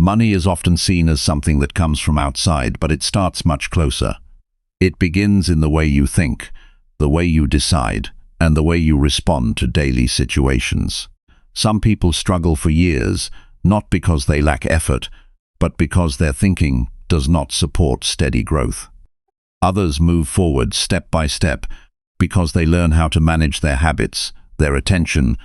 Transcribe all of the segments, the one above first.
Money is often seen as something that comes from outside, but it starts much closer. It begins in the way you think, the way you decide, and the way you respond to daily situations. Some people struggle for years, not because they lack effort, but because their thinking does not support steady growth. Others move forward step by step because they learn how to manage their habits, their attention,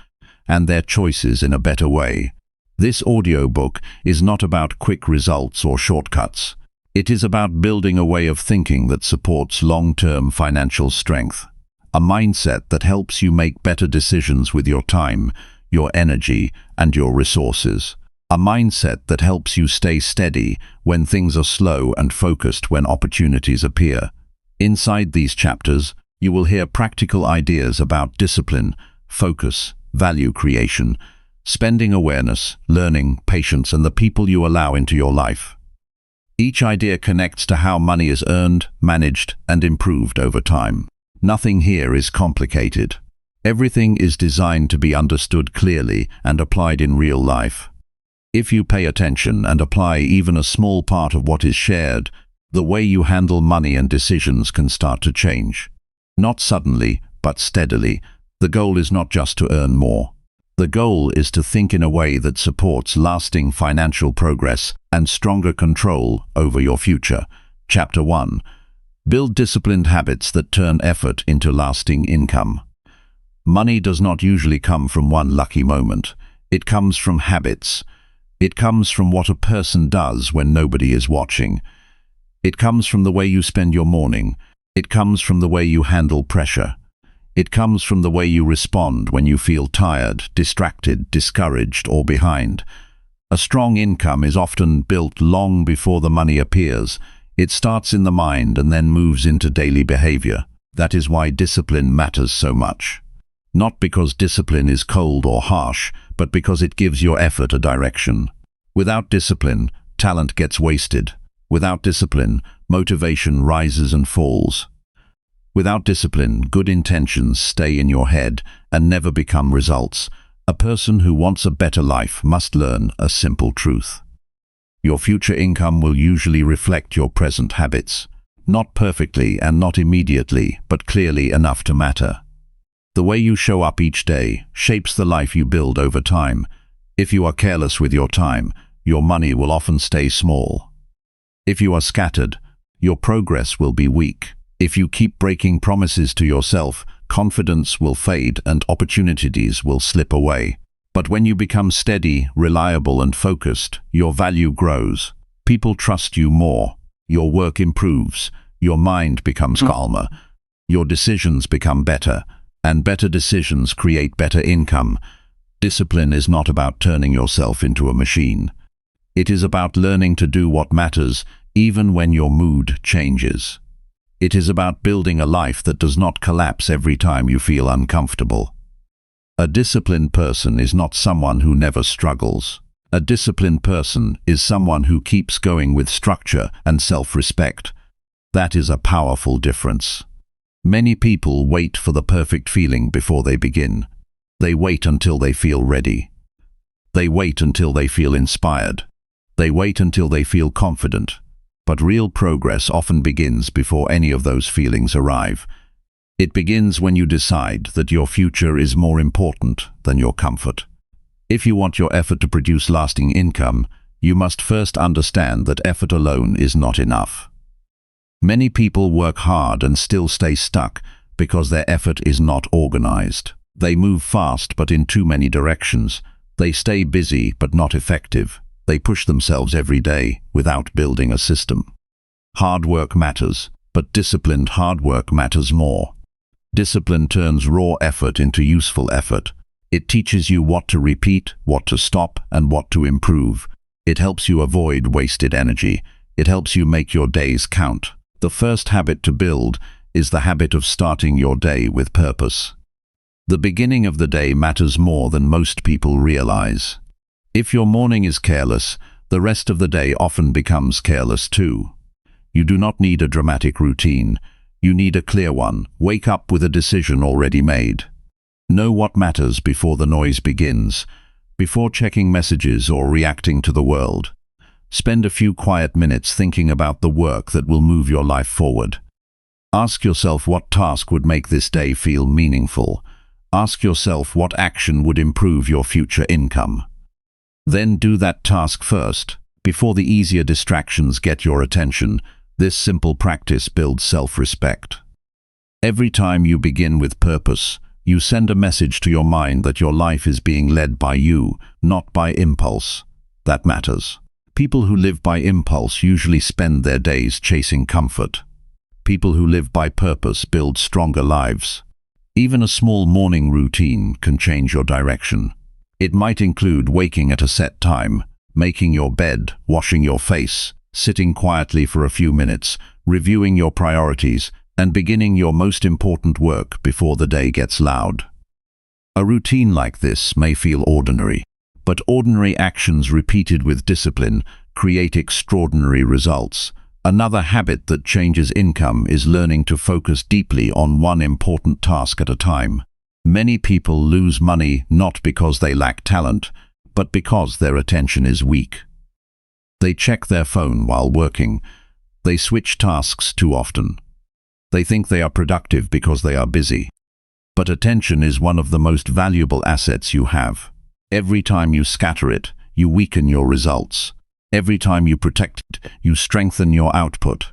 and their choices in a better way. This audiobook is not about quick results or shortcuts. It is about building a way of thinking that supports long-term financial strength, a mindset that helps you make better decisions with your time, your energy, and your resources. A mindset that helps you stay steady when things are slow and focused when opportunities appear. Inside these chapters, you will hear practical ideas about discipline, focus, value creation, spending awareness, learning, patience, and the people you allow into your life. Each idea connects to how money is earned, managed, and improved over time. Nothing here is complicated. Everything is designed to be understood clearly and applied in real life. If you pay attention and apply even a small part of what is shared, the way you handle money and decisions can start to change. Not suddenly, but steadily. The goal is not just to earn more. The goal is to think in a way that supports lasting financial progress and stronger control over your future. Chapter 1. Build disciplined habits that turn effort into lasting income. Money does not usually come from one lucky moment. It comes from habits. It comes from what a person does when nobody is watching. It comes from the way you spend your morning. It comes from the way you handle pressure. It comes from the way you respond when you feel tired, distracted, discouraged, or behind. A strong income is often built long before the money appears. It starts in the mind and then moves into daily behavior. That is why discipline matters so much. Not because discipline is cold or harsh, but because it gives your effort a direction. Without discipline, talent gets wasted. Without discipline, motivation rises and falls. Without discipline, good intentions stay in your head and never become results. A person who wants a better life must learn a simple truth. Your future income will usually reflect your present habits. Not perfectly and not immediately, but clearly enough to matter. The way you show up each day shapes the life you build over time. If you are careless with your time, your money will often stay small. If you are scattered, your progress will be weak. If you keep breaking promises to yourself, confidence will fade and opportunities will slip away. But when you become steady, reliable, and focused, your value grows. People trust you more. Your work improves. Your mind becomes calmer. Your decisions become better. And better decisions create better income. Discipline is not about turning yourself into a machine. It is about learning to do what matters, even when your mood changes. It is about building a life that does not collapse every time you feel uncomfortable. A disciplined person is not someone who never struggles. A disciplined person is someone who keeps going with structure and self-respect. That is a powerful difference. Many people wait for the perfect feeling before they begin. They wait until they feel ready. They wait until they feel inspired. They wait until they feel confident. But real progress often begins before any of those feelings arrive. It begins when you decide that your future is more important than your comfort. If you want your effort to produce lasting income, you must first understand that effort alone is not enough. Many people work hard and still stay stuck because their effort is not organized. They move fast but in too many directions. They stay busy but not effective. They push themselves every day without building a system. Hard work matters, but disciplined hard work matters more. Discipline turns raw effort into useful effort. It teaches you what to repeat, what to stop, and what to improve. It helps you avoid wasted energy. It helps you make your days count. The first habit to build is the habit of starting your day with purpose. The beginning of the day matters more than most people realize. If your morning is careless, the rest of the day often becomes careless too. You do not need a dramatic routine. You need a clear one. Wake up with a decision already made. Know what matters before the noise begins, before checking messages or reacting to the world. Spend a few quiet minutes thinking about the work that will move your life forward. Ask yourself what task would make this day feel meaningful. Ask yourself what action would improve your future income. Then do that task first, before the easier distractions get your attention. This simple practice builds self-respect. Every time you begin with purpose, you send a message to your mind that your life is being led by you, not by impulse. That matters. People who live by impulse usually spend their days chasing comfort. People who live by purpose build stronger lives. Even a small morning routine can change your direction. It might include waking at a set time, making your bed, washing your face, sitting quietly for a few minutes, reviewing your priorities, and beginning your most important work before the day gets loud. A routine like this may feel ordinary, but ordinary actions repeated with discipline create extraordinary results. Another habit that changes income is learning to focus deeply on one important task at a time. Many people lose money not because they lack talent, but because their attention is weak. They check their phone while working. They switch tasks too often. They think they are productive because they are busy. But attention is one of the most valuable assets you have. Every time you scatter it, you weaken your results. Every time you protect it, you strengthen your output.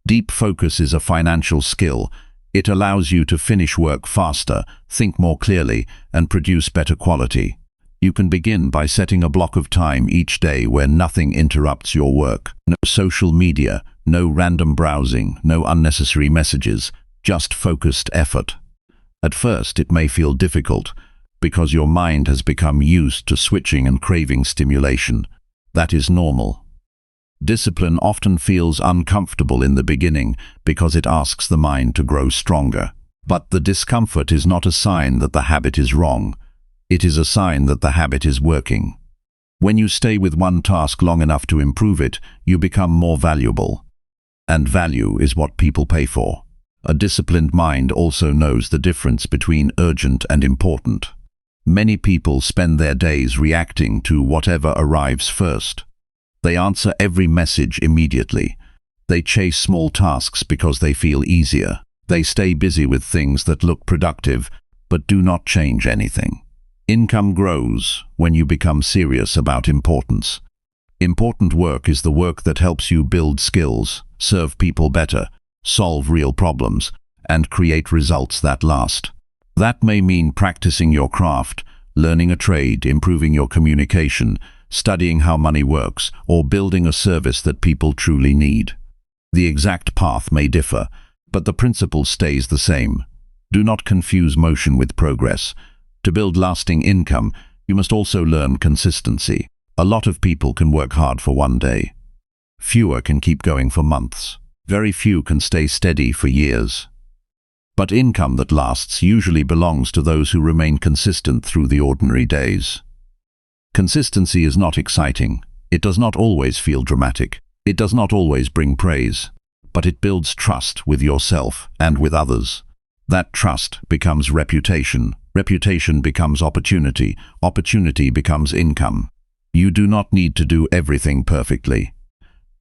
Deep focus is a financial skill. It allows you to finish work faster, think more clearly, and produce better quality. You can begin by setting a block of time each day where nothing interrupts your work. No social media, no random browsing, no unnecessary messages, just focused effort. At first, it may feel difficult because your mind has become used to switching and craving stimulation. That is normal. Discipline often feels uncomfortable in the beginning because it asks the mind to grow stronger. But the discomfort is not a sign that the habit is wrong. It is a sign that the habit is working. When you stay with one task long enough to improve it, you become more valuable. And value is what people pay for. A disciplined mind also knows the difference between urgent and important. Many people spend their days reacting to whatever arrives first. They answer every message immediately. They chase small tasks because they feel easier. They stay busy with things that look productive, but do not change anything. Income grows when you become serious about importance. Important work is the work that helps you build skills, serve people better, solve real problems, and create results that last. That may mean practicing your craft, learning a trade, improving your communication, studying how money works, or building a service that people truly need. The exact path may differ, but the principle stays the same. Do not confuse motion with progress. To build lasting income, you must also learn consistency. A lot of people can work hard for one day. Fewer can keep going for months. Very few can stay steady for years. But income that lasts usually belongs to those who remain consistent through the ordinary days. Consistency is not exciting. It does not always feel dramatic. It does not always bring praise. But it builds trust with yourself and with others. That trust becomes reputation. Reputation becomes opportunity. Opportunity becomes income. You do not need to do everything perfectly.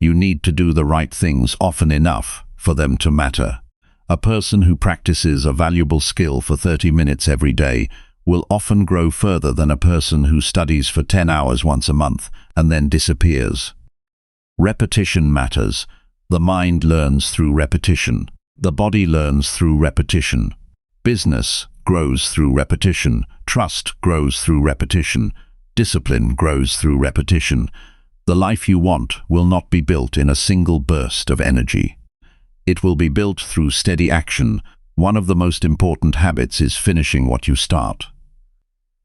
You need to do the right things often enough for them to matter. A person who practices a valuable skill for 30 minutes every day will often grow further than a person who studies for 10 hours once a month and then disappears. Repetition matters. The mind learns through repetition. The body learns through repetition. Business grows through repetition. Trust grows through repetition. Discipline grows through repetition. The life you want will not be built in a single burst of energy. It will be built through steady action. One of the most important habits is finishing what you start.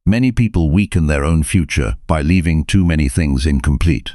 Many people weaken their own future by leaving too many things incomplete.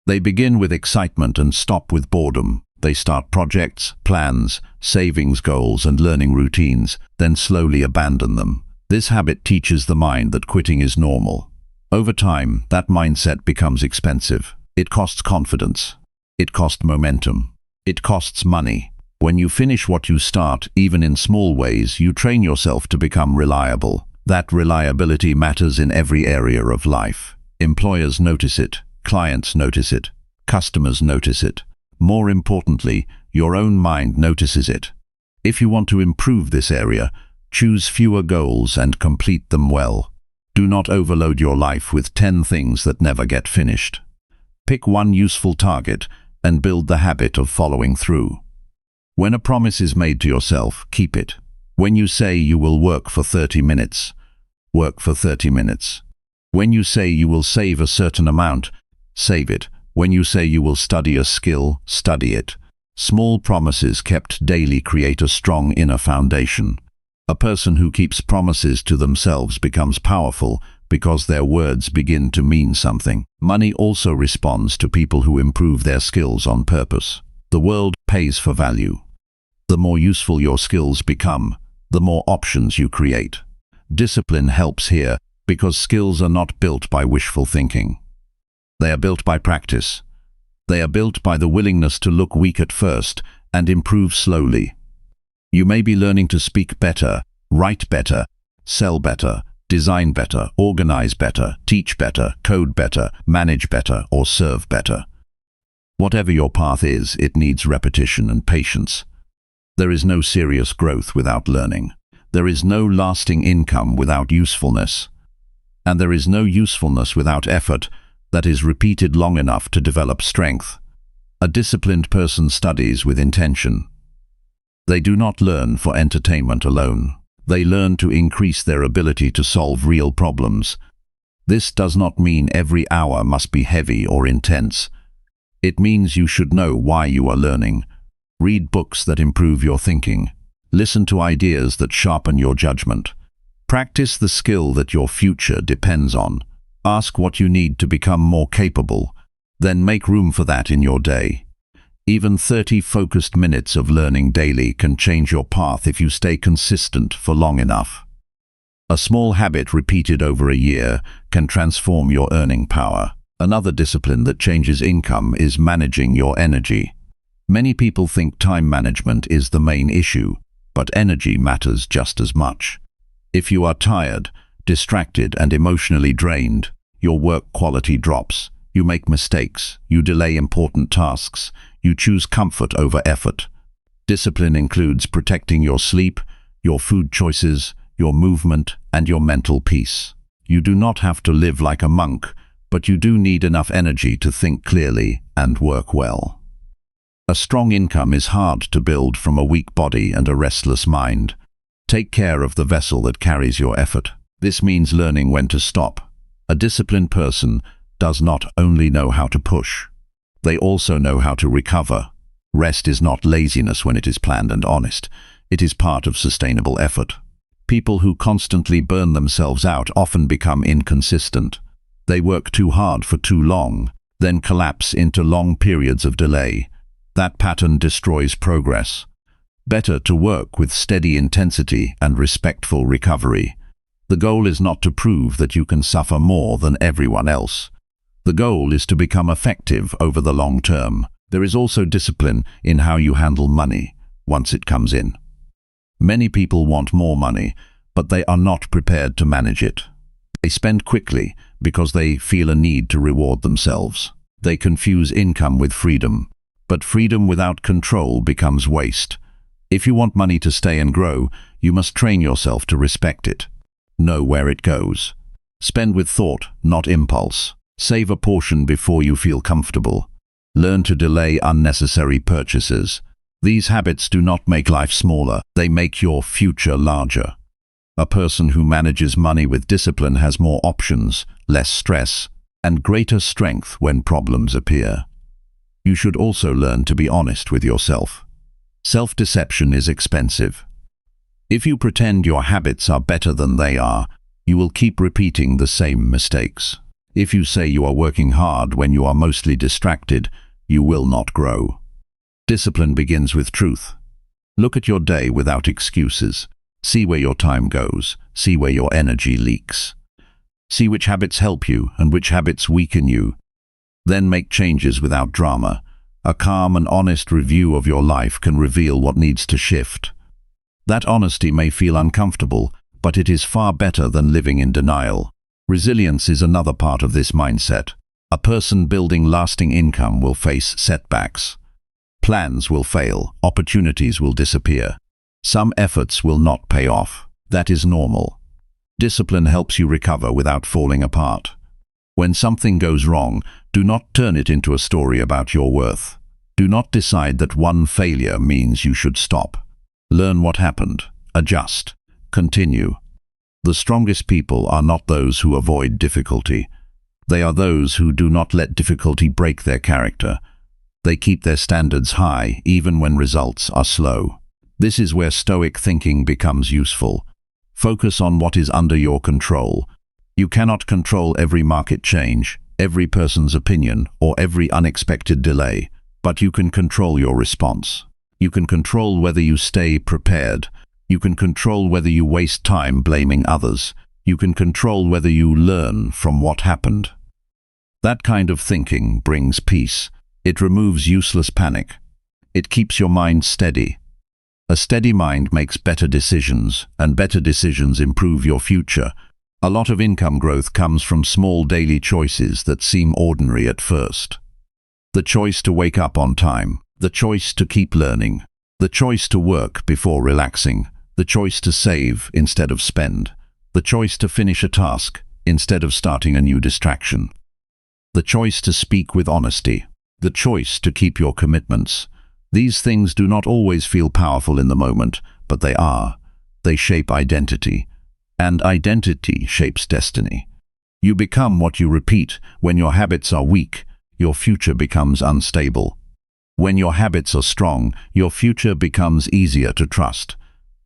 They begin with excitement and stop with boredom. They start projects, plans, savings goals, and learning routines, then slowly abandon them. This habit teaches the mind that quitting is normal. Over time, that mindset becomes expensive. It costs confidence. It costs momentum. It costs money. When you finish what you start, even in small ways, you train yourself to become reliable. That reliability matters in every area of life. Employers notice it. Clients notice it. Customers notice it. More importantly, your own mind notices it. If you want to improve this area, choose fewer goals and complete them well. Do not overload your life with 10 things that never get finished. Pick one useful target and build the habit of following through. When a promise is made to yourself, keep it. When you say you will work for 30 minutes, work for 30 minutes. When you say you will save a certain amount, save it. When you say you will study a skill, study it. Small promises kept daily create a strong inner foundation. A person who keeps promises to themselves becomes powerful because their words begin to mean something. Money also responds to people who improve their skills on purpose. The world pays for value. The more useful your skills become, the more options you create. Discipline helps here because skills are not built by wishful thinking. They are built by practice. They are built by the willingness to look weak at first and improve slowly. You may be learning to speak better, write better, sell better, design better, organize better, teach better, code better, manage better, or serve better. Whatever your path is, it needs repetition and patience. There is no serious growth without learning. There is no lasting income without usefulness. And there is no usefulness without effort that is repeated long enough to develop strength. A disciplined person studies with intention. They do not learn for entertainment alone. They learn to increase their ability to solve real problems. This does not mean every hour must be heavy or intense. It means you should know why you are learning. Read books that improve your thinking. Listen to ideas that sharpen your judgment. Practice the skill that your future depends on. Ask what you need to become more capable. Then make room for that in your day. Even 30 focused minutes of learning daily can change your path if you stay consistent for long enough. A small habit repeated over a year can transform your earning power. Another discipline that changes income is managing your energy. Many people think time management is the main issue, but energy matters just as much. If you are tired, distracted, and emotionally drained, your work quality drops. You make mistakes. You delay important tasks. You choose comfort over effort. Discipline includes protecting your sleep, your food choices, your movement, and your mental peace. You do not have to live like a monk, but you do need enough energy to think clearly and work well. A strong income is hard to build from a weak body and a restless mind. Take care of the vessel that carries your effort. This means learning when to stop. A disciplined person does not only know how to push, they also know how to recover. Rest is not laziness when it is planned and honest. It is part of sustainable effort. People who constantly burn themselves out often become inconsistent. They work too hard for too long, then collapse into long periods of delay. That pattern destroys progress. Better to work with steady intensity and respectful recovery. The goal is not to prove that you can suffer more than everyone else. The goal is to become effective over the long term. There is also discipline in how you handle money once it comes in. Many people want more money, but they are not prepared to manage it. They spend quickly because they feel a need to reward themselves. They confuse income with freedom, but freedom without control becomes waste. If you want money to stay and grow, you must train yourself to respect it. Know where it goes. Spend with thought, not impulse. Save a portion before you feel comfortable. Learn to delay unnecessary purchases. These habits do not make life smaller, they make your future larger. A person who manages money with discipline has more options, less stress, and greater strength when problems appear. You should also learn to be honest with yourself. Self-deception is expensive. If you pretend your habits are better than they are, you will keep repeating the same mistakes. If you say you are working hard when you are mostly distracted, you will not grow. Discipline begins with truth. Look at your day without excuses. See where your time goes. See where your energy leaks. See which habits help you and which habits weaken you. Then make changes without drama. A calm and honest review of your life can reveal what needs to shift. That honesty may feel uncomfortable, but it is far better than living in denial. Resilience is another part of this mindset. A person building lasting income will face setbacks. Plans will fail, opportunities will disappear. Some efforts will not pay off. That is normal. Discipline helps you recover without falling apart. When something goes wrong, do not turn it into a story about your worth. Do not decide that one failure means you should stop. Learn what happened. Adjust. Continue. The strongest people are not those who avoid difficulty. They are those who do not let difficulty break their character. They keep their standards high even when results are slow. This is where stoic thinking becomes useful. Focus on what is under your control. You cannot control every market change, every person's opinion, or every unexpected delay, but you can control your response. You can control whether you stay prepared. You can control whether you waste time blaming others. You can control whether you learn from what happened. That kind of thinking brings peace. It removes useless panic. It keeps your mind steady. A steady mind makes better decisions, and better decisions improve your future. A lot of income growth comes from small daily choices that seem ordinary at first. The choice to wake up on time, the choice to keep learning, the choice to work before relaxing, the choice to save instead of spend, the choice to finish a task instead of starting a new distraction, the choice to speak with honesty, the choice to keep your commitments. These things do not always feel powerful in the moment, but they are. They shape identity, and identity shapes destiny. You become what you repeat. When your habits are weak, your future becomes unstable. When your habits are strong, your future becomes easier to trust.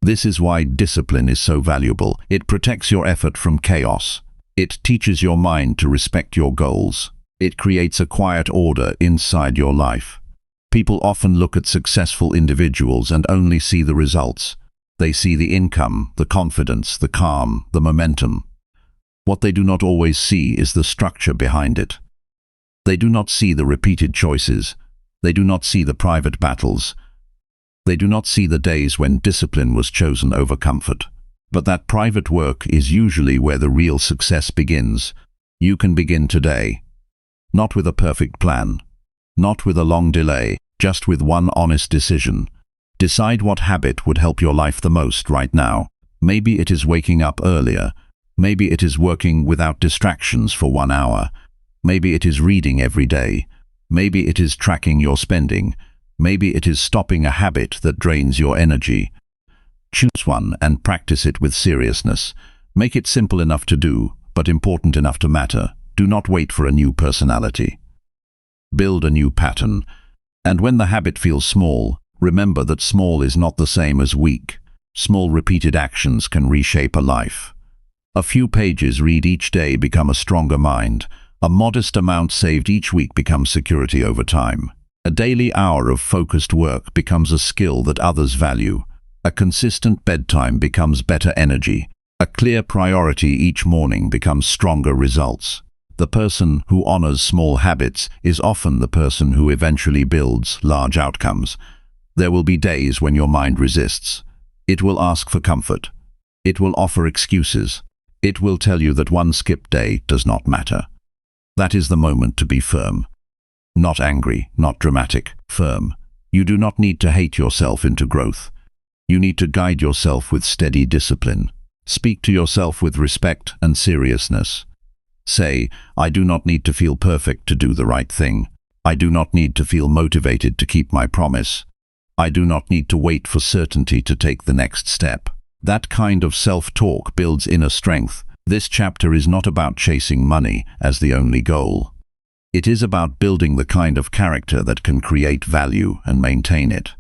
This is why discipline is so valuable. It protects your effort from chaos. It teaches your mind to respect your goals. It creates a quiet order inside your life. People often look at successful individuals and only see the results. They see the income, the confidence, the calm, the momentum. What they do not always see is the structure behind it. They do not see the repeated choices. They do not see the private battles. They do not see the days when discipline was chosen over comfort. But that private work is usually where the real success begins. You can begin today. Not with a perfect plan. Not with a long delay. Just with one honest decision. Decide what habit would help your life the most right now. Maybe it is waking up earlier. Maybe it is working without distractions for 1 hour. Maybe it is reading every day. Maybe it is tracking your spending. Maybe it is stopping a habit that drains your energy. Choose one and practice it with seriousness. Make it simple enough to do, but important enough to matter. Do not wait for a new personality. Build a new pattern. And when the habit feels small, remember that small is not the same as weak. Small repeated actions can reshape a life. A few pages read each day become a stronger mind. A modest amount saved each week becomes security over time. A daily hour of focused work becomes a skill that others value. A consistent bedtime becomes better energy. A clear priority each morning becomes stronger results. The person who honors small habits is often the person who eventually builds large outcomes. There will be days when your mind resists. It will ask for comfort. It will offer excuses. It will tell you that one skipped day does not matter. That is the moment to be firm. Not angry, not dramatic, firm. You do not need to hate yourself into growth. You need to guide yourself with steady discipline. Speak to yourself with respect and seriousness. Say, I do not need to feel perfect to do the right thing. I do not need to feel motivated to keep my promise. I do not need to wait for certainty to take the next step. That kind of self-talk builds inner strength. This chapter is not about chasing money as the only goal. It is about building the kind of character that can create value and maintain it.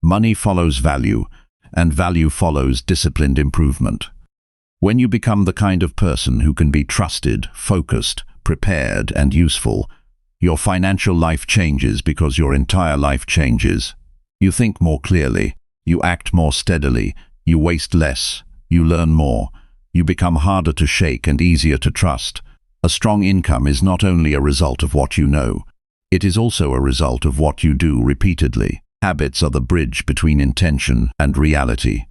Money follows value, and value follows disciplined improvement. When you become the kind of person who can be trusted, focused, prepared, and useful, your financial life changes because your entire life changes. You think more clearly, you act more steadily, you waste less, you learn more, you become harder to shake and easier to trust. A strong income is not only a result of what you know, it is also a result of what you do repeatedly. Habits are the bridge between intention and reality.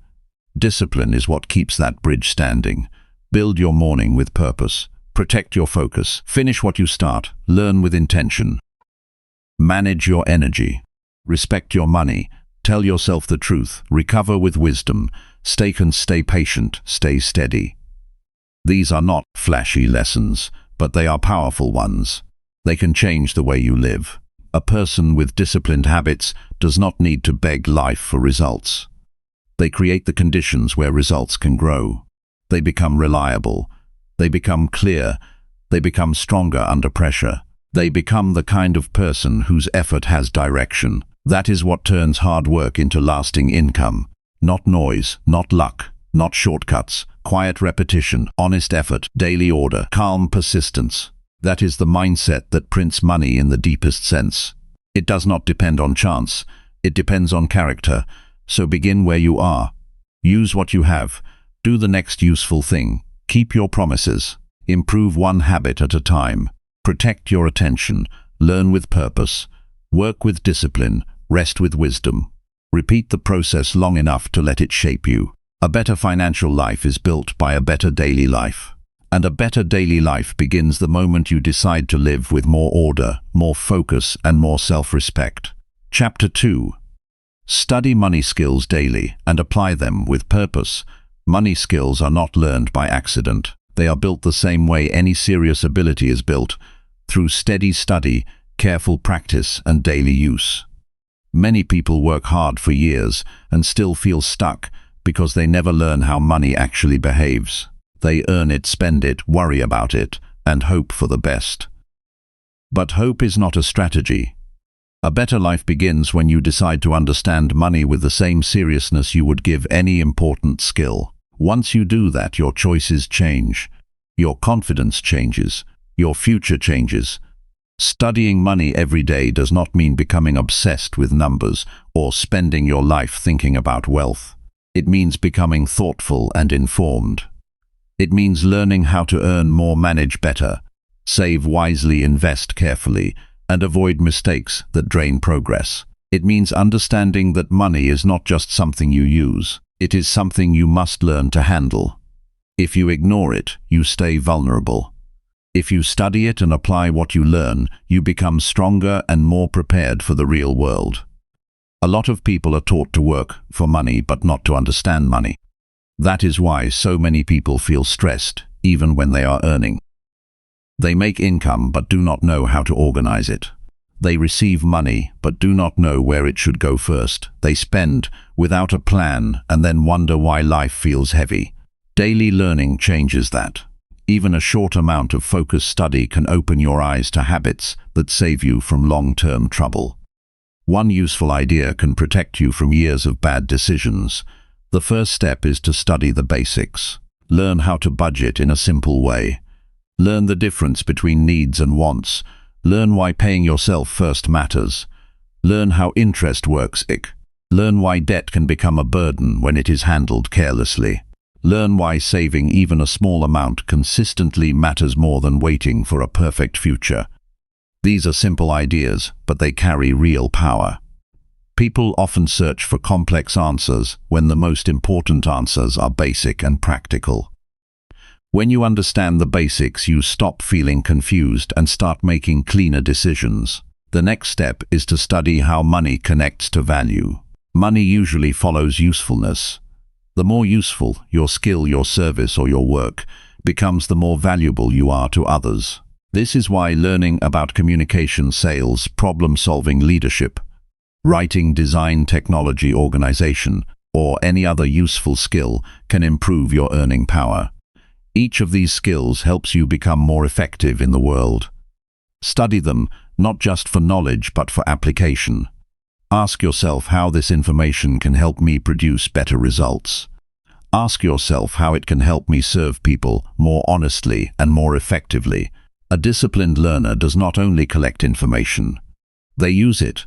Discipline is what keeps that bridge standing. Build your morning with purpose. Protect your focus. Finish what you start. Learn with intention. Manage your energy. Respect your money. Tell yourself the truth. Recover with wisdom. Stay patient. Stay steady. These are not flashy lessons, but they are powerful ones. They can change the way you live. A person with disciplined habits does not need to beg life for results. They create the conditions where results can grow. They become reliable. They become clear. They become stronger under pressure. They become the kind of person whose effort has direction. That is what turns hard work into lasting income. Not noise, not luck, not shortcuts, quiet repetition, honest effort, daily order, calm persistence. That is the mindset that prints money in the deepest sense. It does not depend on chance. It depends on character. So begin where you are. Use what you have. Do the next useful thing. Keep your promises. Improve one habit at a time. Protect your attention. Learn with purpose. Work with discipline. Rest with wisdom. Repeat the process long enough to let it shape you. A better financial life is built by a better daily life. And a better daily life begins the moment you decide to live with more order, more focus, and more self-respect. Chapter 2. Study money skills daily and apply them with purpose. Money skills are not learned by accident. They are built the same way any serious ability is built, through steady study, careful practice, and daily use. Many people work hard for years and still feel stuck because they never learn how money actually behaves. They earn it, spend it, worry about it, and hope for the best. But hope is not a strategy. A better life begins when you decide to understand money with the same seriousness you would give any important skill. Once you do that, your choices change. Your confidence changes. Your future changes. Studying money every day does not mean becoming obsessed with numbers or spending your life thinking about wealth. It means becoming thoughtful and informed. It means learning how to earn more, manage better, save wisely, invest carefully, and avoid mistakes that drain progress. It means understanding that money is not just something you use. It is something you must learn to handle. If you ignore it, you stay vulnerable. If you study it and apply what you learn, you become stronger and more prepared for the real world. A lot of people are taught to work for money but not to understand money. That is why so many people feel stressed, even when they are earning. They make income but do not know how to organize it. They receive money but do not know where it should go first. They spend without a plan and then wonder why life feels heavy. Daily learning changes that. Even a short amount of focused study can open your eyes to habits that save you from long-term trouble. One useful idea can protect you from years of bad decisions. The first step is to study the basics. Learn how to budget in a simple way. Learn the difference between needs and wants. Learn why paying yourself first matters. Learn how interest works. Learn why debt can become a burden when it is handled carelessly. Learn why saving even a small amount consistently matters more than waiting for a perfect future. These are simple ideas, but they carry real power. People often search for complex answers when the most important answers are basic and practical. When you understand the basics, you stop feeling confused and start making cleaner decisions. The next step is to study how money connects to value. Money usually follows usefulness. The more useful your skill, your service, or your work becomes, the more valuable you are to others. This is why learning about communication, sales, problem-solving, leadership, writing, design, technology, organization, or any other useful skill can improve your earning power. Each of these skills helps you become more effective in the world. Study them, not just for knowledge, but for application. Ask yourself how this information can help me produce better results. Ask yourself how it can help me serve people more honestly and more effectively. A disciplined learner does not only collect information. They use it.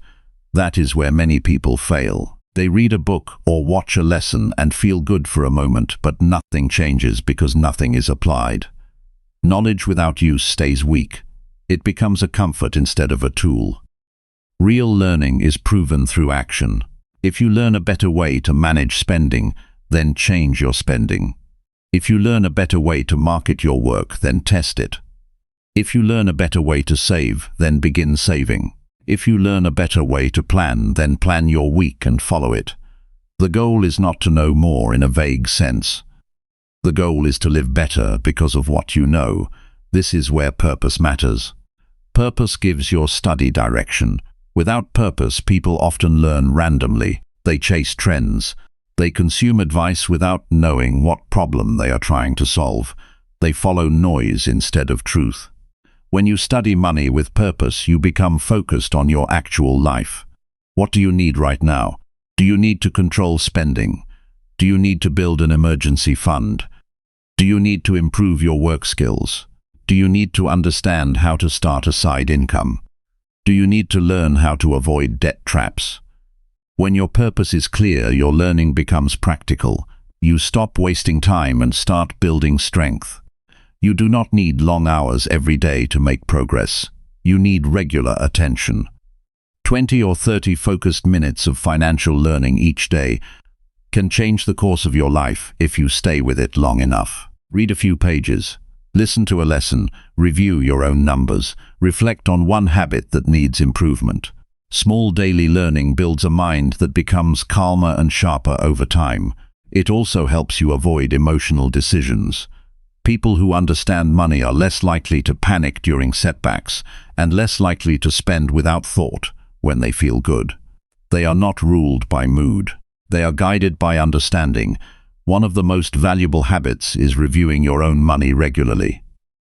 That is where many people fail. They read a book or watch a lesson and feel good for a moment, but nothing changes because nothing is applied. Knowledge without use stays weak. It becomes a comfort instead of a tool. Real learning is proven through action. If you learn a better way to manage spending, then change your spending. If you learn a better way to market your work, then test it. If you learn a better way to save, then begin saving. If you learn a better way to plan, then plan your week and follow it. The goal is not to know more in a vague sense. The goal is to live better because of what you know. This is where purpose matters. Purpose gives your study direction. Without purpose, people often learn randomly. They chase trends. They consume advice without knowing what problem they are trying to solve. They follow noise instead of truth. When you study money with purpose, you become focused on your actual life. What do you need right now? Do you need to control spending? Do you need to build an emergency fund? Do you need to improve your work skills? Do you need to understand how to start a side income? Do you need to learn how to avoid debt traps? When your purpose is clear, your learning becomes practical. You stop wasting time and start building strength. You do not need long hours every day to make progress. You need regular attention. 20 or 30 focused minutes of financial learning each day can change the course of your life if you stay with it long enough. Read a few pages. Listen to a lesson, review your own numbers, reflect on one habit that needs improvement. Small daily learning builds a mind that becomes calmer and sharper over time. It also helps you avoid emotional decisions. People who understand money are less likely to panic during setbacks and less likely to spend without thought when they feel good. They are not ruled by mood. They are guided by understanding. One of the most valuable habits is reviewing your own money regularly.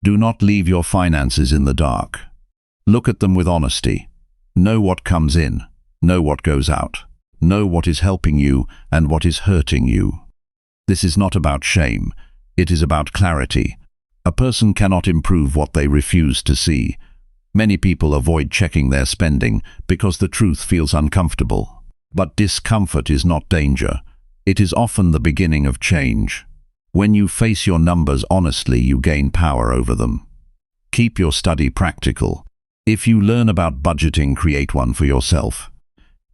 Do not leave your finances in the dark. Look at them with honesty. Know what comes in. Know what goes out. Know what is helping you and what is hurting you. This is not about shame. It is about clarity. A person cannot improve what they refuse to see. Many people avoid checking their spending because the truth feels uncomfortable. But discomfort is not danger. It is often the beginning of change. When you face your numbers honestly, you gain power over them. Keep your study practical. If you learn about budgeting, create one for yourself.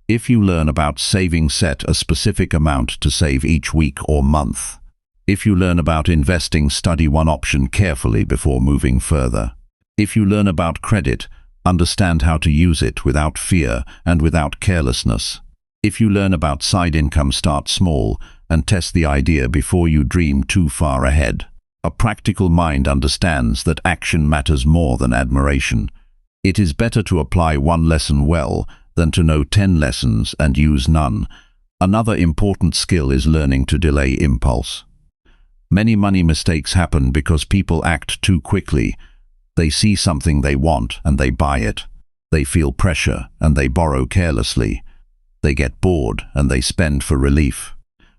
If you learn about saving, set a specific amount to save each week or month. If you learn about investing, study one option carefully before moving further. If you learn about credit, understand how to use it without fear and without carelessness. If you learn about side income, start small and test the idea before you dream too far ahead. A practical mind understands that action matters more than admiration. It is better to apply one lesson well than to know 10 lessons and use none. Another important skill is learning to delay impulse. Many money mistakes happen because people act too quickly. They see something they want and they buy it. They feel pressure and they borrow carelessly. They get bored and they spend for relief.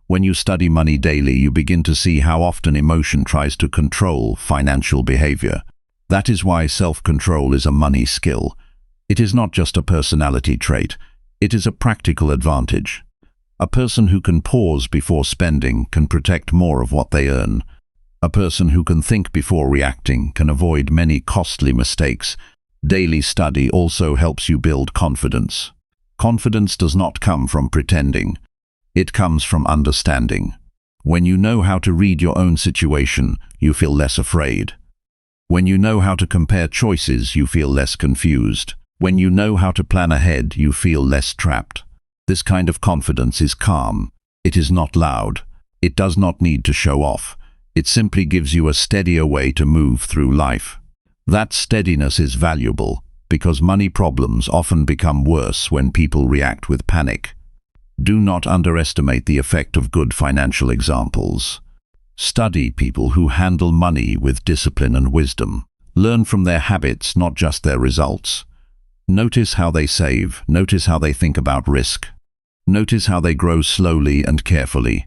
When you study money daily, you begin to see how often emotion tries to control financial behavior. That is why self-control is a money skill. It is not just a personality trait. It is a practical advantage. A person who can pause before spending can protect more of what they earn. A person who can think before reacting can avoid many costly mistakes. Daily study also helps you build confidence. Confidence does not come from pretending. It comes from understanding. When you know how to read your own situation, you feel less afraid. When you know how to compare choices, you feel less confused. When you know how to plan ahead, you feel less trapped. This kind of confidence is calm. It is not loud. It does not need to show off. It simply gives you a steadier way to move through life. That steadiness is valuable because money problems often become worse when people react with panic. Do not underestimate the effect of good financial examples. Study people who handle money with discipline and wisdom. Learn from their habits, not just their results. Notice how they save. Notice how they think about risk. Notice how they grow slowly and carefully.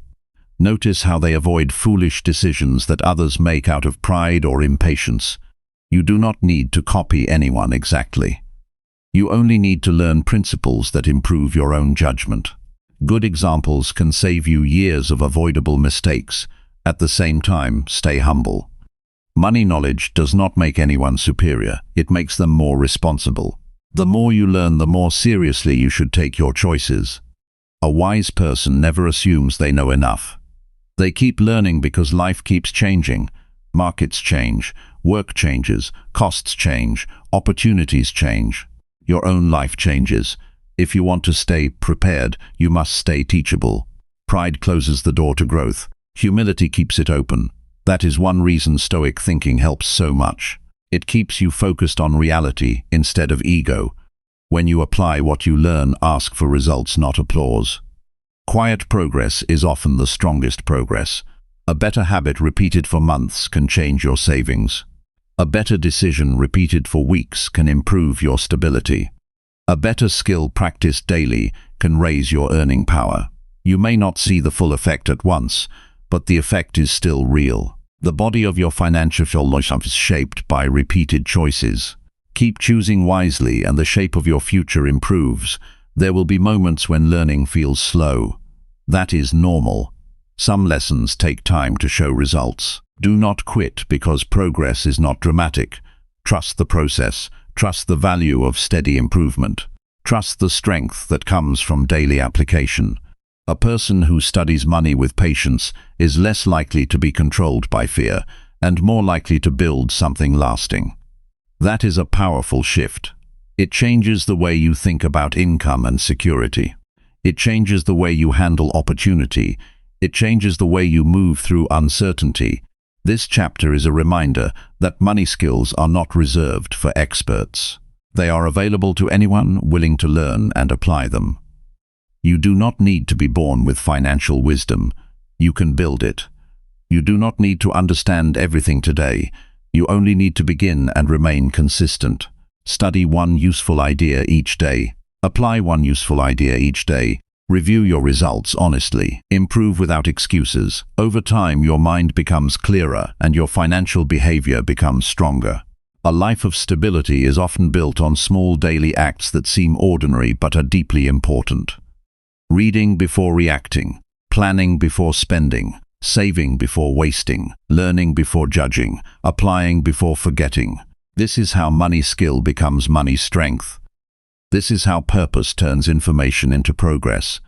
Notice how they avoid foolish decisions that others make out of pride or impatience. You do not need to copy anyone exactly. You only need to learn principles that improve your own judgment. Good examples can save you years of avoidable mistakes. At the same time, stay humble. Money knowledge does not make anyone superior. It makes them more responsible. The more you learn, the more seriously you should take your choices. A wise person never assumes they know enough. They keep learning because life keeps changing. Markets change, work changes, costs change, opportunities change. Your own life changes. If you want to stay prepared, you must stay teachable. Pride closes the door to growth. Humility keeps it open. That is one reason Stoic thinking helps so much. It keeps you focused on reality instead of ego. When you apply what you learn, ask for results, not applause. Quiet progress is often the strongest progress. A better habit repeated for months can change your savings. A better decision repeated for weeks can improve your stability. A better skill practiced daily can raise your earning power. You may not see the full effect at once, but the effect is still real. The body of your financial life is shaped by repeated choices. Keep choosing wisely and the shape of your future improves. There will be moments when learning feels slow. That is normal. Some lessons take time to show results. Do not quit because progress is not dramatic. Trust the process. Trust the value of steady improvement. Trust the strength that comes from daily application. A person who studies money with patience is less likely to be controlled by fear and more likely to build something lasting. That is a powerful shift. It changes the way you think about income and security. It changes the way you handle opportunity. It changes the way you move through uncertainty. This chapter is a reminder that money skills are not reserved for experts. They are available to anyone willing to learn and apply them. You do not need to be born with financial wisdom. You can build it. You do not need to understand everything today. You only need to begin and remain consistent. Study one useful idea each day. Apply one useful idea each day. Review your results honestly. Improve without excuses. Over time, your mind becomes clearer and your financial behavior becomes stronger. A life of stability is often built on small daily acts that seem ordinary but are deeply important. Reading before reacting, planning before spending, saving before wasting, learning before judging, applying before forgetting. This is how money skill becomes money strength. This is how purpose turns information into progress.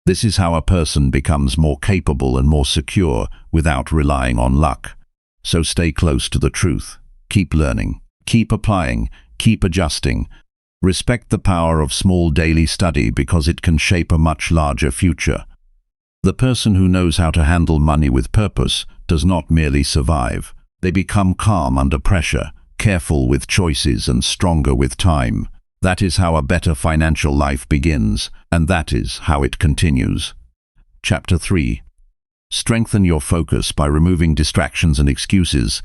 This is how a person becomes more capable and more secure without relying on luck. So stay close to the truth. Keep learning. Keep applying. Keep adjusting. Respect the power of small daily study because it can shape a much larger future. The person who knows how to handle money with purpose does not merely survive. They become calm under pressure, careful with choices and stronger with time. That is how a better financial life begins, and that is how it continues. Chapter 3. Strengthen your focus by removing distractions and excuses.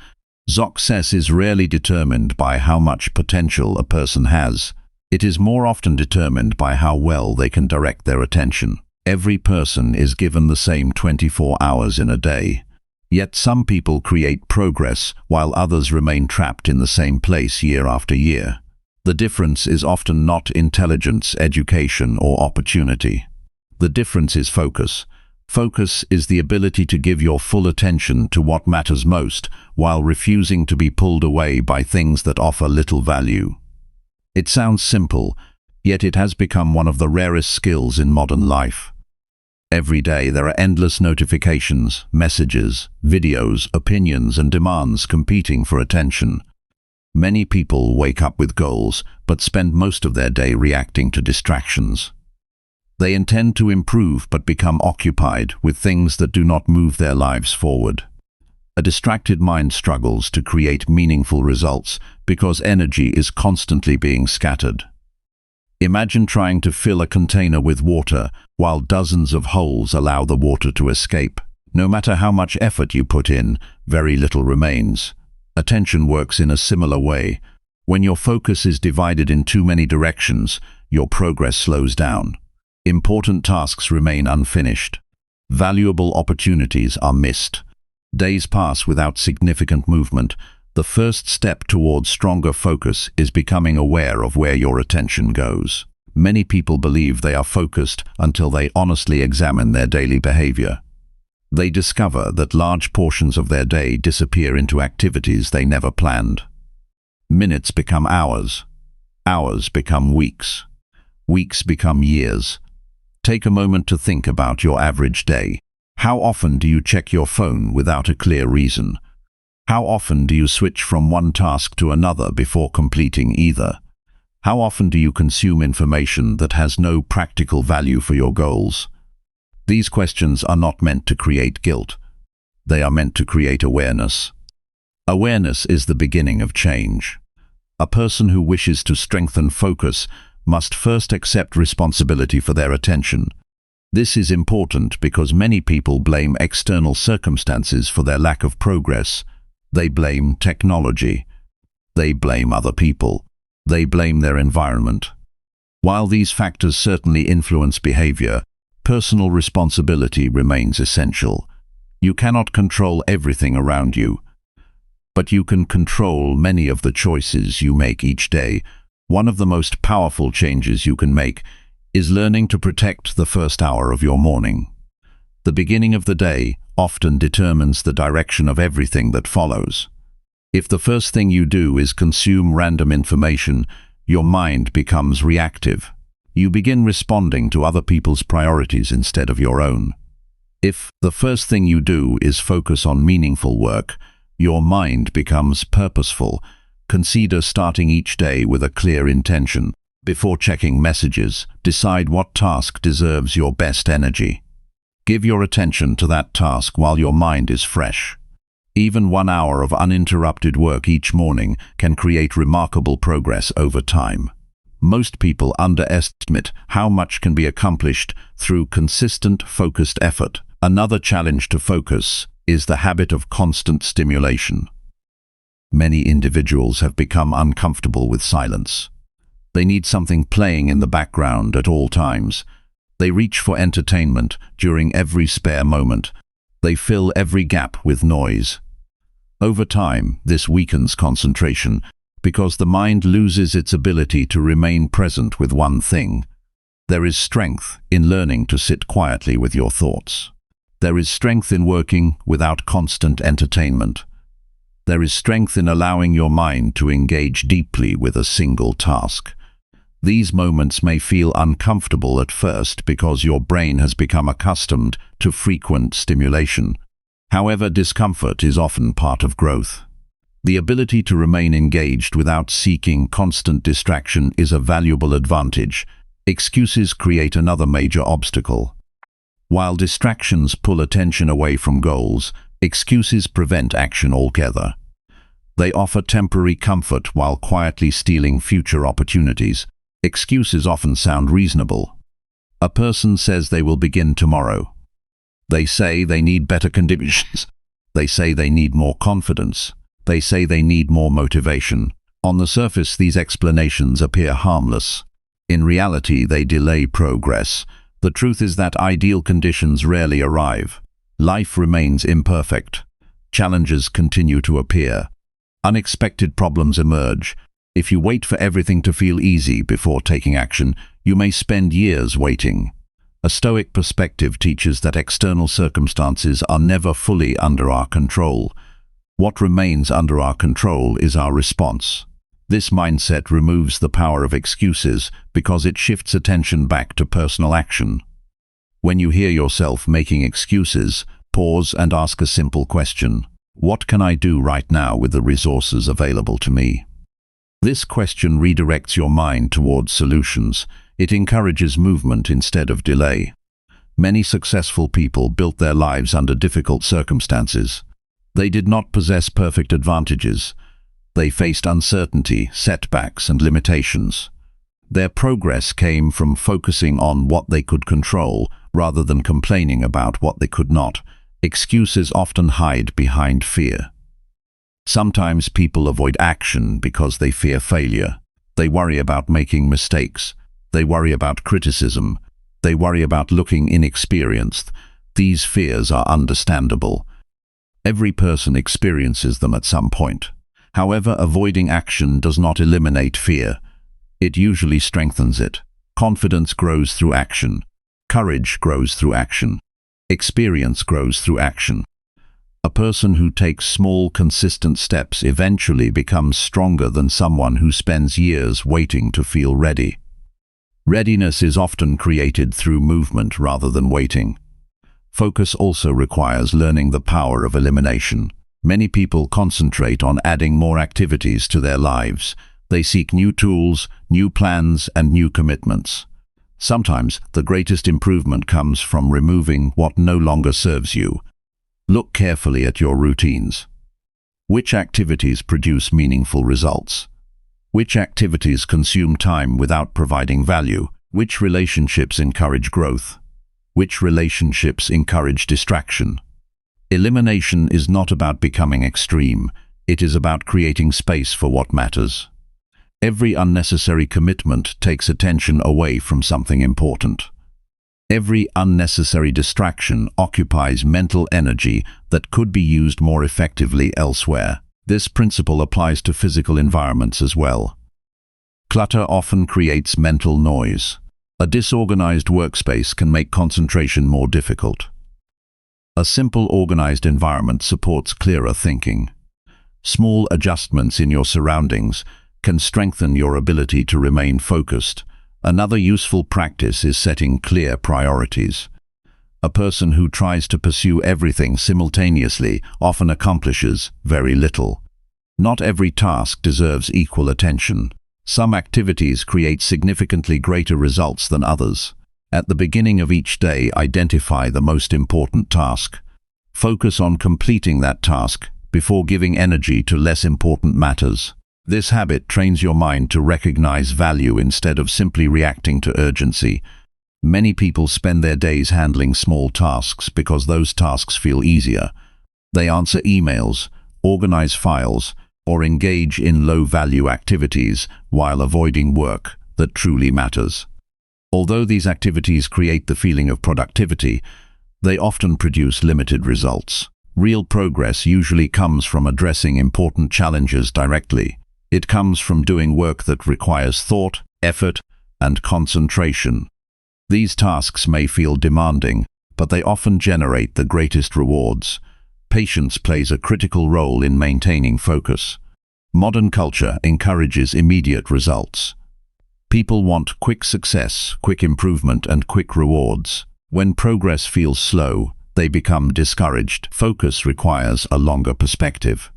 Success is rarely determined by how much potential a person has. It is more often determined by how well they can direct their attention. Every person is given the same 24 hours in a day. Yet some people create progress while others remain trapped in the same place year after year. The difference is often not intelligence, education, or opportunity. The difference is focus. Focus is the ability to give your full attention to what matters most while refusing to be pulled away by things that offer little value. It sounds simple, yet it has become one of the rarest skills in modern life. Every day there are endless notifications, messages, videos, opinions, and demands competing for attention. Many people wake up with goals, but spend most of their day reacting to distractions. They intend to improve but become occupied with things that do not move their lives forward. A distracted mind struggles to create meaningful results because energy is constantly being scattered. Imagine trying to fill a container with water while dozens of holes allow the water to escape. No matter how much effort you put in, very little remains. Attention works in a similar way. When your focus is divided in too many directions, your progress slows down. Important tasks remain unfinished. Valuable opportunities are missed. Days pass without significant movement. The first step towards stronger focus is becoming aware of where your attention goes. Many people believe they are focused until they honestly examine their daily behavior. They discover that large portions of their day disappear into activities they never planned. Minutes become hours. Hours become weeks. Weeks become years. Take a moment to think about your average day. How often do you check your phone without a clear reason? How often do you switch from one task to another before completing either? How often do you consume information that has no practical value for your goals? These questions are not meant to create guilt. They are meant to create awareness. Awareness is the beginning of change. A person who wishes to strengthen focus must first accept responsibility for their attention. This is important because many people blame external circumstances for their lack of progress. They blame technology. They blame other people. They blame their environment. While these factors certainly influence behavior, personal responsibility remains essential. You cannot control everything around you, but you can control many of the choices you make each day. One of the most powerful changes you can make is learning to protect the first hour of your morning. The beginning of the day often determines the direction of everything that follows. If the first thing you do is consume random information, your mind becomes reactive. You begin responding to other people's priorities instead of your own. If the first thing you do is focus on meaningful work, your mind becomes purposeful. Consider starting each day with a clear intention. Before checking messages, decide what task deserves your best energy. Give your attention to that task while your mind is fresh. Even 1 hour of uninterrupted work each morning can create remarkable progress over time. Most people underestimate how much can be accomplished through consistent, focused effort. Another challenge to focus is the habit of constant stimulation. Many individuals have become uncomfortable with silence. They need something playing in the background at all times. They reach for entertainment during every spare moment. They fill every gap with noise. Over time, this weakens concentration because the mind loses its ability to remain present with one thing. There is strength in learning to sit quietly with your thoughts. There is strength in working without constant entertainment. There is strength in allowing your mind to engage deeply with a single task. These moments may feel uncomfortable at first because your brain has become accustomed to frequent stimulation. However, discomfort is often part of growth. The ability to remain engaged without seeking constant distraction is a valuable advantage. Excuses create another major obstacle. While distractions pull attention away from goals, excuses prevent action altogether. They offer temporary comfort while quietly stealing future opportunities. Excuses often sound reasonable. A person says they will begin tomorrow. They say they need better conditions. They say they need more confidence. They say they need more motivation. On the surface, these explanations appear harmless. In reality, they delay progress. The truth is that ideal conditions rarely arrive. Life remains imperfect. Challenges continue to appear. Unexpected problems emerge. If you wait for everything to feel easy before taking action, you may spend years waiting. A Stoic perspective teaches that external circumstances are never fully under our control. What remains under our control is our response. This mindset removes the power of excuses because it shifts attention back to personal action. When you hear yourself making excuses, pause and ask a simple question. What can I do right now with the resources available to me? This question redirects your mind towards solutions. It encourages movement instead of delay. Many successful people built their lives under difficult circumstances. They did not possess perfect advantages. They faced uncertainty, setbacks, and limitations. Their progress came from focusing on what they could control rather than complaining about what they could not. Excuses often hide behind fear. Sometimes people avoid action because they fear failure. They worry about making mistakes. They worry about criticism. They worry about looking inexperienced. These fears are understandable. Every person experiences them at some point. However, avoiding action does not eliminate fear. It usually strengthens it. Confidence grows through action. Courage grows through action. Experience grows through action. A person who takes small, consistent steps eventually becomes stronger than someone who spends years waiting to feel ready. Readiness is often created through movement rather than waiting. Focus also requires learning the power of elimination. Many people concentrate on adding more activities to their lives. They seek new tools, new plans, and new commitments. Sometimes the greatest improvement comes from removing what no longer serves you. Look carefully at your routines. Which activities produce meaningful results? Which activities consume time without providing value? Which relationships encourage growth? Which relationships encourage distraction? Elimination is not about becoming extreme. It is about creating space for what matters. Every unnecessary commitment takes attention away from something important. Every unnecessary distraction occupies mental energy that could be used more effectively elsewhere. This principle applies to physical environments as well. Clutter often creates mental noise. A disorganized workspace can make concentration more difficult. A simple, organized environment supports clearer thinking. Small adjustments in your surroundings can strengthen your ability to remain focused. Another useful practice is setting clear priorities. A person who tries to pursue everything simultaneously often accomplishes very little. Not every task deserves equal attention. Some activities create significantly greater results than others. At the beginning of each day, identify the most important task. Focus on completing that task before giving energy to less important matters. This habit trains your mind to recognize value instead of simply reacting to urgency. Many people spend their days handling small tasks because those tasks feel easier. They answer emails, organize files, or engage in low-value activities while avoiding work that truly matters. Although these activities create the feeling of productivity, they often produce limited results. Real progress usually comes from addressing important challenges directly. It comes from doing work that requires thought, effort, and concentration. These tasks may feel demanding, but they often generate the greatest rewards. Patience plays a critical role in maintaining focus. Modern culture encourages immediate results. People want quick success, quick improvement, and quick rewards. When progress feels slow, they become discouraged. Focus requires a longer perspective.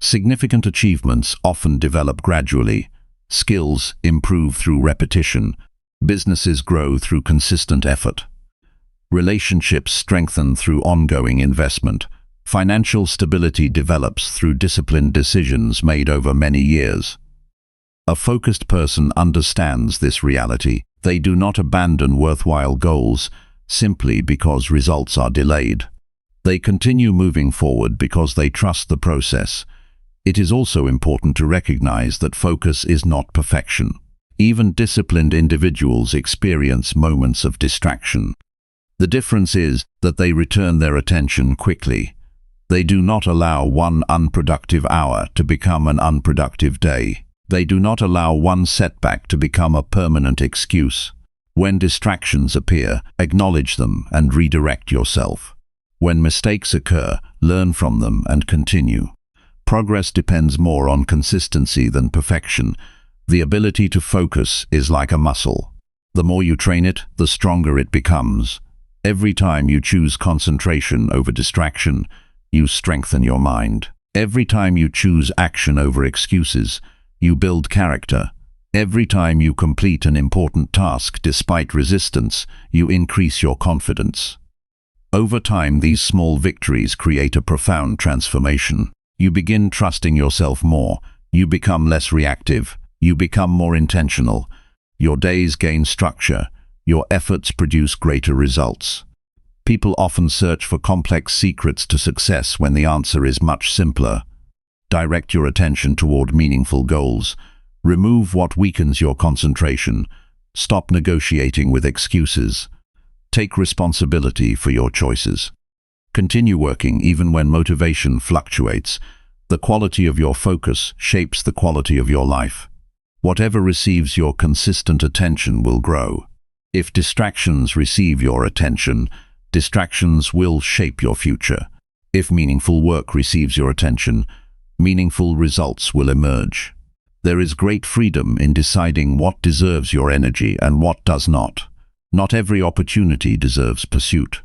Significant achievements often develop gradually. Skills improve through repetition. Businesses grow through consistent effort. Relationships strengthen through ongoing investment. Financial stability develops through disciplined decisions made over many years. A focused person understands this reality. They do not abandon worthwhile goals simply because results are delayed. They continue moving forward because they trust the process. It is also important to recognize that focus is not perfection. Even disciplined individuals experience moments of distraction. The difference is that they return their attention quickly. They do not allow one unproductive hour to become an unproductive day. They do not allow one setback to become a permanent excuse. When distractions appear, acknowledge them and redirect yourself. When mistakes occur, learn from them and continue. Progress depends more on consistency than perfection. The ability to focus is like a muscle. The more you train it, the stronger it becomes. Every time you choose concentration over distraction, you strengthen your mind. Every time you choose action over excuses, you build character. Every time you complete an important task despite resistance, you increase your confidence. Over time, these small victories create a profound transformation. You begin trusting yourself more. You become less reactive. You become more intentional. Your days gain structure. Your efforts produce greater results. People often search for complex secrets to success when the answer is much simpler. Direct your attention toward meaningful goals. Remove what weakens your concentration. Stop negotiating with excuses. Take responsibility for your choices. Continue working even when motivation fluctuates. The quality of your focus shapes the quality of your life. Whatever receives your consistent attention will grow. If distractions receive your attention, distractions will shape your future. If meaningful work receives your attention, meaningful results will emerge. There is great freedom in deciding what deserves your energy and what does not. Not every opportunity deserves pursuit.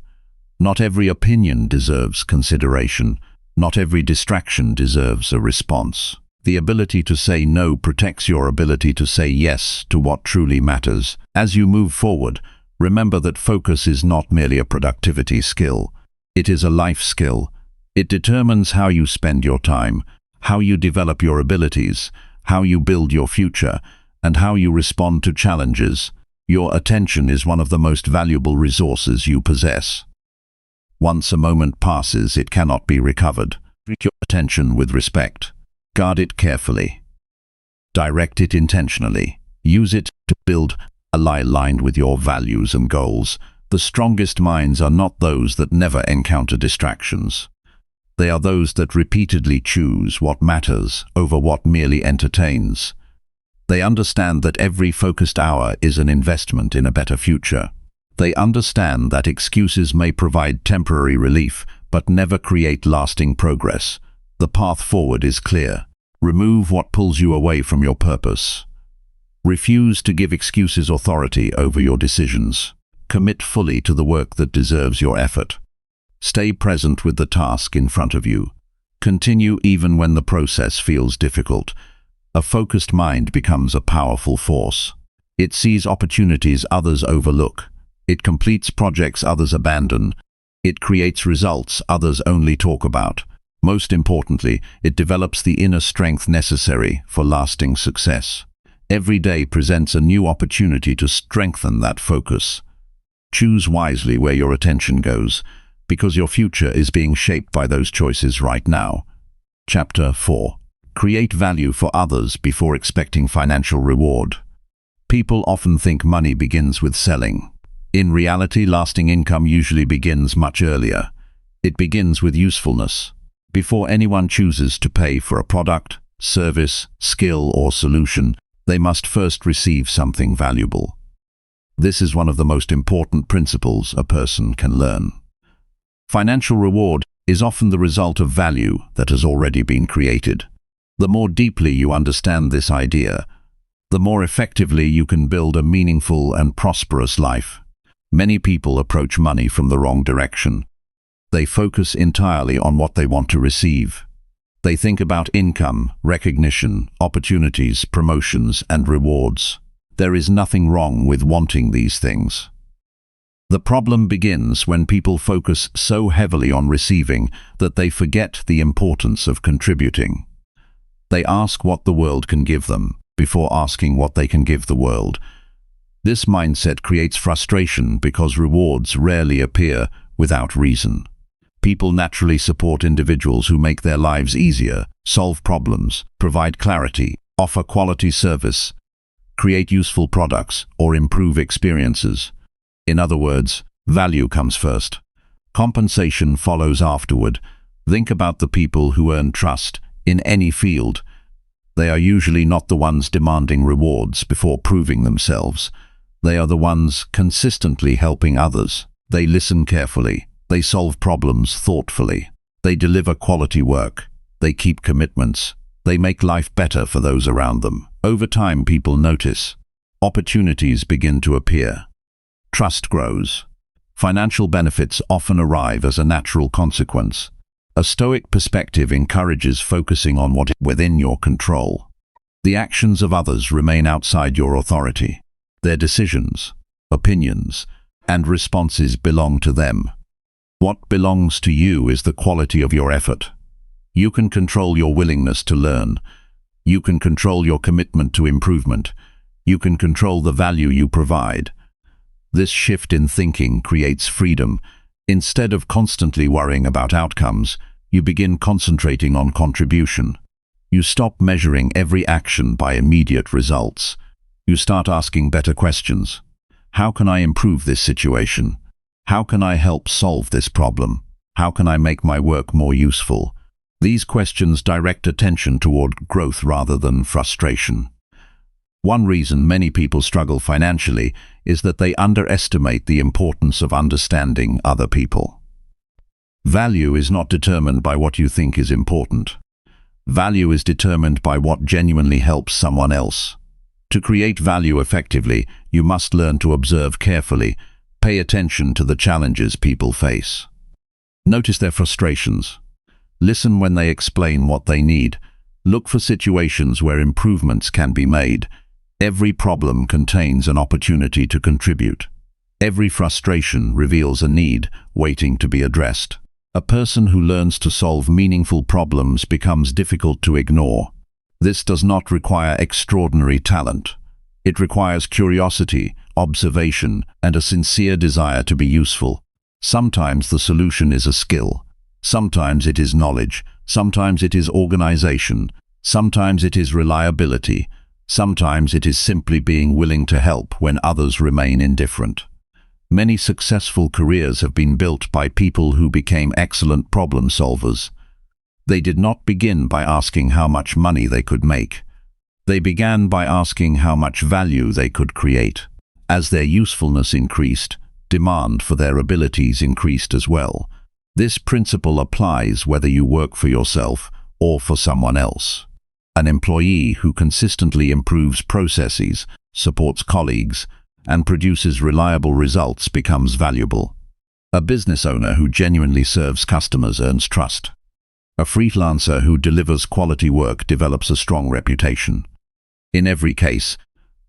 Not every opinion deserves consideration. Not every distraction deserves a response. The ability to say no protects your ability to say yes to what truly matters. As you move forward, remember that focus is not merely a productivity skill. It is a life skill. It determines how you spend your time, how you develop your abilities, how you build your future, and how you respond to challenges. Your attention is one of the most valuable resources you possess. Once a moment passes, it cannot be recovered. Treat your attention with respect. Guard it carefully. Direct it intentionally. Use it to build a life aligned with your values and goals. The strongest minds are not those that never encounter distractions. They are those that repeatedly choose what matters over what merely entertains. They understand that every focused hour is an investment in a better future. They understand that excuses may provide temporary relief, but never create lasting progress. The path forward is clear. Remove what pulls you away from your purpose. Refuse to give excuses authority over your decisions. Commit fully to the work that deserves your effort. Stay present with the task in front of you. Continue even when the process feels difficult. A focused mind becomes a powerful force. It sees opportunities others overlook. It completes projects others abandon. It creates results others only talk about. Most importantly, it develops the inner strength necessary for lasting success. Every day presents a new opportunity to strengthen that focus. Choose wisely where your attention goes, because your future is being shaped by those choices right now. Chapter 4. Create value for others before expecting financial reward. People often think money begins with selling. In reality, lasting income usually begins much earlier. It begins with usefulness. Before anyone chooses to pay for a product, service, skill, or solution, they must first receive something valuable. This is one of the most important principles a person can learn. Financial reward is often the result of value that has already been created. The more deeply you understand this idea, the more effectively you can build a meaningful and prosperous life. Many people approach money from the wrong direction. They focus entirely on what they want to receive. They think about income, recognition, opportunities, promotions, and rewards. There is nothing wrong with wanting these things. The problem begins when people focus so heavily on receiving that they forget the importance of contributing. They ask what the world can give them before asking what they can give the world. This mindset creates frustration because rewards rarely appear without reason. People naturally support individuals who make their lives easier, solve problems, provide clarity, offer quality service, create useful products, or improve experiences. In other words, value comes first. Compensation follows afterward. Think about the people who earn trust in any field. They are usually not the ones demanding rewards before proving themselves. They are the ones consistently helping others. They listen carefully. They solve problems thoughtfully. They deliver quality work. They keep commitments. They make life better for those around them. Over time, people notice. Opportunities begin to appear. Trust grows. Financial benefits often arrive as a natural consequence. A Stoic perspective encourages focusing on what is within your control. The actions of others remain outside your authority. Their decisions, opinions, and responses belong to them. What belongs to you is the quality of your effort. You can control your willingness to learn. You can control your commitment to improvement. You can control the value you provide. This shift in thinking creates freedom. Instead of constantly worrying about outcomes, you begin concentrating on contribution. You stop measuring every action by immediate results. You start asking better questions. How can I improve this situation? How can I help solve this problem? How can I make my work more useful? These questions direct attention toward growth rather than frustration. One reason many people struggle financially is that they underestimate the importance of understanding other people. Value is not determined by what you think is important. Value is determined by what genuinely helps someone else. To create value effectively, you must learn to observe carefully, pay attention to the challenges people face. Notice their frustrations. Listen when they explain what they need. Look for situations where improvements can be made. Every problem contains an opportunity to contribute. Every frustration reveals a need waiting to be addressed. A person who learns to solve meaningful problems becomes difficult to ignore. This does not require extraordinary talent. It requires curiosity, observation, and a sincere desire to be useful. Sometimes the solution is a skill. Sometimes it is knowledge. Sometimes it is organization. Sometimes it is reliability. Sometimes it is simply being willing to help when others remain indifferent. Many successful careers have been built by people who became excellent problem solvers. They did not begin by asking how much money they could make. They began by asking how much value they could create. As their usefulness increased, demand for their abilities increased as well. This principle applies whether you work for yourself or for someone else. An employee who consistently improves processes, supports colleagues, and produces reliable results becomes valuable. A business owner who genuinely serves customers earns trust. A freelancer who delivers quality work develops a strong reputation. In every case,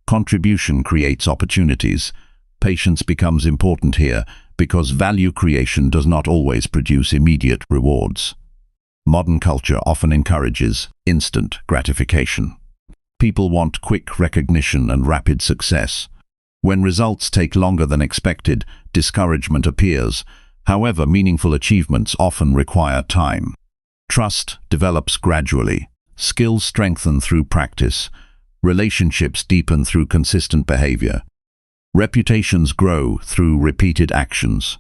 contribution creates opportunities. Patience becomes important here because value creation does not always produce immediate rewards. Modern culture often encourages instant gratification. People want quick recognition and rapid success. When results take longer than expected, discouragement appears. However, meaningful achievements often require time. Trust develops gradually. Skills strengthen through practice. Relationships deepen through consistent behavior. Reputations grow through repeated actions.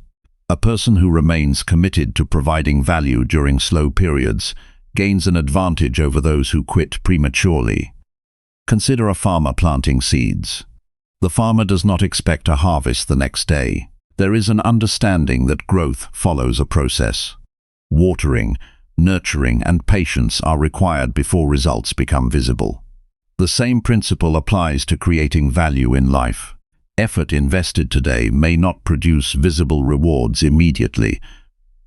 A person who remains committed to providing value during slow periods gains an advantage over those who quit prematurely. Consider a farmer planting seeds. The farmer does not expect a harvest the next day. There is an understanding that growth follows a process. Watering, nurturing, and patience are required before results become visible. The same principle applies to creating value in life. Effort invested today may not produce visible rewards immediately,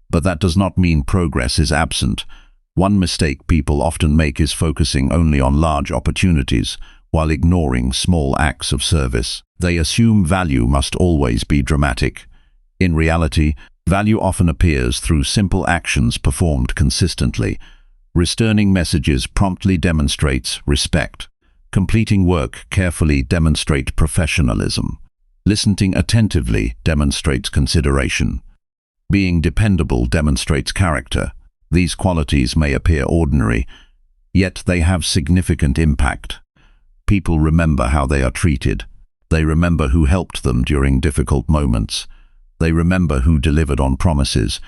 but that does not mean progress is absent. One mistake people often make is focusing only on large opportunities while ignoring small acts of service. They assume value must always be dramatic. In reality, value often appears through simple actions performed consistently. Returning messages promptly demonstrates respect. Completing work carefully demonstrates professionalism. Listening attentively demonstrates consideration. Being dependable demonstrates character. These qualities may appear ordinary, yet they have significant impact. People remember how they are treated. They remember who helped them during difficult moments. They remember who delivered on promises.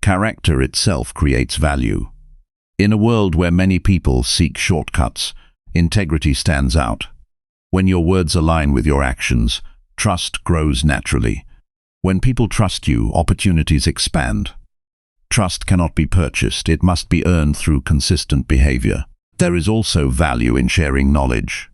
Character itself creates value. In a world where many people seek shortcuts, integrity stands out. When your words align with your actions, trust grows naturally. When people trust you, opportunities expand. Trust cannot be purchased, it must be earned through consistent behavior. There is also value in sharing knowledge.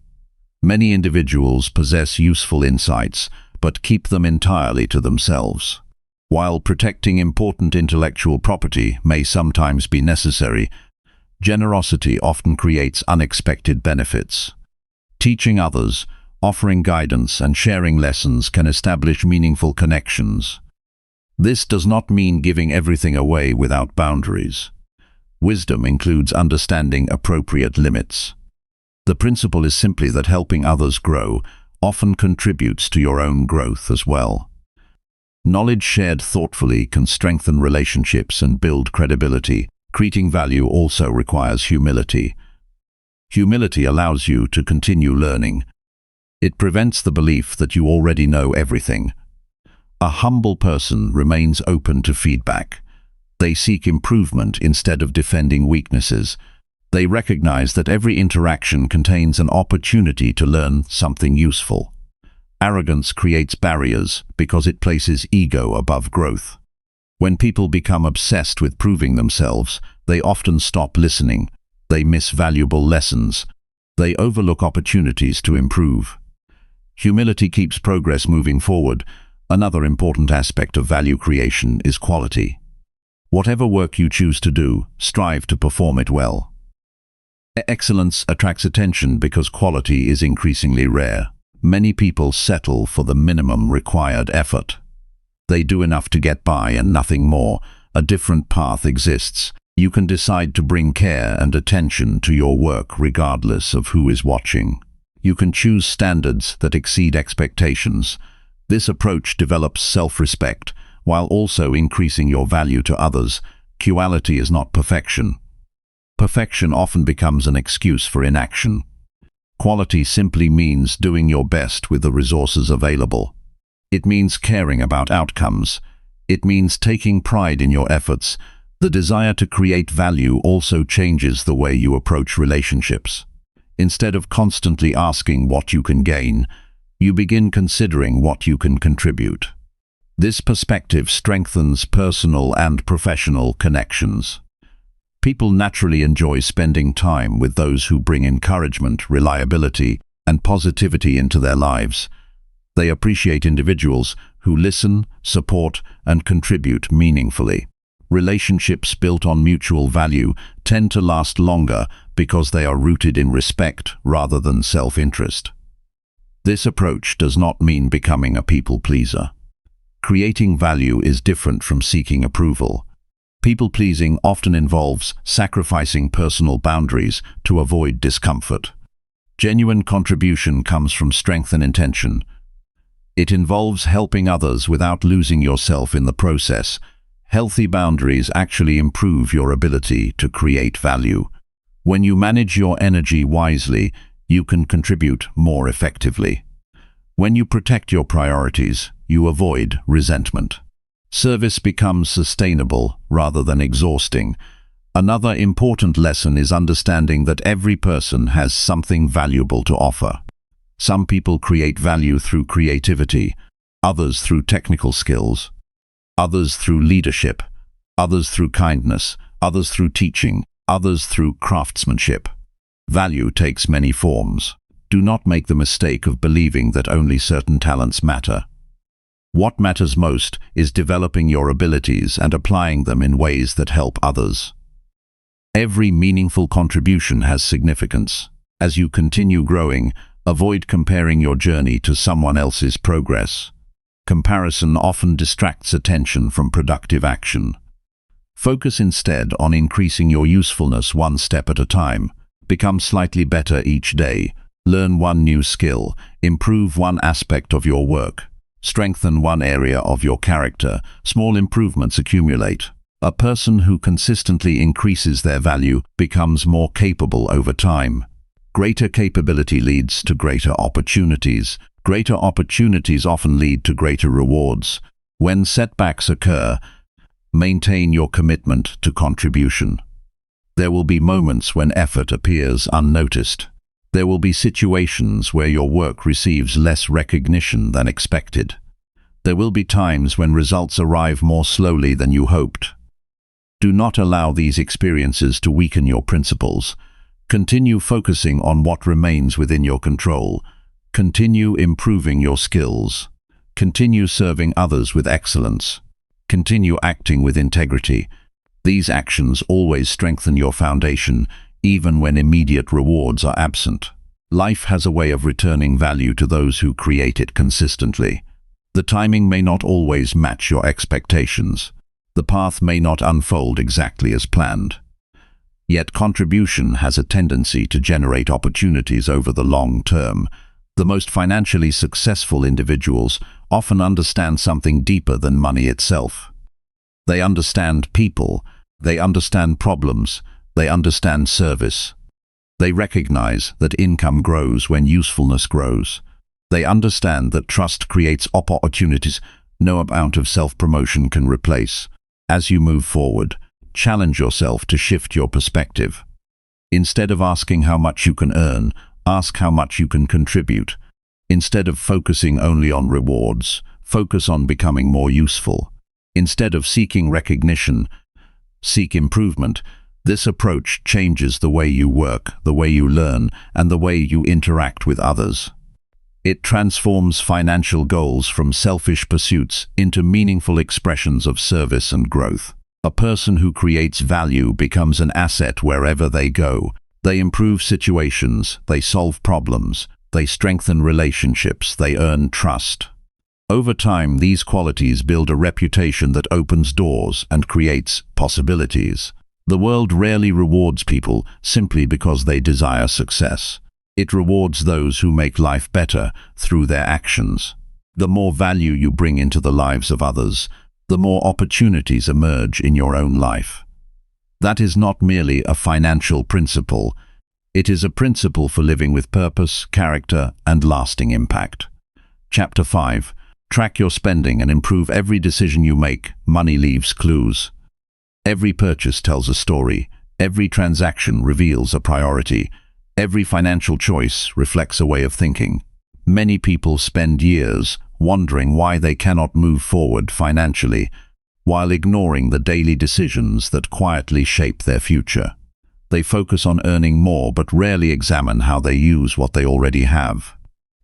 Many individuals possess useful insights, but keep them entirely to themselves. While protecting important intellectual property may sometimes be necessary, generosity often creates unexpected benefits. Teaching others, offering guidance, and sharing lessons can establish meaningful connections. This does not mean giving everything away without boundaries. Wisdom includes understanding appropriate limits. The principle is simply that helping others grow often contributes to your own growth as well. Knowledge shared thoughtfully can strengthen relationships and build credibility. Creating value also requires humility. Humility allows you to continue learning. It prevents the belief that you already know everything. A humble person remains open to feedback. They seek improvement instead of defending weaknesses. They recognize that every interaction contains an opportunity to learn something useful. Arrogance creates barriers because it places ego above growth. When people become obsessed with proving themselves, they often stop listening. They miss valuable lessons. They overlook opportunities to improve. Humility keeps progress moving forward. Another important aspect of value creation is quality. Whatever work you choose to do, strive to perform it well. Excellence attracts attention because quality is increasingly rare. Many people settle for the minimum required effort. They do enough to get by and nothing more. A different path exists. You can decide to bring care and attention to your work regardless of who is watching. You can choose standards that exceed expectations. This approach develops self-respect while also increasing your value to others. Quality is not perfection. Perfection often becomes an excuse for inaction. Quality simply means doing your best with the resources available. It means caring about outcomes. It means taking pride in your efforts. The desire to create value also changes the way you approach relationships. Instead of constantly asking what you can gain, you begin considering what you can contribute. This perspective strengthens personal and professional connections. People naturally enjoy spending time with those who bring encouragement, reliability, and positivity into their lives. They appreciate individuals who listen, support, and contribute meaningfully. Relationships built on mutual value tend to last longer because they are rooted in respect rather than self-interest. This approach does not mean becoming a people pleaser. Creating value is different from seeking approval. People-pleasing often involves sacrificing personal boundaries to avoid discomfort. Genuine contribution comes from strength and intention. It involves helping others without losing yourself in the process. Healthy boundaries actually improve your ability to create value. When you manage your energy wisely, you can contribute more effectively. When you protect your priorities, you avoid resentment. Service becomes sustainable rather than exhausting. Another important lesson is understanding that every person has something valuable to offer. Some people create value through creativity, others through technical skills, others through leadership, others through kindness, others through teaching, others through craftsmanship. Value takes many forms. Do not make the mistake of believing that only certain talents matter. What matters most is developing your abilities and applying them in ways that help others. Every meaningful contribution has significance. As you continue growing, avoid comparing your journey to someone else's progress. Comparison often distracts attention from productive action. Focus instead on increasing your usefulness one step at a time. Become slightly better each day. Learn one new skill. Improve one aspect of your work. Strengthen one area of your character. Small improvements accumulate. A person who consistently increases their value becomes more capable over time. Greater capability leads to greater opportunities. Greater opportunities often lead to greater rewards. When setbacks occur, maintain your commitment to contribution. There will be moments when effort appears unnoticed. There will be situations where your work receives less recognition than expected. There will be times when results arrive more slowly than you hoped. Do not allow these experiences to weaken your principles. Continue focusing on what remains within your control. Continue improving your skills. Continue serving others with excellence. Continue acting with integrity. These actions always strengthen your foundation, even when immediate rewards are absent. Life has a way of returning value to those who create it consistently. The timing may not always match your expectations. The path may not unfold exactly as planned. Yet contribution has a tendency to generate opportunities over the long term. The most financially successful individuals often understand something deeper than money itself. They understand people, they understand problems, they understand service. They recognize that income grows when usefulness grows. They understand that trust creates opportunities no amount of self-promotion can replace. As you move forward, challenge yourself to shift your perspective. Instead of asking how much you can earn, ask how much you can contribute. Instead of focusing only on rewards, focus on becoming more useful. Instead of seeking recognition, seek improvement. This approach changes the way you work, the way you learn, and the way you interact with others. It transforms financial goals from selfish pursuits into meaningful expressions of service and growth. A person who creates value becomes an asset wherever they go. They improve situations, they solve problems, they strengthen relationships, they earn trust. Over time, these qualities build a reputation that opens doors and creates possibilities. The world rarely rewards people simply because they desire success. It rewards those who make life better through their actions. The more value you bring into the lives of others, the more opportunities emerge in your own life. That is not merely a financial principle. It is a principle for living with purpose, character, and lasting impact. Chapter 5. Track your spending and improve every decision you make. Money leaves clues. Every purchase tells a story. Every transaction reveals a priority. Every financial choice reflects a way of thinking. Many people spend years wondering why they cannot move forward financially, while ignoring the daily decisions that quietly shape their future. They focus on earning more but rarely examine how they use what they already have.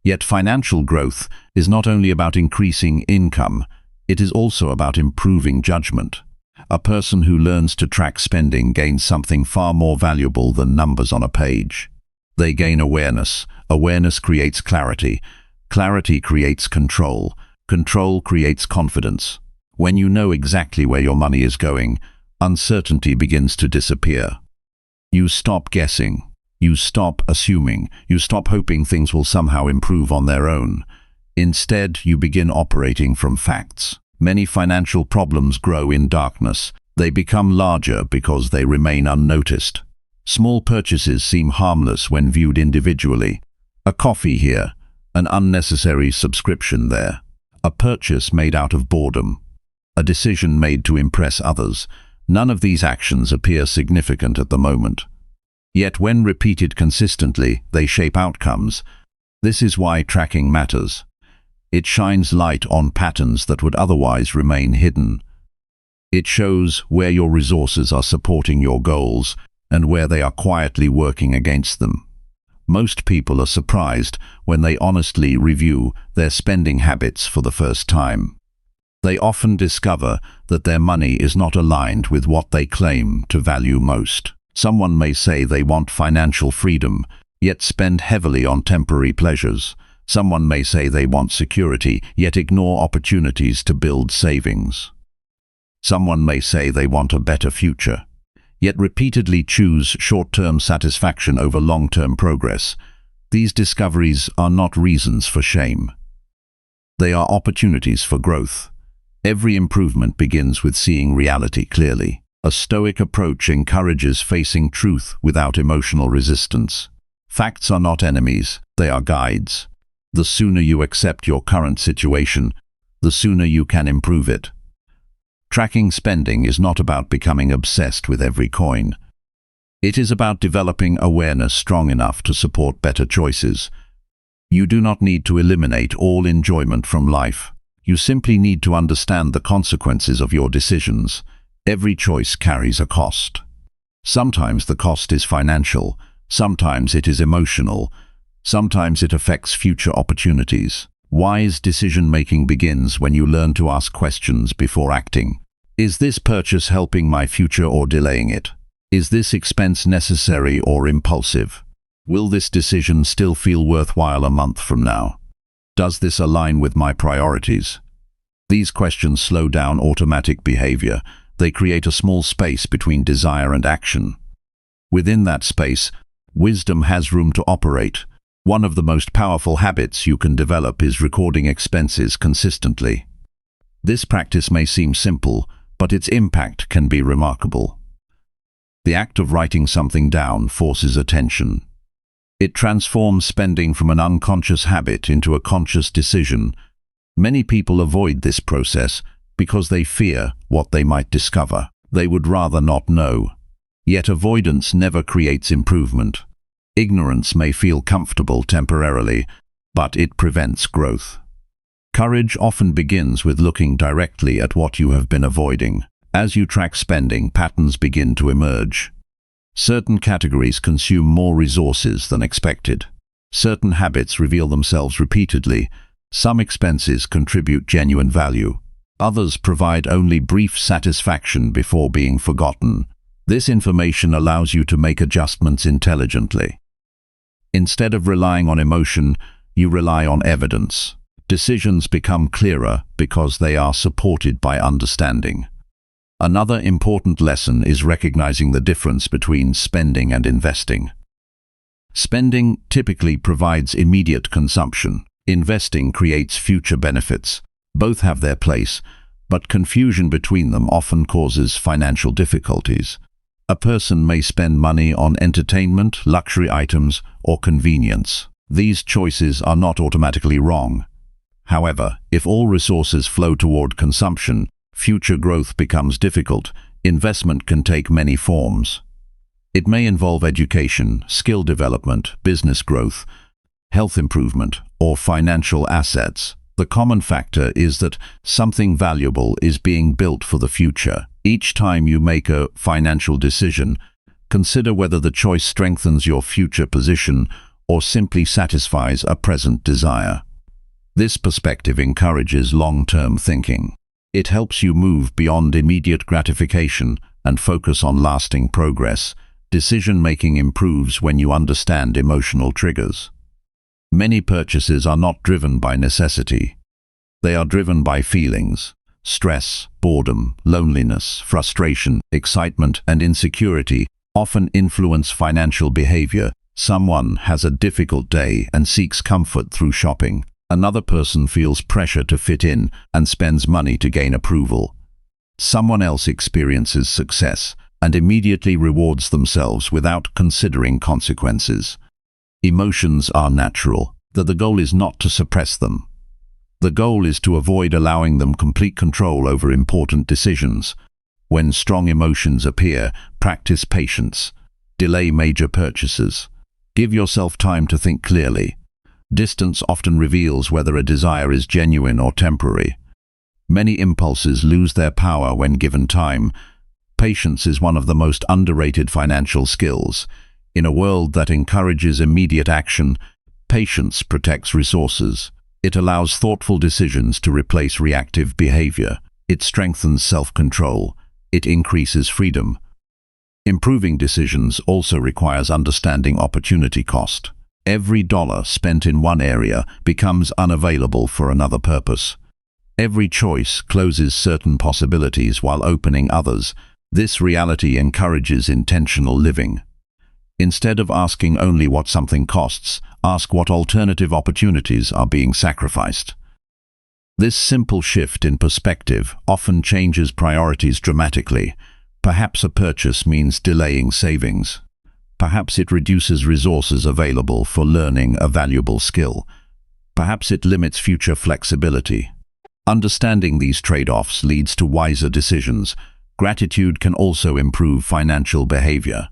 Yet financial growth is not only about increasing income, it is also about improving judgment. A person who learns to track spending gains something far more valuable than numbers on a page. They gain awareness. Awareness creates clarity. Clarity creates control. Control creates confidence. When you know exactly where your money is going, uncertainty begins to disappear. You stop guessing. You stop assuming. You stop hoping things will somehow improve on their own. Instead, you begin operating from facts. Many financial problems grow in darkness. They become larger because they remain unnoticed. Small purchases seem harmless when viewed individually. A coffee here, an unnecessary subscription there. A purchase made out of boredom. A decision made to impress others. None of these actions appear significant at the moment. Yet when repeated consistently, they shape outcomes. This is why tracking matters. It shines light on patterns that would otherwise remain hidden. It shows where your resources are supporting your goals and where they are quietly working against them. Most people are surprised when they honestly review their spending habits for the first time. They often discover that their money is not aligned with what they claim to value most. Someone may say they want financial freedom, yet spend heavily on temporary pleasures. Someone may say they want security, yet ignore opportunities to build savings. Someone may say they want a better future, yet repeatedly choose short-term satisfaction over long-term progress. These discoveries are not reasons for shame. They are opportunities for growth. Every improvement begins with seeing reality clearly. A stoic approach encourages facing truth without emotional resistance. Facts are not enemies, they are guides. The sooner you accept your current situation, the sooner you can improve it. Tracking spending is not about becoming obsessed with every coin. It is about developing awareness strong enough to support better choices. You do not need to eliminate all enjoyment from life. You simply need to understand the consequences of your decisions. Every choice carries a cost. Sometimes the cost is financial, sometimes it is emotional, sometimes it affects future opportunities. Wise decision-making begins when you learn to ask questions before acting. Is this purchase helping my future or delaying it? Is this expense necessary or impulsive? Will this decision still feel worthwhile a month from now? Does this align with my priorities? These questions slow down automatic behavior. They create a small space between desire and action. Within that space, wisdom has room to operate. One of the most powerful habits you can develop is recording expenses consistently. This practice may seem simple, but its impact can be remarkable. The act of writing something down forces attention. It transforms spending from an unconscious habit into a conscious decision. Many people avoid this process because they fear what they might discover. They would rather not know. Yet avoidance never creates improvement. Ignorance may feel comfortable temporarily, but it prevents growth. Courage often begins with looking directly at what you have been avoiding. As you track spending, patterns begin to emerge. Certain categories consume more resources than expected. Certain habits reveal themselves repeatedly. Some expenses contribute genuine value. Others provide only brief satisfaction before being forgotten. This information allows you to make adjustments intelligently. Instead of relying on emotion, you rely on evidence. Decisions become clearer because they are supported by understanding. Another important lesson is recognizing the difference between spending and investing. Spending typically provides immediate consumption. Investing creates future benefits. Both have their place, but confusion between them often causes financial difficulties. A person may spend money on entertainment, luxury items, or convenience. These choices are not automatically wrong. However, if all resources flow toward consumption, future growth becomes difficult. Investment can take many forms. It may involve education, skill development, business growth, health improvement, or financial assets. The common factor is that something valuable is being built for the future. Each time you make a financial decision, consider whether the choice strengthens your future position or simply satisfies a present desire. This perspective encourages long-term thinking. It helps you move beyond immediate gratification and focus on lasting progress. Decision-making improves when you understand emotional triggers. Many purchases are not driven by necessity. They are driven by feelings. Stress, boredom, loneliness, frustration, excitement, and insecurity often influence financial behavior. Someone has a difficult day and seeks comfort through shopping. Another person feels pressure to fit in and spends money to gain approval. Someone else experiences success and immediately rewards themselves without considering consequences. Emotions are natural, though the goal is not to suppress them. The goal is to avoid allowing them complete control over important decisions. When strong emotions appear, practice patience. Delay major purchases. Give yourself time to think clearly. Distance often reveals whether a desire is genuine or temporary. Many impulses lose their power when given time. Patience is one of the most underrated financial skills. In a world that encourages immediate action, patience protects resources. It allows thoughtful decisions to replace reactive behavior. It strengthens self-control. It increases freedom. Improving decisions also requires understanding opportunity cost. Every dollar spent in one area becomes unavailable for another purpose. Every choice closes certain possibilities while opening others. This reality encourages intentional living. Instead of asking only what something costs, ask what alternative opportunities are being sacrificed. This simple shift in perspective often changes priorities dramatically. Perhaps a purchase means delaying savings. Perhaps it reduces resources available for learning a valuable skill. Perhaps it limits future flexibility. Understanding these trade-offs leads to wiser decisions. Gratitude can also improve financial behavior.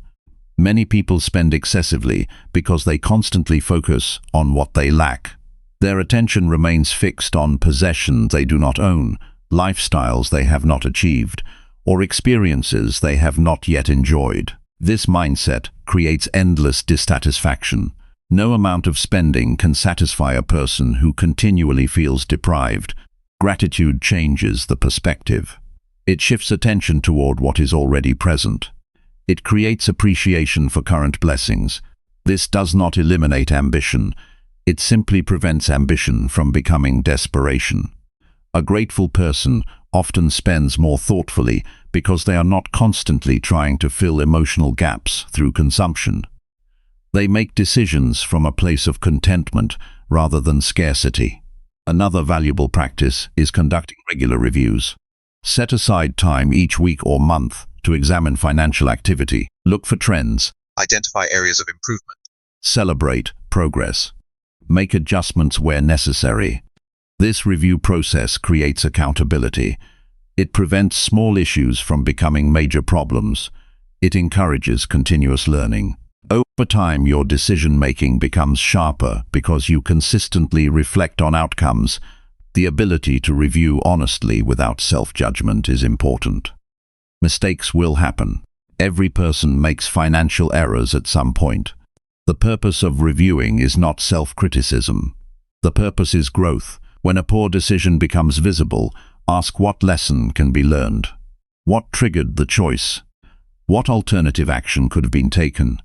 Many people spend excessively because they constantly focus on what they lack. Their attention remains fixed on possessions they do not own, lifestyles they have not achieved, or experiences they have not yet enjoyed. This mindset creates endless dissatisfaction. No amount of spending can satisfy a person who continually feels deprived. Gratitude changes the perspective. It shifts attention toward what is already present. It creates appreciation for current blessings. This does not eliminate ambition. It simply prevents ambition from becoming desperation. A grateful person often spends more thoughtfully because they are not constantly trying to fill emotional gaps through consumption. They make decisions from a place of contentment rather than scarcity. Another valuable practice is conducting regular reviews. Set aside time each week or month to examine financial activity. Look for trends. Identify areas of improvement. Celebrate progress. Make adjustments where necessary. This review process creates accountability. It prevents small issues from becoming major problems. It encourages continuous learning. Over time, your decision-making becomes sharper because you consistently reflect on outcomes. The ability to review honestly without self-judgment is important. Mistakes will happen. Every person makes financial errors at some point. The purpose of reviewing is not self-criticism. The purpose is growth. When a poor decision becomes visible, Ask what lesson can be learned. What triggered the choice? What alternative action could have been taken?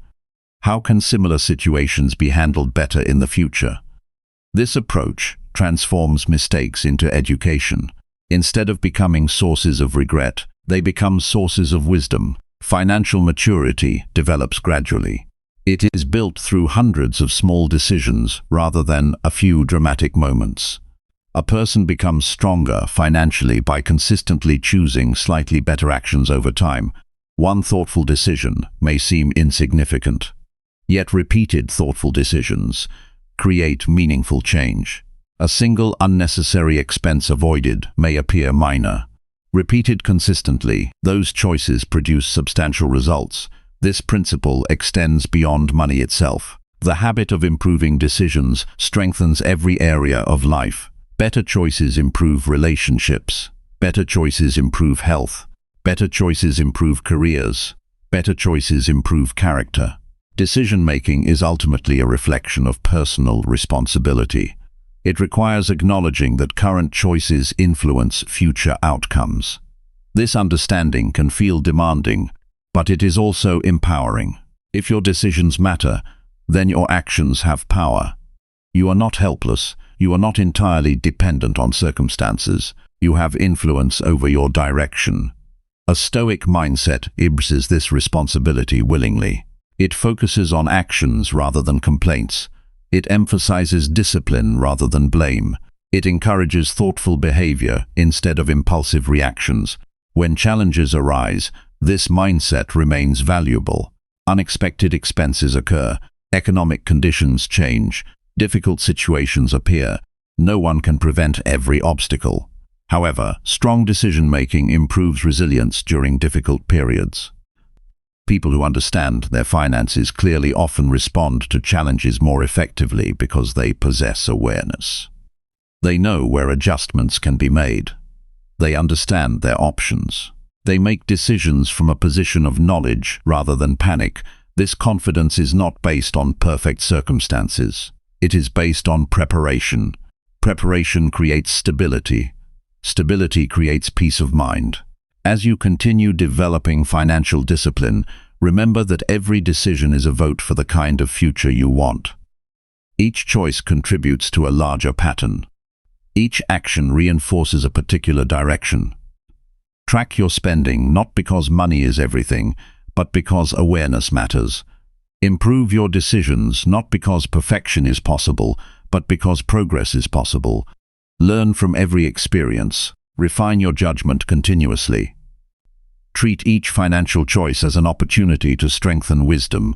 How can similar situations be handled better in the future? This approach transforms mistakes into education. Instead of becoming sources of regret, they become sources of wisdom. Financial maturity develops gradually. It is built through hundreds of small decisions rather than a few dramatic moments. A person becomes stronger financially by consistently choosing slightly better actions over time. One thoughtful decision may seem insignificant, yet repeated thoughtful decisions create meaningful change. A single unnecessary expense avoided may appear minor. Repeated consistently, those choices produce substantial results. This principle extends beyond money itself. The habit of improving decisions strengthens every area of life. Better choices improve relationships. Better choices improve health. Better choices improve careers. Better choices improve character. Decision-making is ultimately a reflection of personal responsibility. It requires acknowledging that current choices influence future outcomes. This understanding can feel demanding, but it is also empowering. If your decisions matter, then your actions have power. You are not helpless. You are not entirely dependent on circumstances. You have influence over your direction. A Stoic mindset embraces this responsibility willingly. It focuses on actions rather than complaints. It emphasizes discipline rather than blame. It encourages thoughtful behavior instead of impulsive reactions. When challenges arise, this mindset remains valuable. Unexpected expenses occur. Economic conditions change. Difficult situations appear. No one can prevent every obstacle. However, strong decision-making improves resilience during difficult periods. People who understand their finances clearly often respond to challenges more effectively because they possess awareness. They know where adjustments can be made. They understand their options. They make decisions from a position of knowledge rather than panic. This confidence is not based on perfect circumstances. It is based on preparation. Preparation creates stability. Stability creates peace of mind. As you continue developing financial discipline, remember that every decision is a vote for the kind of future you want. Each choice contributes to a larger pattern. Each action reinforces a particular direction. Track your spending not because money is everything, but because awareness matters. Improve your decisions not because perfection is possible, but because progress is possible. Learn from every experience. Refine your judgment continuously. Treat each financial choice as an opportunity to strengthen wisdom.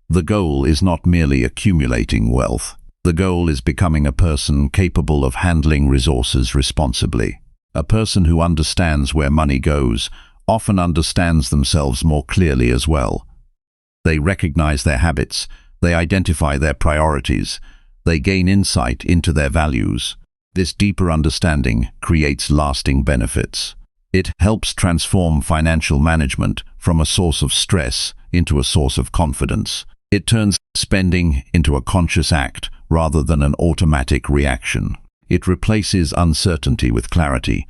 The goal is not merely accumulating wealth. The goal is becoming a person capable of handling resources responsibly. A person who understands where money goes often understands themselves more clearly as well. They recognize their habits. They identify their priorities. They gain insight into their values. This deeper understanding creates lasting benefits. It helps transform financial management from a source of stress into a source of confidence. It turns spending into a conscious act rather than an automatic reaction. It replaces uncertainty with clarity.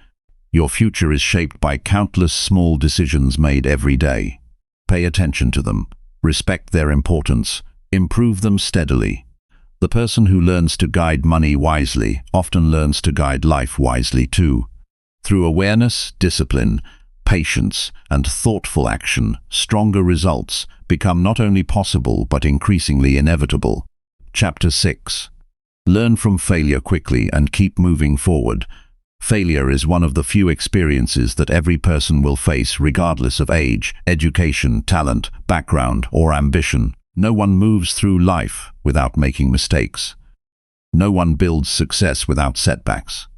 Your future is shaped by countless small decisions made every day. Pay attention to them. Respect their importance. Improve them steadily. The person who learns to guide money wisely often learns to guide life wisely too. Through awareness, discipline, patience, and thoughtful action, stronger results become not only possible but increasingly inevitable. Chapter 6. Learn from failure quickly and keep moving forward. Failure is one of the few experiences that every person will face regardless of age, education, talent, background, or ambition. No one moves through life without making mistakes. No one builds success without setbacks.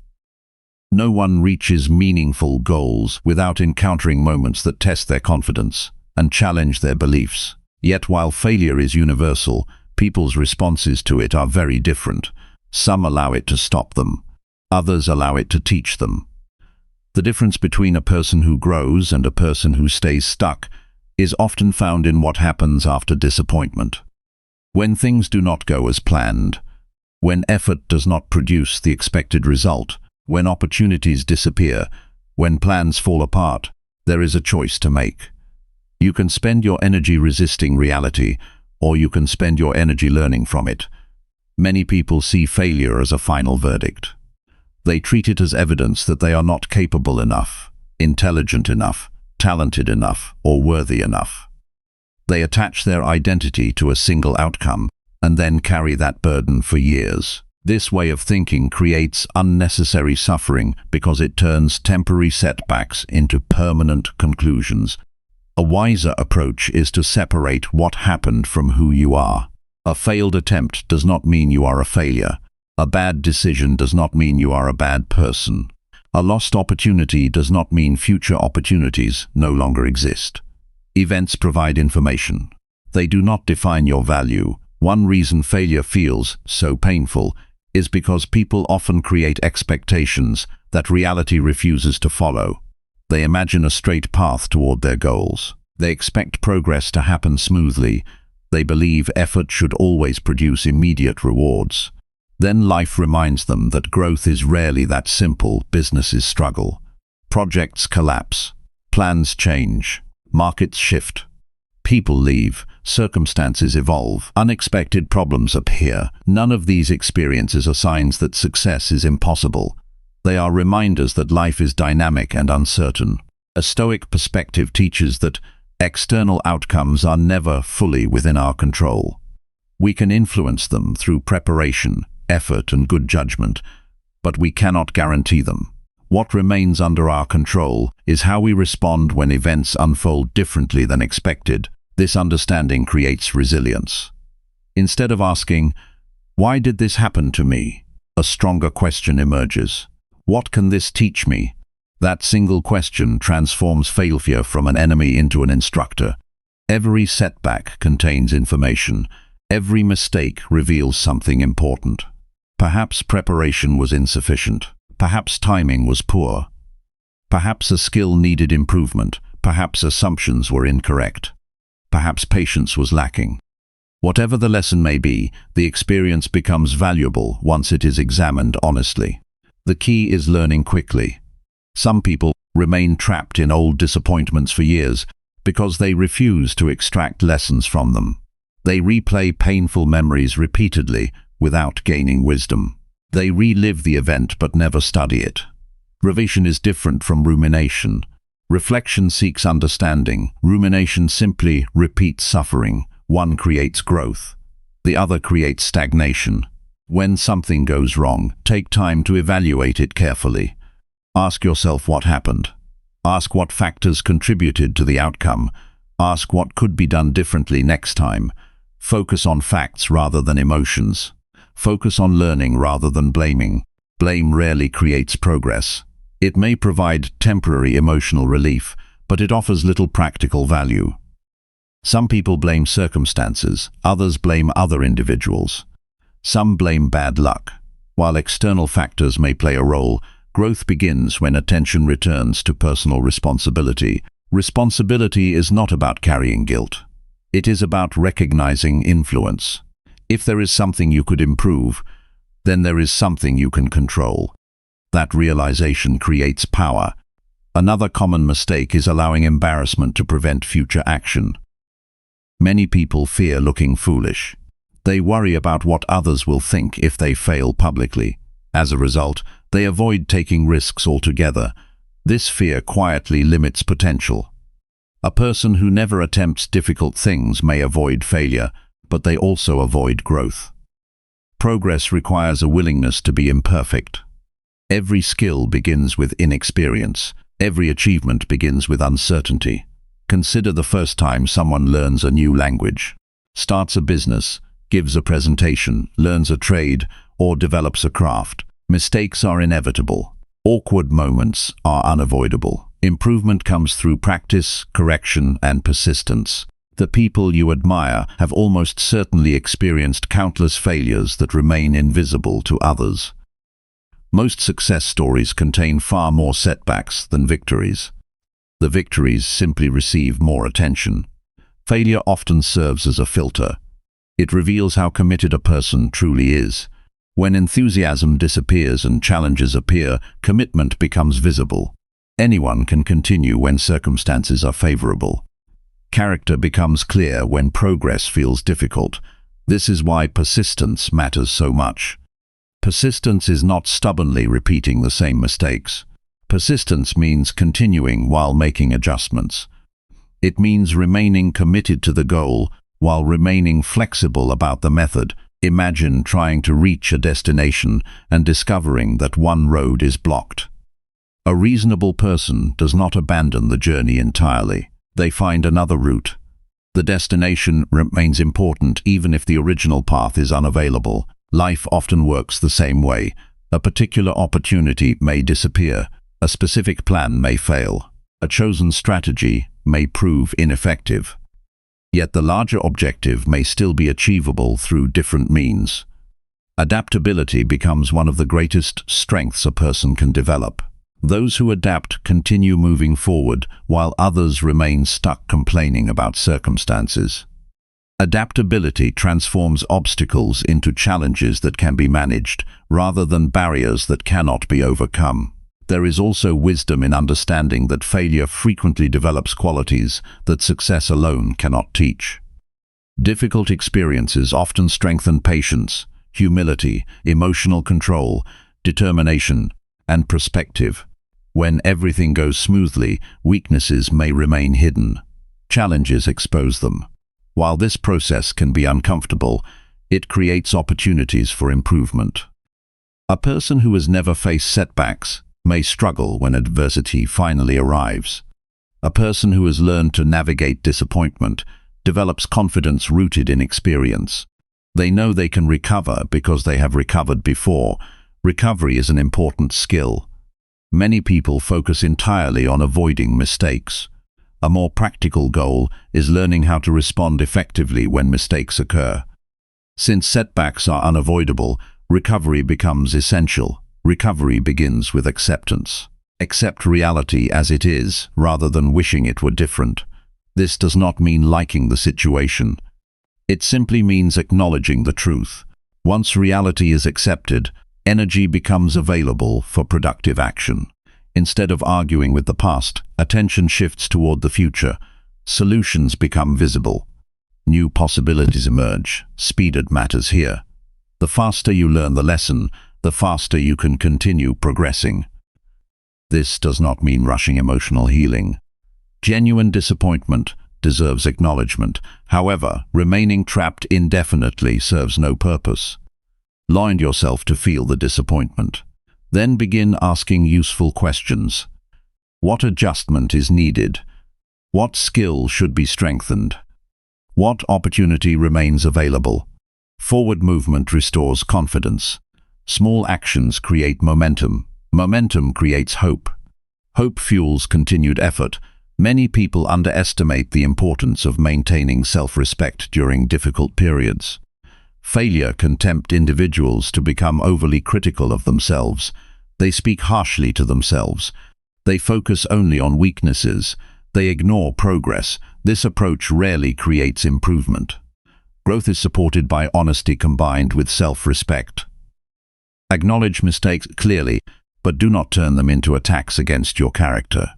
No one reaches meaningful goals without encountering moments that test their confidence and challenge their beliefs. Yet while failure is universal, people's responses to it are very different. Some allow it to stop them. Others allow it to teach them. The difference between a person who grows and a person who stays stuck is often found in what happens after disappointment. When things do not go as planned, when effort does not produce the expected result, When opportunities disappear, when plans fall apart, there is a choice to make. You can spend your energy resisting reality, or you can spend your energy learning from it. Many people see failure as a final verdict. They treat it as evidence that they are not capable enough, intelligent enough, talented enough, or worthy enough. They attach their identity to a single outcome and then carry that burden for years. This way of thinking creates unnecessary suffering because it turns temporary setbacks into permanent conclusions. A wiser approach is to separate what happened from who you are. A failed attempt does not mean you are a failure. A bad decision does not mean you are a bad person. A lost opportunity does not mean future opportunities no longer exist. Events provide information. They do not define your value. One reason failure feels so painful is because people often create expectations that reality refuses to follow. They imagine a straight path toward their goals. They expect progress to happen smoothly. They believe effort should always produce immediate rewards. Then life reminds them that growth is rarely that simple. Businesses struggle. Projects collapse. Plans change. Markets shift. People leave. Circumstances evolve. Unexpected problems appear. None of these experiences are signs that success is impossible. They are reminders that life is dynamic and uncertain. A Stoic perspective teaches that external outcomes are never fully within our control. We can influence them through preparation, effort, and good judgment, but we cannot guarantee them. What remains under our control is how we respond when events unfold differently than expected. This understanding creates resilience. Instead of asking, "Why did this happen to me?" a stronger question emerges. What can this teach me? That single question transforms failure from an enemy into an instructor. Every setback contains information. Every mistake reveals something important. Perhaps preparation was insufficient. Perhaps timing was poor. Perhaps a skill needed improvement. Perhaps assumptions were incorrect. Perhaps patience was lacking. Whatever the lesson may be, the experience becomes valuable once it is examined honestly. The key is learning quickly. Some people remain trapped in old disappointments for years because they refuse to extract lessons from them. They replay painful memories repeatedly without gaining wisdom. They relive the event but never study it. Revision is different from rumination. Reflection seeks understanding. Rumination simply repeats suffering. One creates growth. The other creates stagnation. When something goes wrong, take time to evaluate it carefully. Ask yourself what happened. Ask what factors contributed to the outcome. Ask what could be done differently next time. Focus on facts rather than emotions. Focus on learning rather than blaming. Blame rarely creates progress. It may provide temporary emotional relief, but it offers little practical value. Some people blame circumstances, others blame other individuals. Some blame bad luck. While external factors may play a role, growth begins when attention returns to personal responsibility. Responsibility is not about carrying guilt. It is about recognizing influence. If there is something you could improve, then there is something you can control. That realization creates power. Another common mistake is allowing embarrassment to prevent future action. Many people fear looking foolish. They worry about what others will think if they fail publicly. As a result, they avoid taking risks altogether. This fear quietly limits potential. A person who never attempts difficult things may avoid failure, but they also avoid growth. Progress requires a willingness to be imperfect. Every skill begins with inexperience. Every achievement begins with uncertainty. Consider the first time someone learns a new language, starts a business, gives a presentation, learns a trade, or develops a craft. Mistakes are inevitable. Awkward moments are unavoidable. Improvement comes through practice, correction, and persistence. The people you admire have almost certainly experienced countless failures that remain invisible to others. Most success stories contain far more setbacks than victories. The victories simply receive more attention. Failure often serves as a filter. It reveals how committed a person truly is. When enthusiasm disappears and challenges appear, commitment becomes visible. Anyone can continue when circumstances are favorable. Character becomes clear when progress feels difficult. This is why persistence matters so much. Persistence is not stubbornly repeating the same mistakes. Persistence means continuing while making adjustments. It means remaining committed to the goal while remaining flexible about the method. Imagine trying to reach a destination and discovering that one road is blocked. A reasonable person does not abandon the journey entirely. They find another route. The destination remains important even if the original path is unavailable. Life often works the same way. A particular opportunity may disappear. A specific plan may fail. A chosen strategy may prove ineffective. Yet the larger objective may still be achievable through different means. Adaptability becomes one of the greatest strengths a person can develop. Those who adapt continue moving forward, while others remain stuck complaining about circumstances. Adaptability transforms obstacles into challenges that can be managed, rather than barriers that cannot be overcome. There is also wisdom in understanding that failure frequently develops qualities that success alone cannot teach. Difficult experiences often strengthen patience, humility, emotional control, determination, and perspective. When everything goes smoothly, weaknesses may remain hidden. Challenges expose them. While this process can be uncomfortable, it creates opportunities for improvement. A person who has never faced setbacks may struggle when adversity finally arrives. A person who has learned to navigate disappointment develops confidence rooted in experience. They know they can recover because they have recovered before. Recovery is an important skill. Many people focus entirely on avoiding mistakes. A more practical goal is learning how to respond effectively when mistakes occur. Since setbacks are unavoidable, recovery becomes essential. Recovery begins with acceptance. Accept reality as it is, rather than wishing it were different. This does not mean liking the situation. It simply means acknowledging the truth. Once reality is accepted, energy becomes available for productive action. Instead of arguing with the past, attention shifts toward the future. Solutions become visible. New possibilities emerge. Speed matters here. The faster you learn the lesson, the faster you can continue progressing. This does not mean rushing emotional healing. Genuine disappointment deserves acknowledgement. However, remaining trapped indefinitely serves no purpose. Allow yourself to feel the disappointment. Then begin asking useful questions. What adjustment is needed? What skill should be strengthened? What opportunity remains available? Forward movement restores confidence. Small actions create momentum. Momentum creates hope. Hope fuels continued effort. Many people underestimate the importance of maintaining self-respect during difficult periods. Failure can tempt individuals to become overly critical of themselves. They speak harshly to themselves. They focus only on weaknesses. They ignore progress. This approach rarely creates improvement. Growth is supported by honesty combined with self-respect. Acknowledge mistakes clearly, but do not turn them into attacks against your character.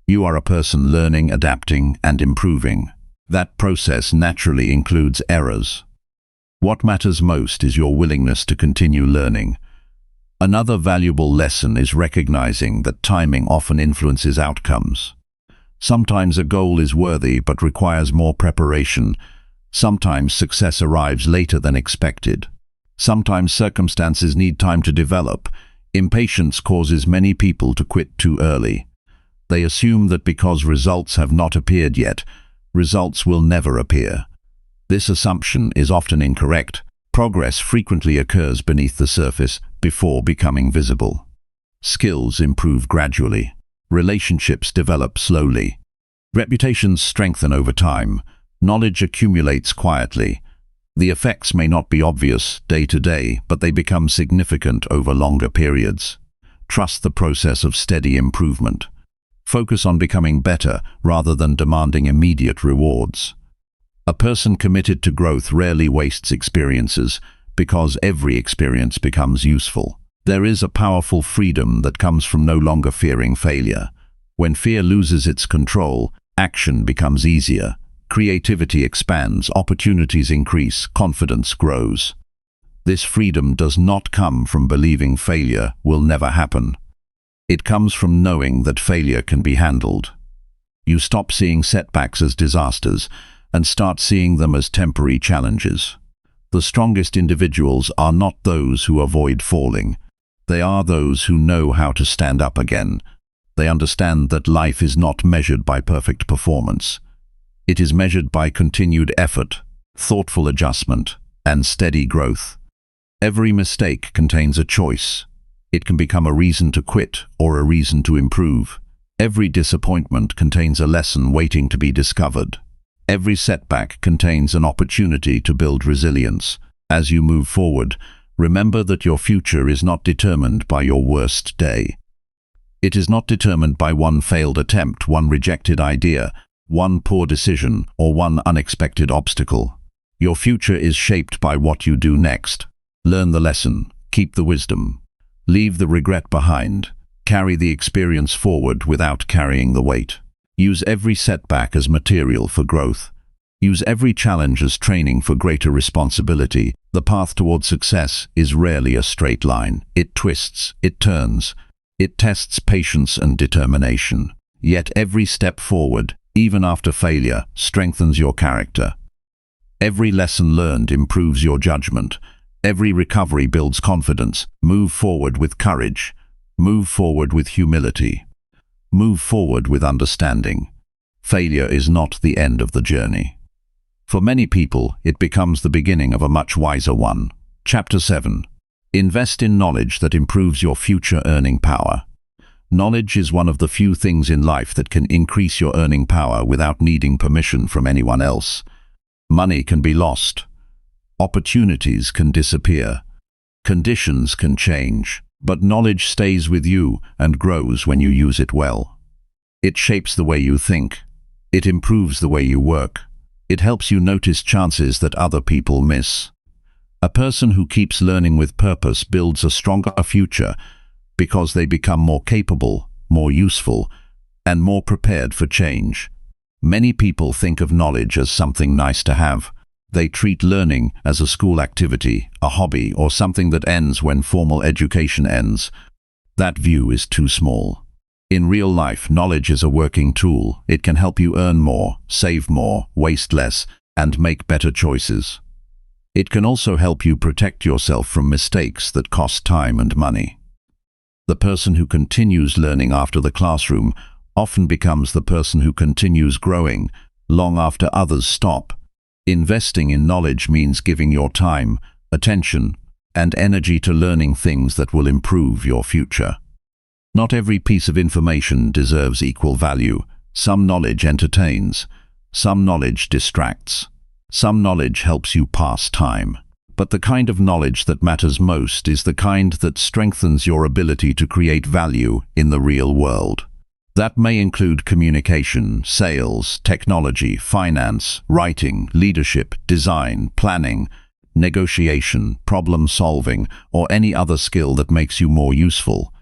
You are a person learning, adapting, and improving. That process naturally includes errors. What matters most is your willingness to continue learning. Another valuable lesson is recognizing that timing often influences outcomes. Sometimes a goal is worthy but requires more preparation. Sometimes success arrives later than expected. Sometimes circumstances need time to develop. Impatience causes many people to quit too early. They assume that because results have not appeared yet, results will never appear. This assumption is often incorrect. Progress frequently occurs beneath the surface before becoming visible. Skills improve gradually. Relationships develop slowly. Reputations strengthen over time. Knowledge accumulates quietly. The effects may not be obvious day to day, but they become significant over longer periods. Trust the process of steady improvement. Focus on becoming better rather than demanding immediate rewards. A person committed to growth rarely wastes experiences because every experience becomes useful. There is a powerful freedom that comes from no longer fearing failure. When fear loses its control, action becomes easier. Creativity expands, opportunities increase, confidence grows. This freedom does not come from believing failure will never happen. It comes from knowing that failure can be handled. You stop seeing setbacks as disasters and start seeing them as temporary challenges. The strongest individuals are not those who avoid falling. They are those who know how to stand up again. They understand that life is not measured by perfect performance. It is measured by continued effort, thoughtful adjustment, and steady growth. Every mistake contains a choice. It can become a reason to quit or a reason to improve. Every disappointment contains a lesson waiting to be discovered. Every setback contains an opportunity to build resilience. As you move forward, remember that your future is not determined by your worst day. It is not determined by one failed attempt, one rejected idea, one poor decision, or one unexpected obstacle. Your future is shaped by what you do next. Learn the lesson, keep the wisdom, leave the regret behind, carry the experience forward without carrying the weight. Use every setback as material for growth. Use every challenge as training for greater responsibility. The path toward success is rarely a straight line. It twists, it turns, it tests patience and determination. Yet every step forward, even after failure, strengthens your character. Every lesson learned improves your judgment. Every recovery builds confidence. Move forward with courage. Move forward with humility. Move forward with understanding. Failure is not the end of the journey. For many people, it becomes the beginning of a much wiser one. Chapter 7. Invest in knowledge that improves your future earning power. Knowledge is one of the few things in life that can increase your earning power without needing permission from anyone else. Money can be lost. Opportunities can disappear. Conditions can change. But knowledge stays with you and grows when you use it well. It shapes the way you think. It improves the way you work. It helps you notice chances that other people miss. A person who keeps learning with purpose builds a stronger future because they become more capable, more useful, and more prepared for change. Many people think of knowledge as something nice to have. They treat learning as a school activity, a hobby, or something that ends when formal education ends. That view is too small. In real life, knowledge is a working tool. It can help you earn more, save more, waste less, and make better choices. It can also help you protect yourself from mistakes that cost time and money. The person who continues learning after the classroom often becomes the person who continues growing long after others stop. Investing in knowledge means giving your time, attention, and energy to learning things that will improve your future. Not every piece of information deserves equal value. Some knowledge entertains. Some knowledge distracts. Some knowledge helps you pass time. But the kind of knowledge that matters most is the kind that strengthens your ability to create value in the real world. That may include communication, sales, technology, finance, writing, leadership, design, planning, negotiation, problem solving, or any other skill that makes you more useful.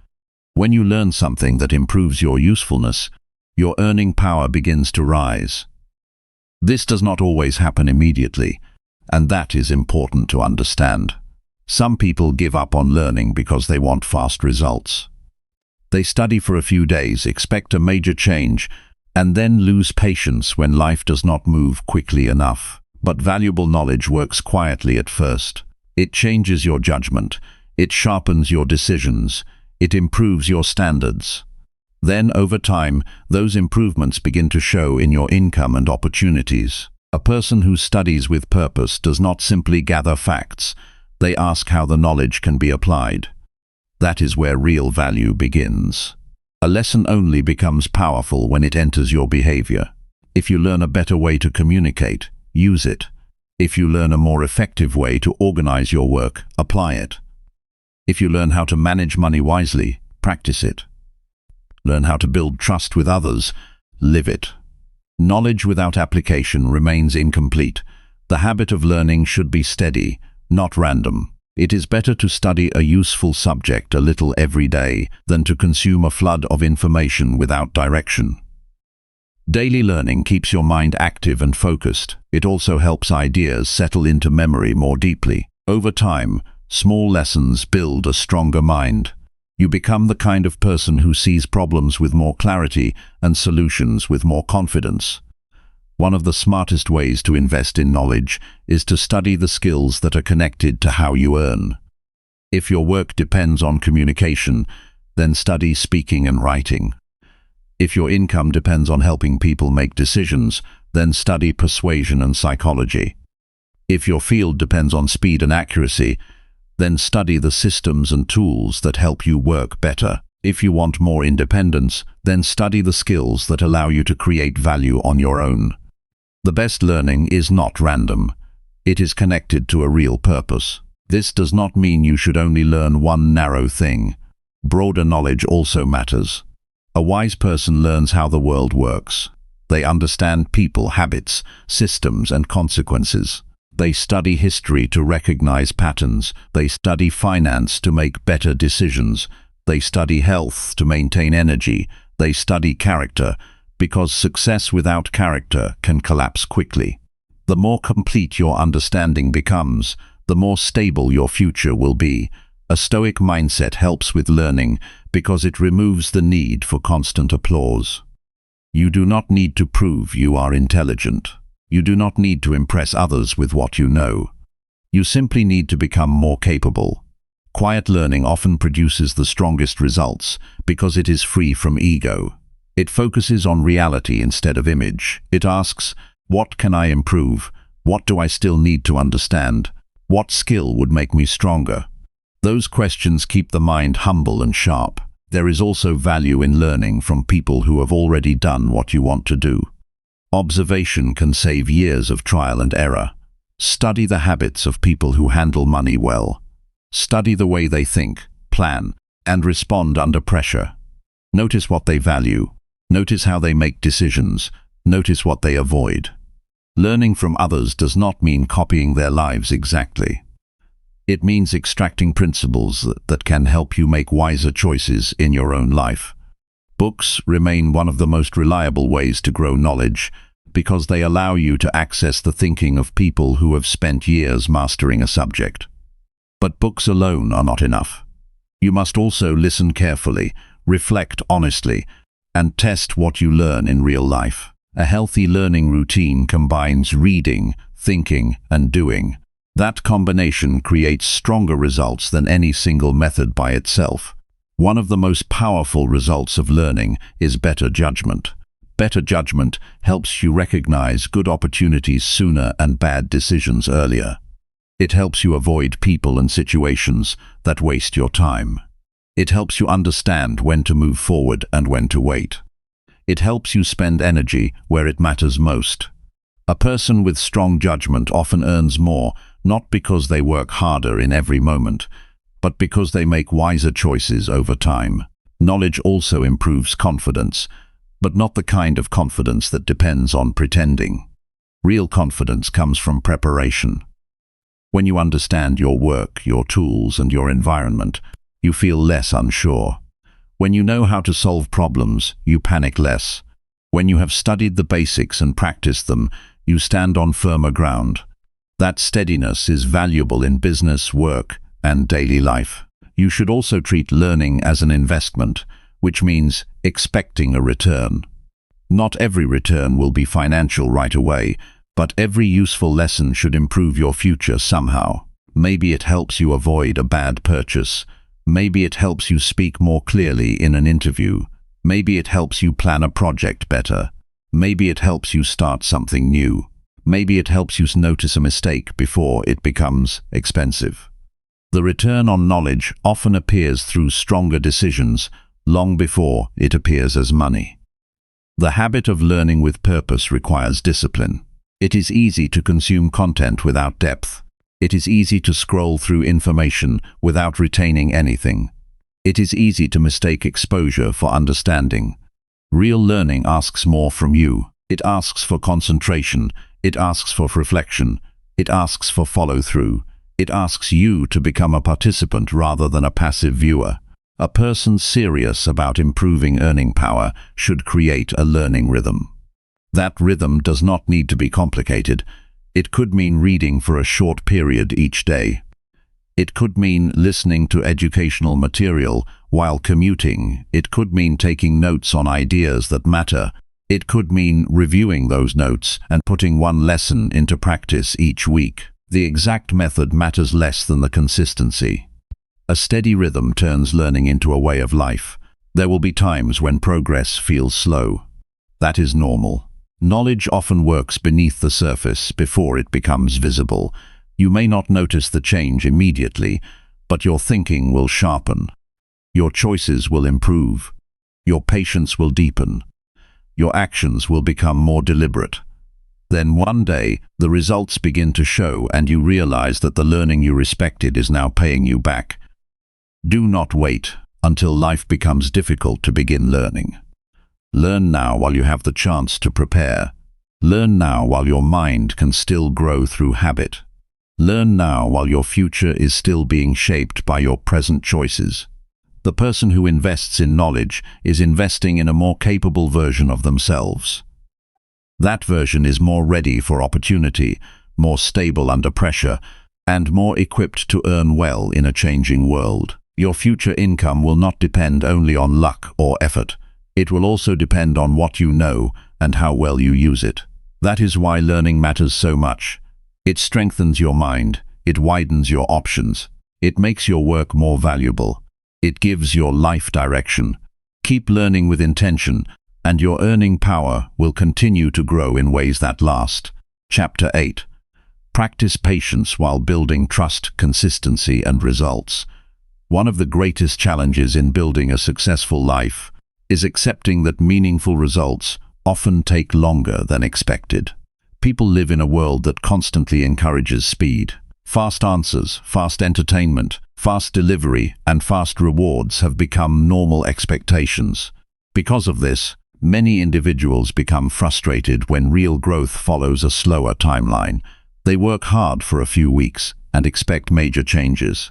When you learn something that improves your usefulness, your earning power begins to rise. This does not always happen immediately, and that is important to understand. Some people give up on learning because they want fast results. They study for a few days, expect a major change, and then lose patience when life does not move quickly enough. But valuable knowledge works quietly at first. It changes your judgment. It sharpens your decisions. It improves your standards. Then, over time, those improvements begin to show in your income and opportunities. A person who studies with purpose does not simply gather facts. They ask how the knowledge can be applied. That is where real value begins. A lesson only becomes powerful when it enters your behavior. If you learn a better way to communicate, use it. If you learn a more effective way to organize your work, apply it. If you learn how to manage money wisely, practice it. Learn how to build trust with others, live it. Knowledge without application remains incomplete. The habit of learning should be steady, not random. It is better to study a useful subject a little every day than to consume a flood of information without direction. Daily learning keeps your mind active and focused. It also helps ideas settle into memory more deeply. Over time, small lessons build a stronger mind. You become the kind of person who sees problems with more clarity and solutions with more confidence. One of the smartest ways to invest in knowledge is to study the skills that are connected to how you earn. If your work depends on communication, then study speaking and writing. If your income depends on helping people make decisions, then study persuasion and psychology. If your field depends on speed and accuracy, then study the systems and tools that help you work better. If you want more independence, then study the skills that allow you to create value on your own. The best learning is not random. It is connected to a real purpose. This does not mean you should only learn one narrow thing. Broader knowledge also matters. A wise person learns how the world works. They understand people, habits, systems, and consequences. They study history to recognize patterns. They study finance to make better decisions. They study health to maintain energy. They study character, because success without character can collapse quickly. The more complete your understanding becomes, the more stable your future will be. A stoic mindset helps with learning because it removes the need for constant applause. You do not need to prove you are intelligent. You do not need to impress others with what you know. You simply need to become more capable. Quiet learning often produces the strongest results because it is free from ego. It focuses on reality instead of image. It asks, what can I improve? What do I still need to understand? What skill would make me stronger? Those questions keep the mind humble and sharp. There is also value in learning from people who have already done what you want to do. Observation can save years of trial and error. Study the habits of people who handle money well. Study the way they think, plan, and respond under pressure. Notice what they value. Notice how they make decisions. Notice what they avoid. Learning from others does not mean copying their lives exactly. It means extracting principles that can help you make wiser choices in your own life. Books remain one of the most reliable ways to grow knowledge because they allow you to access the thinking of people who have spent years mastering a subject. But books alone are not enough. You must also listen carefully, reflect honestly, and test what you learn in real life. A healthy learning routine combines reading, thinking, and doing. That combination creates stronger results than any single method by itself. One of the most powerful results of learning is better judgment. Better judgment helps you recognize good opportunities sooner and bad decisions earlier. It helps you avoid people and situations that waste your time. It helps you understand when to move forward and when to wait. It helps you spend energy where it matters most. A person with strong judgment often earns more, not because they work harder in every moment, but because they make wiser choices over time. Knowledge also improves confidence, but not the kind of confidence that depends on pretending. Real confidence comes from preparation. When you understand your work, your tools, and your environment, you feel less unsure. When you know how to solve problems, you panic less. When you have studied the basics and practiced them, you stand on firmer ground. That steadiness is valuable in business, work, and daily life. You should also treat learning as an investment, which means expecting a return. Not every return will be financial right away, but every useful lesson should improve your future somehow. Maybe it helps you avoid a bad purchase. Maybe it helps you speak more clearly in an interview. Maybe it helps you plan a project better. Maybe it helps you start something new. Maybe it helps you notice a mistake before it becomes expensive. The return on knowledge often appears through stronger decisions, long before it appears as money. The habit of learning with purpose requires discipline. It is easy to consume content without depth. It is easy to scroll through information without retaining anything. It is easy to mistake exposure for understanding. Real learning asks more from you. It asks for concentration. It asks for reflection. It asks for follow-through. It asks you to become a participant rather than a passive viewer. A person serious about improving earning power should create a learning rhythm. That rhythm does not need to be complicated. It could mean reading for a short period each day. It could mean listening to educational material while commuting. It could mean taking notes on ideas that matter. It could mean reviewing those notes and putting one lesson into practice each week. The exact method matters less than the consistency. A steady rhythm turns learning into a way of life. There will be times when progress feels slow. That is normal. Knowledge often works beneath the surface before it becomes visible. You may not notice the change immediately, but your thinking will sharpen. Your choices will improve. Your patience will deepen. Your actions will become more deliberate. Then one day, the results begin to show and you realize that the learning you respected is now paying you back. Do not wait until life becomes difficult to begin learning. Learn now while you have the chance to prepare. Learn now while your mind can still grow through habit. Learn now while your future is still being shaped by your present choices. The person who invests in knowledge is investing in a more capable version of themselves. That version is more ready for opportunity, more stable under pressure, and more equipped to earn well in a changing world. Your future income will not depend only on luck or effort. It will also depend on what you know and how well you use it. That is why learning matters so much. It strengthens your mind, it widens your options, it makes your work more valuable, it gives your life direction. Keep learning with intention, and your earning power will continue to grow in ways that last. Chapter 8. Practice patience while building trust, consistency, and results. One of the greatest challenges in building a successful life is accepting that meaningful results often take longer than expected. People live in a world that constantly encourages speed. Fast answers, fast entertainment, fast delivery, and fast rewards have become normal expectations. Because of this, many individuals become frustrated when real growth follows a slower timeline. They work hard for a few weeks and expect major changes.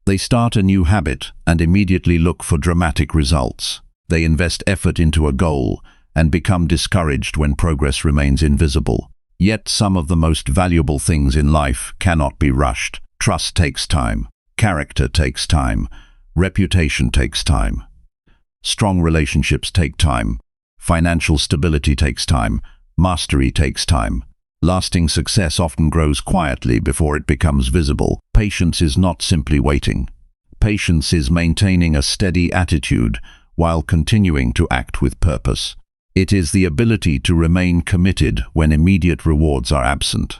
They start a new habit and immediately look for dramatic results. They invest effort into a goal and become discouraged when progress remains invisible. Yet some of the most valuable things in life cannot be rushed. Trust takes time. Character takes time. Reputation takes time. Strong relationships take time. Financial stability takes time. Mastery takes time. Lasting success often grows quietly before it becomes visible. Patience is not simply waiting. Patience is maintaining a steady attitude while continuing to act with purpose. It is the ability to remain committed when immediate rewards are absent.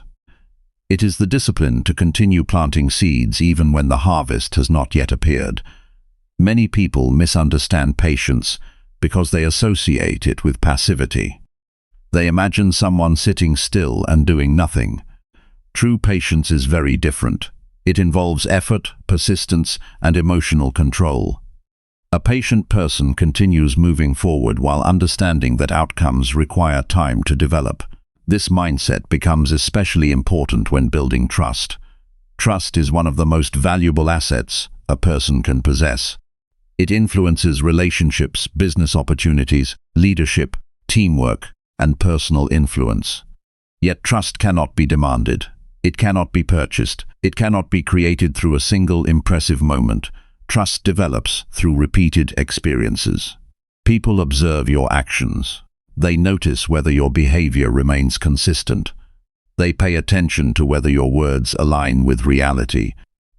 It is the discipline to continue planting seeds even when the harvest has not yet appeared. Many people misunderstand patience because they associate it with passivity. They imagine someone sitting still and doing nothing. True patience is very different. It involves effort, persistence, and emotional control. A patient person continues moving forward while understanding that outcomes require time to develop. This mindset becomes especially important when building trust. Trust is one of the most valuable assets a person can possess. It influences relationships, business opportunities, leadership, teamwork, and personal influence. Yet trust cannot be demanded. It cannot be purchased. It cannot be created through a single impressive moment. Trust develops through repeated experiences. People observe your actions. They notice whether your behavior remains consistent. They pay attention to whether your words align with reality.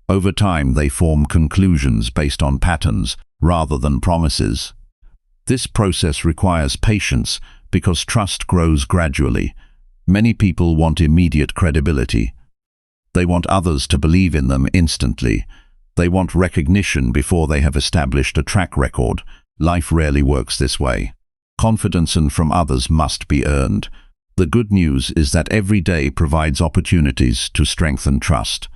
Over time, they form conclusions based on patterns rather than promises. This process requires patience because trust grows gradually. Many people want immediate credibility. They want others to believe in them instantly. They want recognition before they have established a track record. Life rarely works this way. Confidence from others must be earned. The good news is that every day provides opportunities to strengthen trust.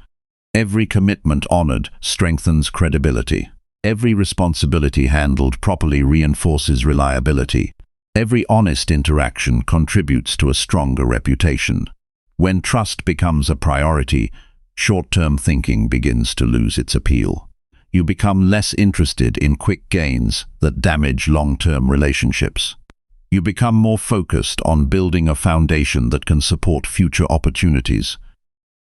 Every commitment honored strengthens credibility. Every responsibility handled properly reinforces reliability. Every honest interaction contributes to a stronger reputation. When trust becomes a priority, Short-term thinking begins to lose its appeal. You become less interested in quick gains that damage long-term relationships. You become more focused on building a foundation that can support future opportunities.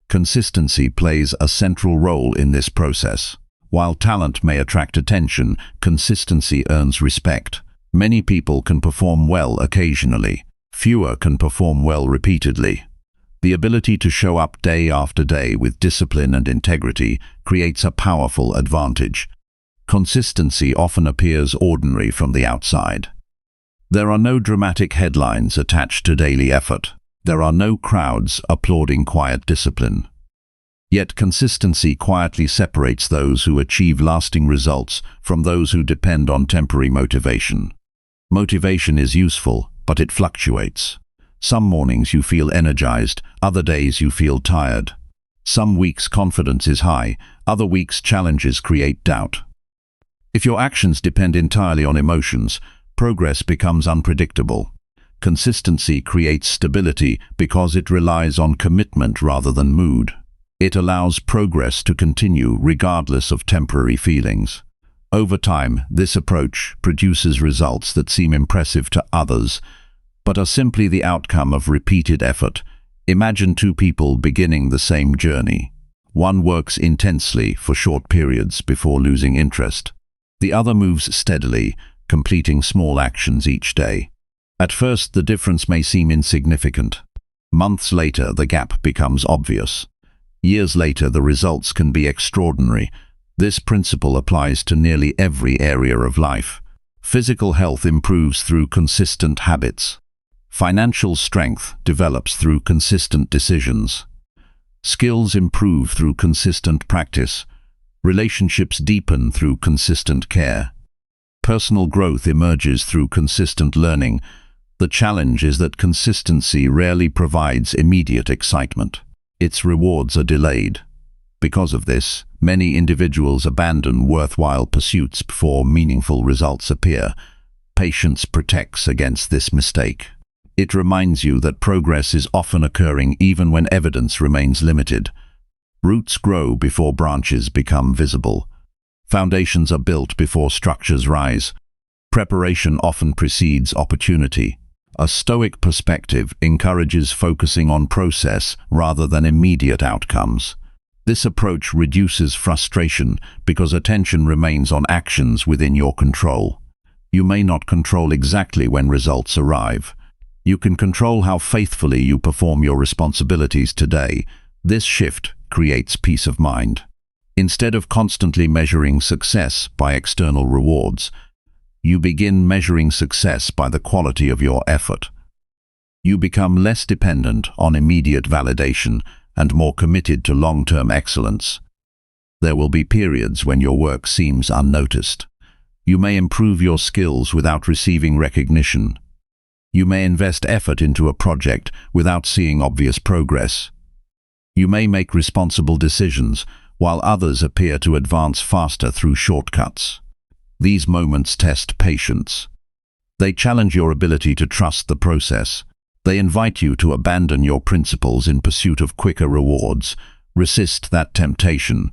Consistency plays a central role in this process. While talent may attract attention, consistency earns respect. Many people can perform well occasionally. Fewer can perform well repeatedly. The ability to show up day after day with discipline and integrity creates a powerful advantage. Consistency often appears ordinary from the outside. There are no dramatic headlines attached to daily effort. There are no crowds applauding quiet discipline. Yet consistency quietly separates those who achieve lasting results from those who depend on temporary motivation. Motivation is useful, but it fluctuates. Some mornings you feel energized, other days you feel tired. Some weeks confidence is high, other weeks challenges create doubt. If your actions depend entirely on emotions, progress becomes unpredictable. Consistency creates stability because it relies on commitment rather than mood. It allows progress to continue regardless of temporary feelings. Over time, this approach produces results that seem impressive to others, but are simply the outcome of repeated effort. Imagine two people beginning the same journey. One works intensely for short periods before losing interest. The other moves steadily, completing small actions each day. At first, the difference may seem insignificant. Months later, the gap becomes obvious. Years later, the results can be extraordinary. This principle applies to nearly every area of life. Physical health improves through consistent habits. Financial strength develops through consistent decisions. Skills improve through consistent practice. Relationships deepen through consistent care. Personal growth emerges through consistent learning. The challenge is that consistency rarely provides immediate excitement. Its rewards are delayed. Because of this, many individuals abandon worthwhile pursuits before meaningful results appear. Patience protects against this mistake. It reminds you that progress is often occurring even when evidence remains limited. Roots grow before branches become visible. Foundations are built before structures rise. Preparation often precedes opportunity. A Stoic perspective encourages focusing on process rather than immediate outcomes. This approach reduces frustration because attention remains on actions within your control. You may not control exactly when results arrive. You can control how faithfully you perform your responsibilities today. This shift creates peace of mind. Instead of constantly measuring success by external rewards, you begin measuring success by the quality of your effort. You become less dependent on immediate validation and more committed to long-term excellence. There will be periods when your work seems unnoticed. You may improve your skills without receiving recognition. You may invest effort into a project without seeing obvious progress. You may make responsible decisions while others appear to advance faster through shortcuts. These moments test patience. They challenge your ability to trust the process. They invite you to abandon your principles in pursuit of quicker rewards. Resist that temptation.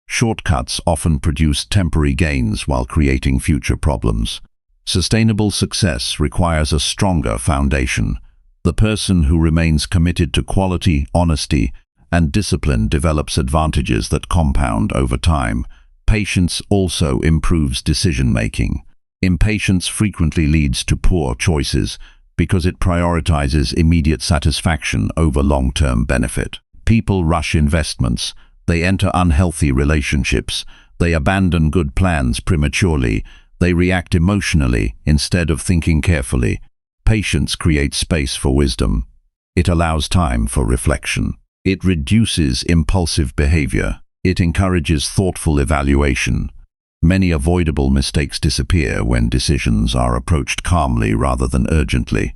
Shortcuts often produce temporary gains while creating future problems. Sustainable success requires a stronger foundation. The person who remains committed to quality, honesty, and discipline develops advantages that compound over time. Patience also improves decision-making. Impatience frequently leads to poor choices because it prioritizes immediate satisfaction over long-term benefit. People rush investments. They enter unhealthy relationships. They abandon good plans prematurely. They react emotionally instead of thinking carefully. Patience creates space for wisdom. It allows time for reflection. It reduces impulsive behavior. It encourages thoughtful evaluation. Many avoidable mistakes disappear when decisions are approached calmly rather than urgently.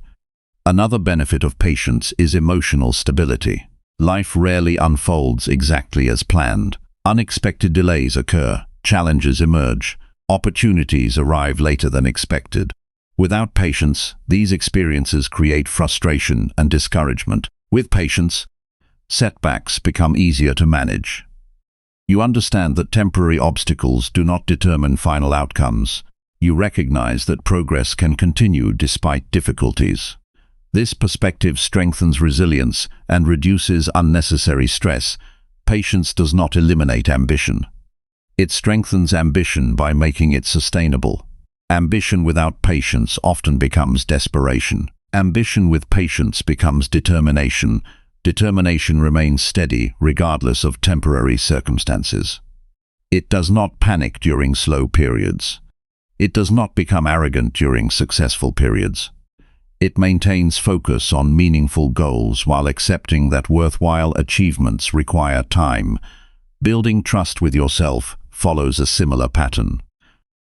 Another benefit of patience is emotional stability. Life rarely unfolds exactly as planned. Unexpected delays occur. Challenges emerge. Opportunities arrive later than expected. Without patience, these experiences create frustration and discouragement. With patience, setbacks become easier to manage. You understand that temporary obstacles do not determine final outcomes. You recognize that progress can continue despite difficulties. This perspective strengthens resilience and reduces unnecessary stress. Patience does not eliminate ambition. It strengthens ambition by making it sustainable. Ambition without patience often becomes desperation. Ambition with patience becomes determination. Determination remains steady regardless of temporary circumstances. It does not panic during slow periods. It does not become arrogant during successful periods. It maintains focus on meaningful goals while accepting that worthwhile achievements require time. Building trust with yourself follows a similar pattern.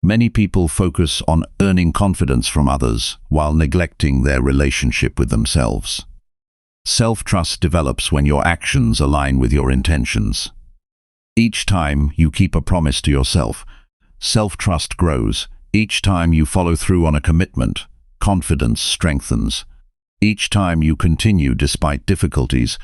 Many people focus on earning confidence from others while neglecting their relationship with themselves. Self-trust develops when your actions align with your intentions. Each time you keep a promise to yourself, self-trust grows. Each time you follow through on a commitment, confidence strengthens. Each time you continue despite difficulties,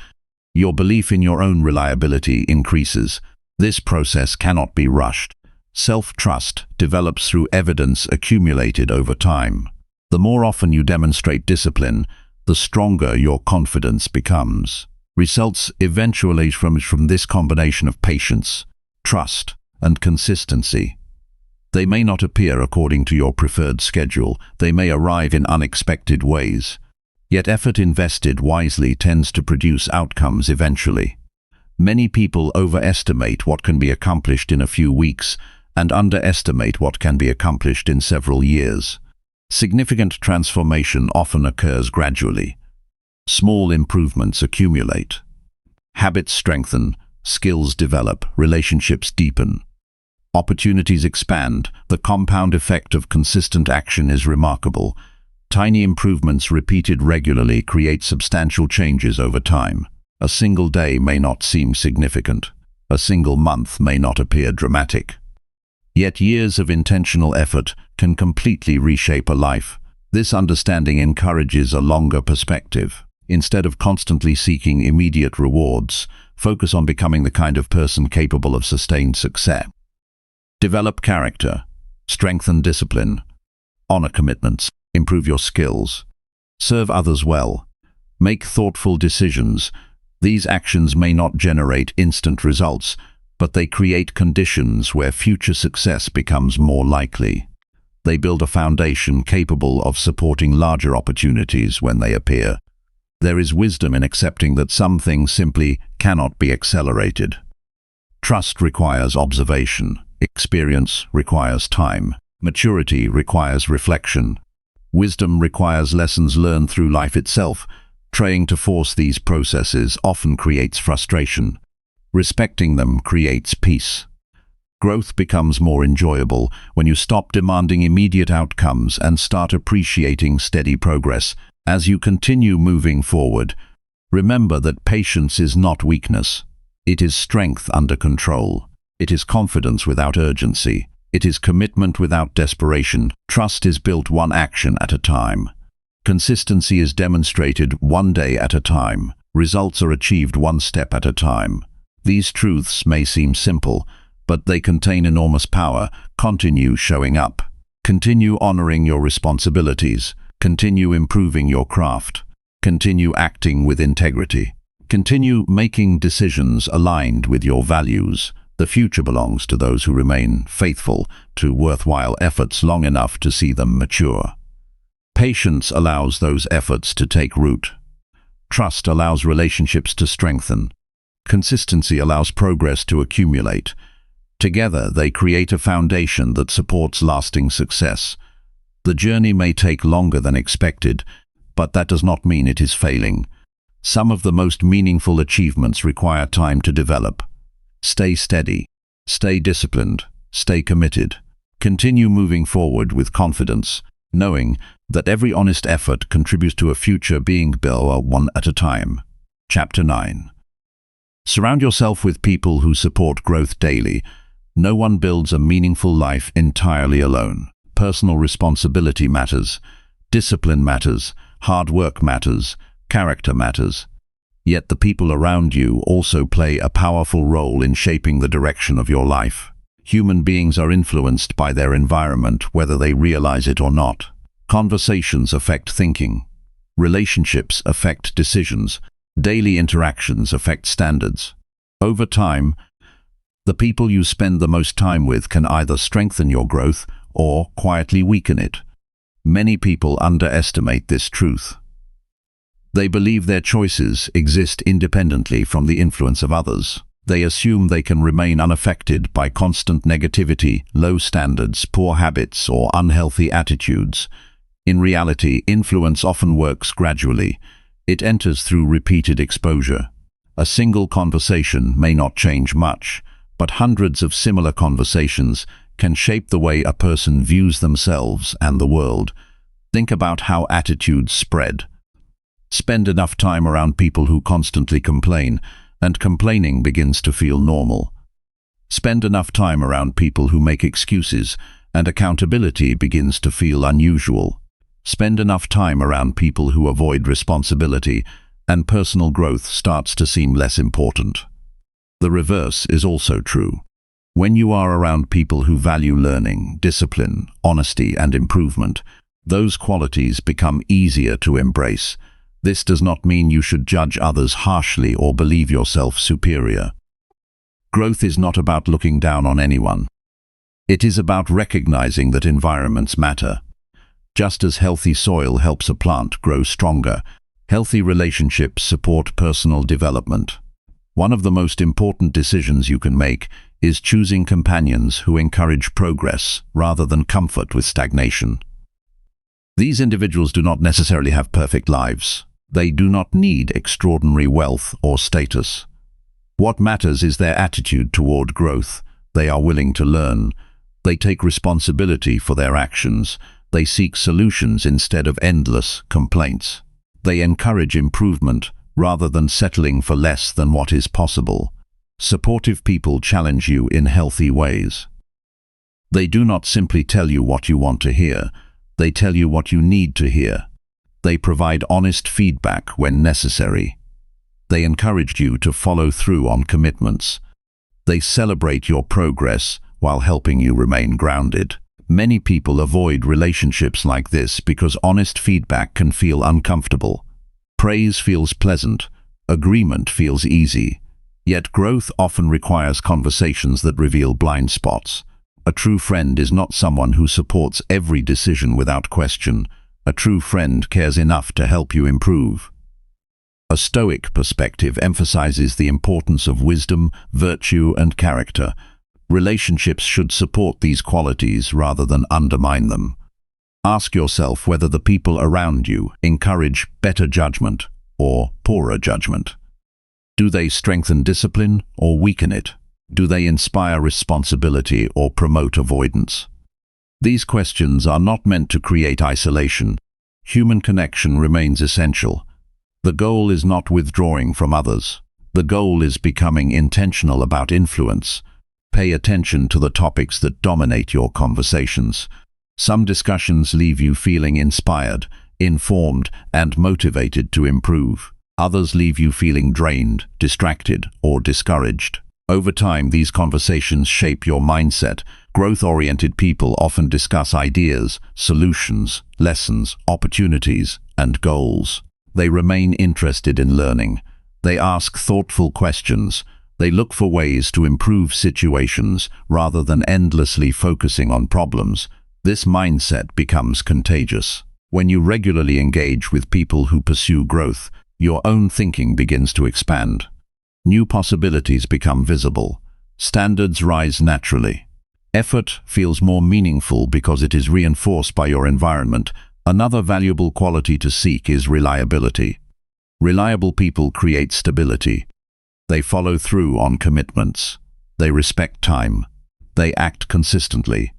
your belief in your own reliability increases. This process cannot be rushed. Self-trust develops through evidence accumulated over time. The more often you demonstrate discipline, the stronger your confidence becomes. Results eventuate from this combination of patience, trust, and consistency. They may not appear according to your preferred schedule. They may arrive in unexpected ways. Yet effort invested wisely tends to produce outcomes eventually. Many people overestimate what can be accomplished in a few weeks and underestimate what can be accomplished in several years. Significant transformation often occurs gradually. Small improvements accumulate. Habits strengthen, skills develop, relationships deepen. Opportunities expand. The compound effect of consistent action is remarkable. Tiny improvements repeated regularly create substantial changes over time. A single day may not seem significant. A single month may not appear dramatic. Yet years of intentional effort can completely reshape a life. This understanding encourages a longer perspective. Instead of constantly seeking immediate rewards, focus on becoming the kind of person capable of sustained success. Develop character, strengthen discipline, honor commitments, improve your skills, serve others well, make thoughtful decisions. These actions may not generate instant results, but they create conditions where future success becomes more likely. They build a foundation capable of supporting larger opportunities when they appear. There is wisdom in accepting that some things simply cannot be accelerated. Trust requires observation. Experience requires time. Maturity requires reflection. Wisdom requires lessons learned through life itself. Trying to force these processes often creates frustration. Respecting them creates peace. Growth becomes more enjoyable when you stop demanding immediate outcomes and start appreciating steady progress. As you continue moving forward, remember that patience is not weakness. It is strength under control. It is confidence without urgency. It is commitment without desperation. Trust is built one action at a time. Consistency is demonstrated one day at a time. Results are achieved one step at a time. These truths may seem simple, but they contain enormous power. Continue showing up. Continue honoring your responsibilities. Continue improving your craft. Continue acting with integrity. Continue making decisions aligned with your values. The future belongs to those who remain faithful to worthwhile efforts long enough to see them mature. Patience allows those efforts to take root. Trust allows relationships to strengthen. Consistency allows progress to accumulate. Together, they create a foundation that supports lasting success. The journey may take longer than expected, but that does not mean it is failing. Some of the most meaningful achievements require time to develop. Stay steady, stay disciplined, stay committed. Continue moving forward with confidence, knowing that every honest effort contributes to a future being built one at a time. Chapter 9. Surround yourself with people who support growth daily. No one builds a meaningful life entirely alone. Personal responsibility matters. Discipline matters. Hard work matters. Character matters. Yet the people around you also play a powerful role in shaping the direction of your life. Human beings are influenced by their environment, whether they realize it or not. Conversations affect thinking. Relationships affect decisions. Daily interactions affect standards. Over time, the people you spend the most time with can either strengthen your growth or quietly weaken it. Many people underestimate this truth. They believe their choices exist independently from the influence of others. They assume they can remain unaffected by constant negativity, low standards, poor habits, or unhealthy attitudes. In reality, influence often works gradually. It enters through repeated exposure. A single conversation may not change much, but hundreds of similar conversations can shape the way a person views themselves and the world. Think about how attitudes spread. Spend enough time around people who constantly complain, and complaining begins to feel normal. Spend enough time around people who make excuses, and accountability begins to feel unusual. Spend enough time around people who avoid responsibility, and personal growth starts to seem less important. The reverse is also true. When you are around people who value learning, discipline, honesty, and improvement, those qualities become easier to embrace. This does not mean you should judge others harshly or believe yourself superior. Growth is not about looking down on anyone. It is about recognizing that environments matter. Just as healthy soil helps a plant grow stronger, healthy relationships support personal development. One of the most important decisions you can make is choosing companions who encourage progress rather than comfort with stagnation. These individuals do not necessarily have perfect lives. They do not need extraordinary wealth or status. What matters is their attitude toward growth. They are willing to learn. They take responsibility for their actions. They seek solutions instead of endless complaints. They encourage improvement rather than settling for less than what is possible. Supportive people challenge you in healthy ways. They do not simply tell you what you want to hear. They tell you what you need to hear. They provide honest feedback when necessary. They encourage you to follow through on commitments. They celebrate your progress while helping you remain grounded. Many people avoid relationships like this because honest feedback can feel uncomfortable. Praise feels pleasant. Agreement feels easy. Yet growth often requires conversations that reveal blind spots. A true friend is not someone who supports every decision without question. A true friend cares enough to help you improve. A Stoic perspective emphasizes the importance of wisdom, virtue, and character. Relationships should support these qualities rather than undermine them. Ask yourself whether the people around you encourage better judgment or poorer judgment. Do they strengthen discipline or weaken it? Do they inspire responsibility or promote avoidance? These questions are not meant to create isolation. Human connection remains essential. The goal is not withdrawing from others. The goal is becoming intentional about influence. Pay attention to the topics that dominate your conversations. Some discussions leave you feeling inspired, informed, and motivated to improve. Others leave you feeling drained, distracted, or discouraged. Over time, these conversations shape your mindset. Growth-oriented people often discuss ideas, solutions, lessons, opportunities, and goals. They remain interested in learning. They ask thoughtful questions. They look for ways to improve situations rather than endlessly focusing on problems. This mindset becomes contagious. When you regularly engage with people who pursue growth, your own thinking begins to expand. New possibilities become visible. Standards rise naturally. Effort feels more meaningful because it is reinforced by your environment. Another valuable quality to seek is reliability. Reliable people create stability. They follow through on commitments. They respect time. They act consistently.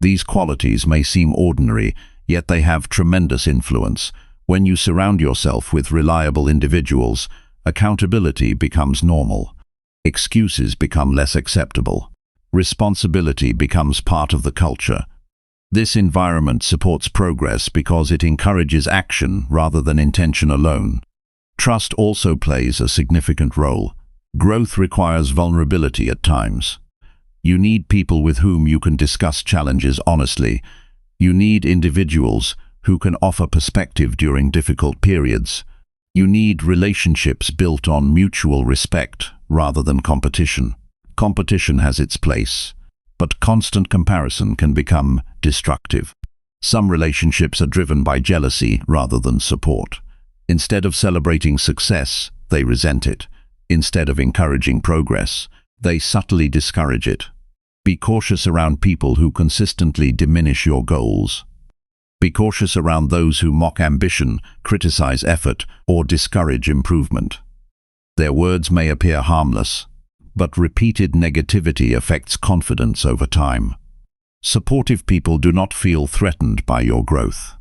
These qualities may seem ordinary, yet they have tremendous influence. When you surround yourself with reliable individuals, accountability becomes normal. Excuses become less acceptable. Responsibility becomes part of the culture. This environment supports progress because it encourages action rather than intention alone. Trust also plays a significant role. Growth requires vulnerability at times. You need people with whom you can discuss challenges honestly. You need individuals who can offer perspective during difficult periods. You need relationships built on mutual respect rather than competition. Competition has its place, but constant comparison can become destructive. Some relationships are driven by jealousy rather than support. Instead of celebrating success, they resent it. Instead of encouraging progress, they subtly discourage it. Be cautious around people who consistently diminish your goals. Be cautious around those who mock ambition, criticize effort, or discourage improvement. Their words may appear harmless, but repeated negativity affects confidence over time. Supportive people do not feel threatened by your growth.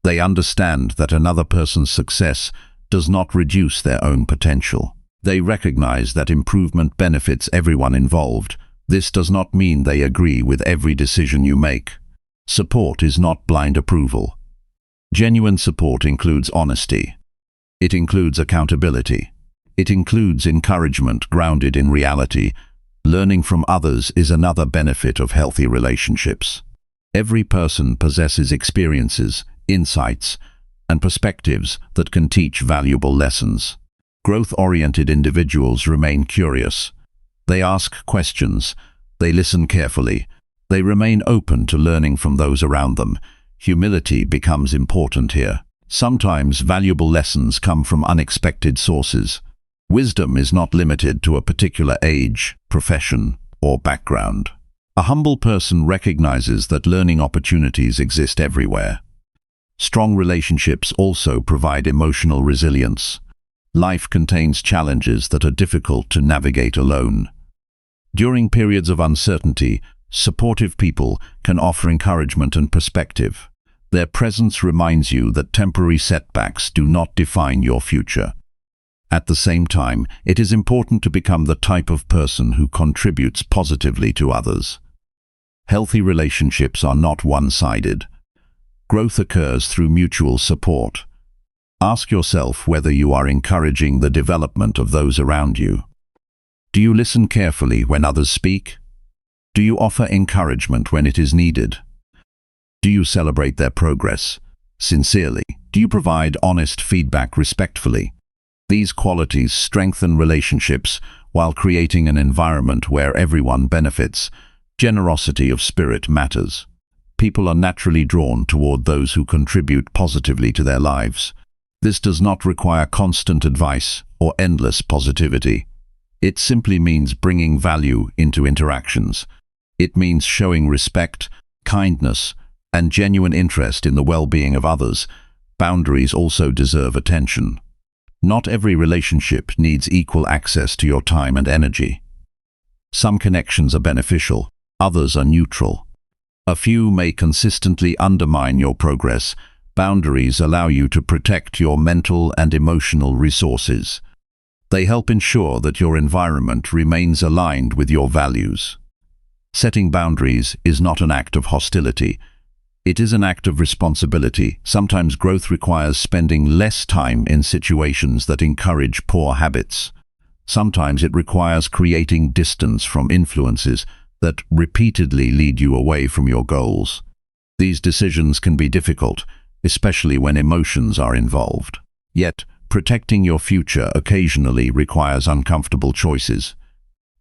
They understand that another person's success does not reduce their own potential. They recognize that improvement benefits everyone involved. This does not mean they agree with every decision you make. Support is not blind approval. Genuine support includes honesty. It includes accountability. It includes encouragement grounded in reality. Learning from others is another benefit of healthy relationships. Every person possesses experiences, insights, and perspectives that can teach valuable lessons. Growth-oriented individuals remain curious. They ask questions. They listen carefully. They remain open to learning from those around them. Humility becomes important here. Sometimes valuable lessons come from unexpected sources. Wisdom is not limited to a particular age, profession, or background. A humble person recognizes that learning opportunities exist everywhere. Strong relationships also provide emotional resilience. Life contains challenges that are difficult to navigate alone. During periods of uncertainty, supportive people can offer encouragement and perspective. Their presence reminds you that temporary setbacks do not define your future. At the same time, it is important to become the type of person who contributes positively to others. Healthy relationships are not one-sided. Growth occurs through mutual support. Ask yourself whether you are encouraging the development of those around you. Do you listen carefully when others speak? Do you offer encouragement when it is needed? Do you celebrate their progress sincerely? Do you provide honest feedback respectfully? These qualities strengthen relationships while creating an environment where everyone benefits. Generosity of spirit matters. People are naturally drawn toward those who contribute positively to their lives. This does not require constant advice or endless positivity. It simply means bringing value into interactions. It means showing respect, kindness, and genuine interest in the well-being of others. Boundaries also deserve attention. Not every relationship needs equal access to your time and energy. Some connections are beneficial, others are neutral. A few may consistently undermine your progress. Boundaries allow you to protect your mental and emotional resources. They help ensure that your environment remains aligned with your values. Setting boundaries is not an act of hostility. It is an act of responsibility. Sometimes growth requires spending less time in situations that encourage poor habits. Sometimes it requires creating distance from influences that repeatedly lead you away from your goals. These decisions can be difficult, especially when emotions are involved. Yet, protecting your future occasionally requires uncomfortable choices.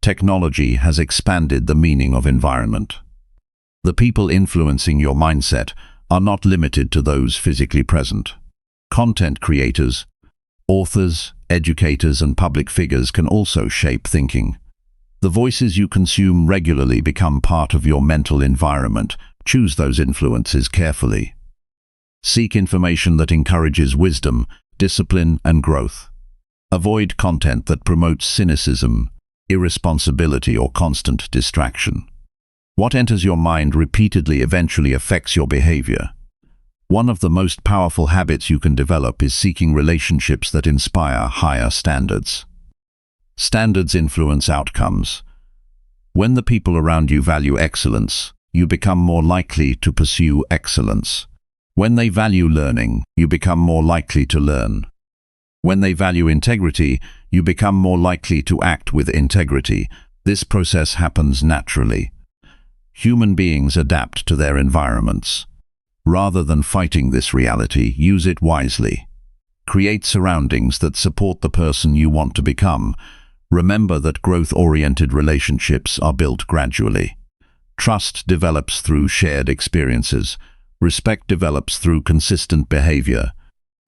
Technology has expanded the meaning of environment. The people influencing your mindset are not limited to those physically present. Content creators, authors, educators, and public figures can also shape thinking. The voices you consume regularly become part of your mental environment. Choose those influences carefully. Seek information that encourages wisdom, discipline, and growth. Avoid content that promotes cynicism, irresponsibility, or constant distraction. What enters your mind repeatedly eventually affects your behavior. One of the most powerful habits you can develop is seeking relationships that inspire higher standards. Standards influence outcomes. When the people around you value excellence, you become more likely to pursue excellence. When they value learning, you become more likely to learn. When they value integrity, you become more likely to act with integrity. This process happens naturally. Human beings adapt to their environments. Rather than fighting this reality, use it wisely. Create surroundings that support the person you want to become. Remember that growth-oriented relationships are built gradually. Trust develops through shared experiences. Respect develops through consistent behavior.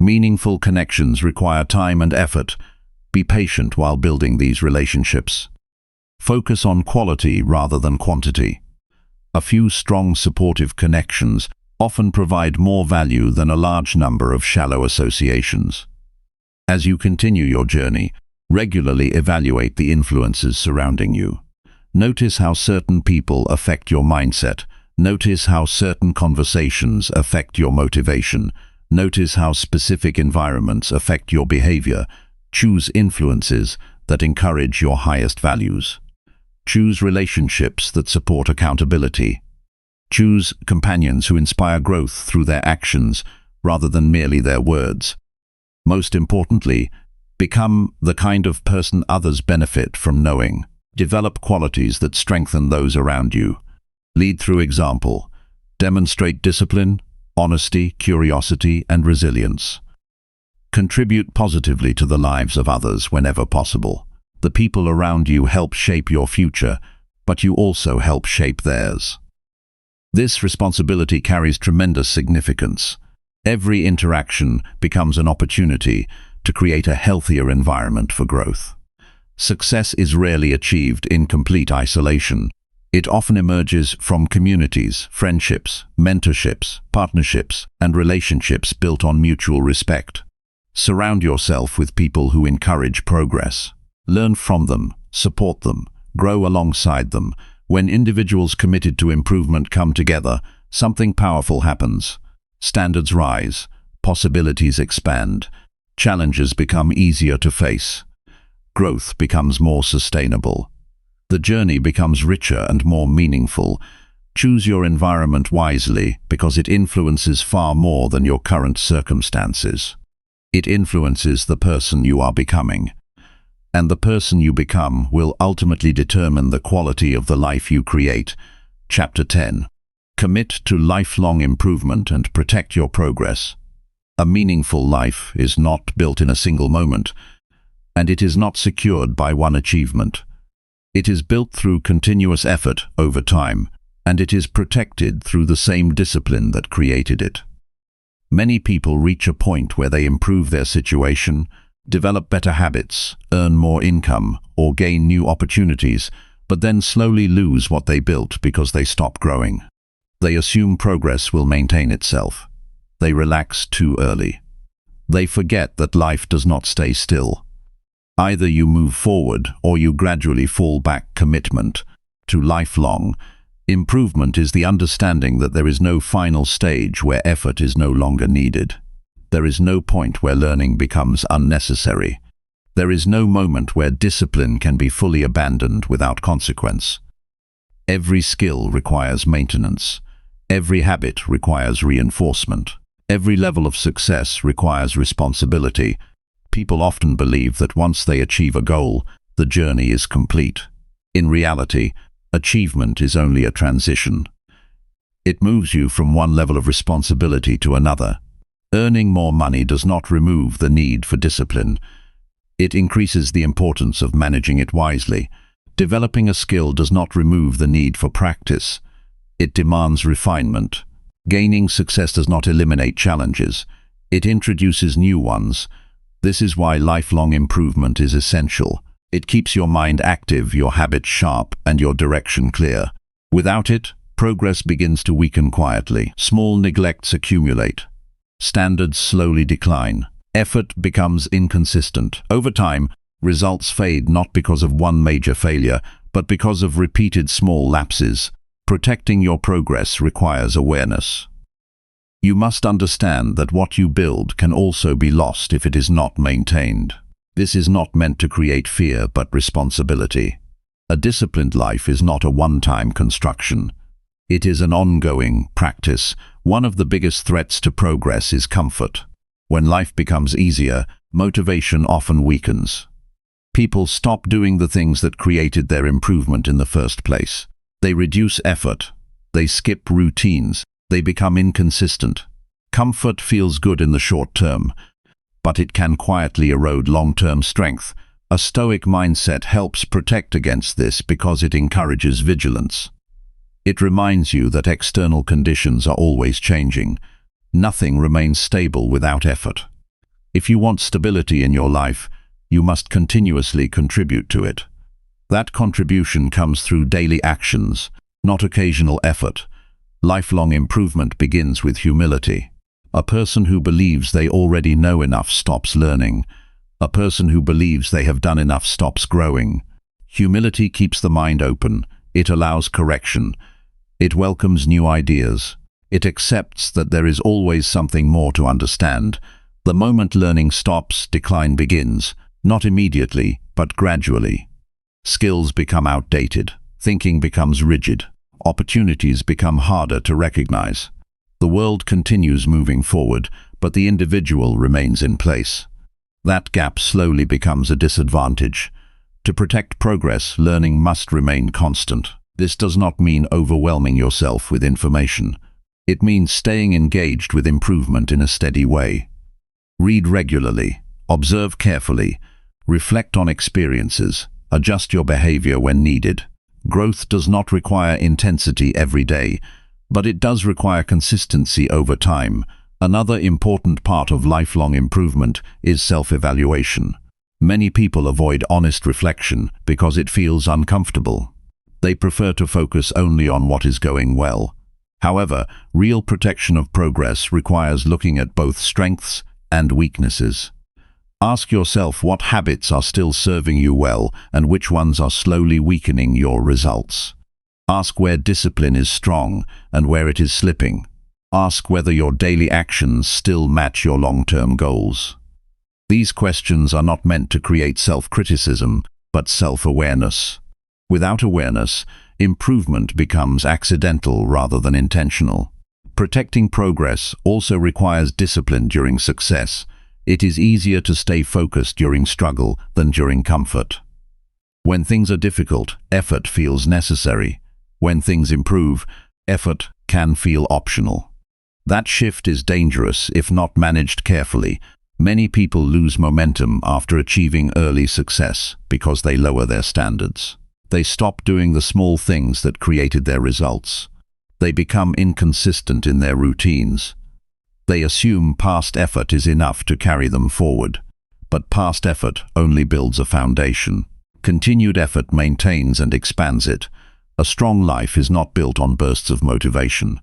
Meaningful connections require time and effort. Be patient while building these relationships. Focus on quality rather than quantity. A few strong, supportive connections often provide more value than a large number of shallow associations. As you continue your journey, regularly evaluate the influences surrounding you. Notice how certain people affect your mindset. Notice how certain conversations affect your motivation. Notice how specific environments affect your behavior. Choose influences that encourage your highest values. Choose relationships that support accountability. Choose companions who inspire growth through their actions rather than merely their words. Most importantly, become the kind of person others benefit from knowing. Develop qualities that strengthen those around you. Lead through example. Demonstrate discipline, honesty, curiosity, and resilience. Contribute positively to the lives of others whenever possible. The people around you help shape your future, but you also help shape theirs. This responsibility carries tremendous significance. Every interaction becomes an opportunity to create a healthier environment for growth. Success is rarely achieved in complete isolation. It often emerges from communities, friendships, mentorships, partnerships, and relationships built on mutual respect. Surround yourself with people who encourage progress. Learn from them, support them, grow alongside them. When individuals committed to improvement come together, something powerful happens. Standards rise, possibilities expand, challenges become easier to face. Growth becomes more sustainable. The journey becomes richer and more meaningful. Choose your environment wisely because it influences far more than your current circumstances. It influences the person you are becoming. And the person you become will ultimately determine the quality of the life you create. Chapter 10. Commit to lifelong improvement and protect your progress. A meaningful life is not built in a single moment, and it is not secured by one achievement. It is built through continuous effort over time, and it is protected through the same discipline that created it. Many people reach a point where they improve their situation, develop better habits, earn more income, or gain new opportunities, but then slowly lose what they built because they stop growing. They assume progress will maintain itself. They relax too early. They forget that life does not stay still. Either you move forward or you gradually fall back. Commitment to lifelong improvement is the understanding that there is no final stage where effort is no longer needed. There is no point where learning becomes unnecessary. There is no moment where discipline can be fully abandoned without consequence. Every skill requires maintenance. Every habit requires reinforcement. Every level of success requires responsibility. People often believe that once they achieve a goal, the journey is complete. In reality, achievement is only a transition. It moves you from one level of responsibility to another. Earning more money does not remove the need for discipline. It increases the importance of managing it wisely. Developing a skill does not remove the need for practice. It demands refinement. Gaining success does not eliminate challenges. It introduces new ones. This is why lifelong improvement is essential. It keeps your mind active, your habits sharp, and your direction clear. Without it, progress begins to weaken quietly. Small neglects accumulate. Standards slowly decline. Effort becomes inconsistent. Over time, results fade not because of one major failure, but because of repeated small lapses. Protecting your progress requires awareness. You must understand that what you build can also be lost if it is not maintained. This is not meant to create fear, but responsibility. A disciplined life is not a one-time construction. It is an ongoing practice. One of the biggest threats to progress is comfort. When life becomes easier, motivation often weakens. People stop doing the things that created their improvement in the first place. They reduce effort. They skip routines. They become inconsistent. Comfort feels good in the short term, but it can quietly erode long-term strength. A stoic mindset helps protect against this because it encourages vigilance. It reminds you that external conditions are always changing. Nothing remains stable without effort. If you want stability in your life, you must continuously contribute to it. That contribution comes through daily actions, not occasional effort. Lifelong improvement begins with humility. A person who believes they already know enough stops learning. A person who believes they have done enough stops growing. Humility keeps the mind open. It allows correction. It welcomes new ideas. It accepts that there is always something more to understand. The moment learning stops, decline begins, not immediately, but gradually. Skills become outdated. Thinking becomes rigid. Opportunities become harder to recognize. The world continues moving forward, but the individual remains in place. That gap slowly becomes a disadvantage. To protect progress, learning must remain constant. This does not mean overwhelming yourself with information. It means staying engaged with improvement in a steady way. Read regularly, observe carefully, reflect on experiences, adjust your behavior when needed. Growth does not require intensity every day, but it does require consistency over time. Another important part of lifelong improvement is self-evaluation. Many people avoid honest reflection because it feels uncomfortable. They prefer to focus only on what is going well. However, real protection of progress requires looking at both strengths and weaknesses. Ask yourself what habits are still serving you well and which ones are slowly weakening your results. Ask where discipline is strong and where it is slipping. Ask whether your daily actions still match your long-term goals. These questions are not meant to create self-criticism, but self-awareness. Without awareness, improvement becomes accidental rather than intentional. Protecting progress also requires discipline during success. It is easier to stay focused during struggle than during comfort. When things are difficult, effort feels necessary. When things improve, effort can feel optional. That shift is dangerous if not managed carefully. Many people lose momentum after achieving early success because they lower their standards. They stop doing the small things that created their results. They become inconsistent in their routines. They assume past effort is enough to carry them forward. But past effort only builds a foundation. Continued effort maintains and expands it. A strong life is not built on bursts of motivation.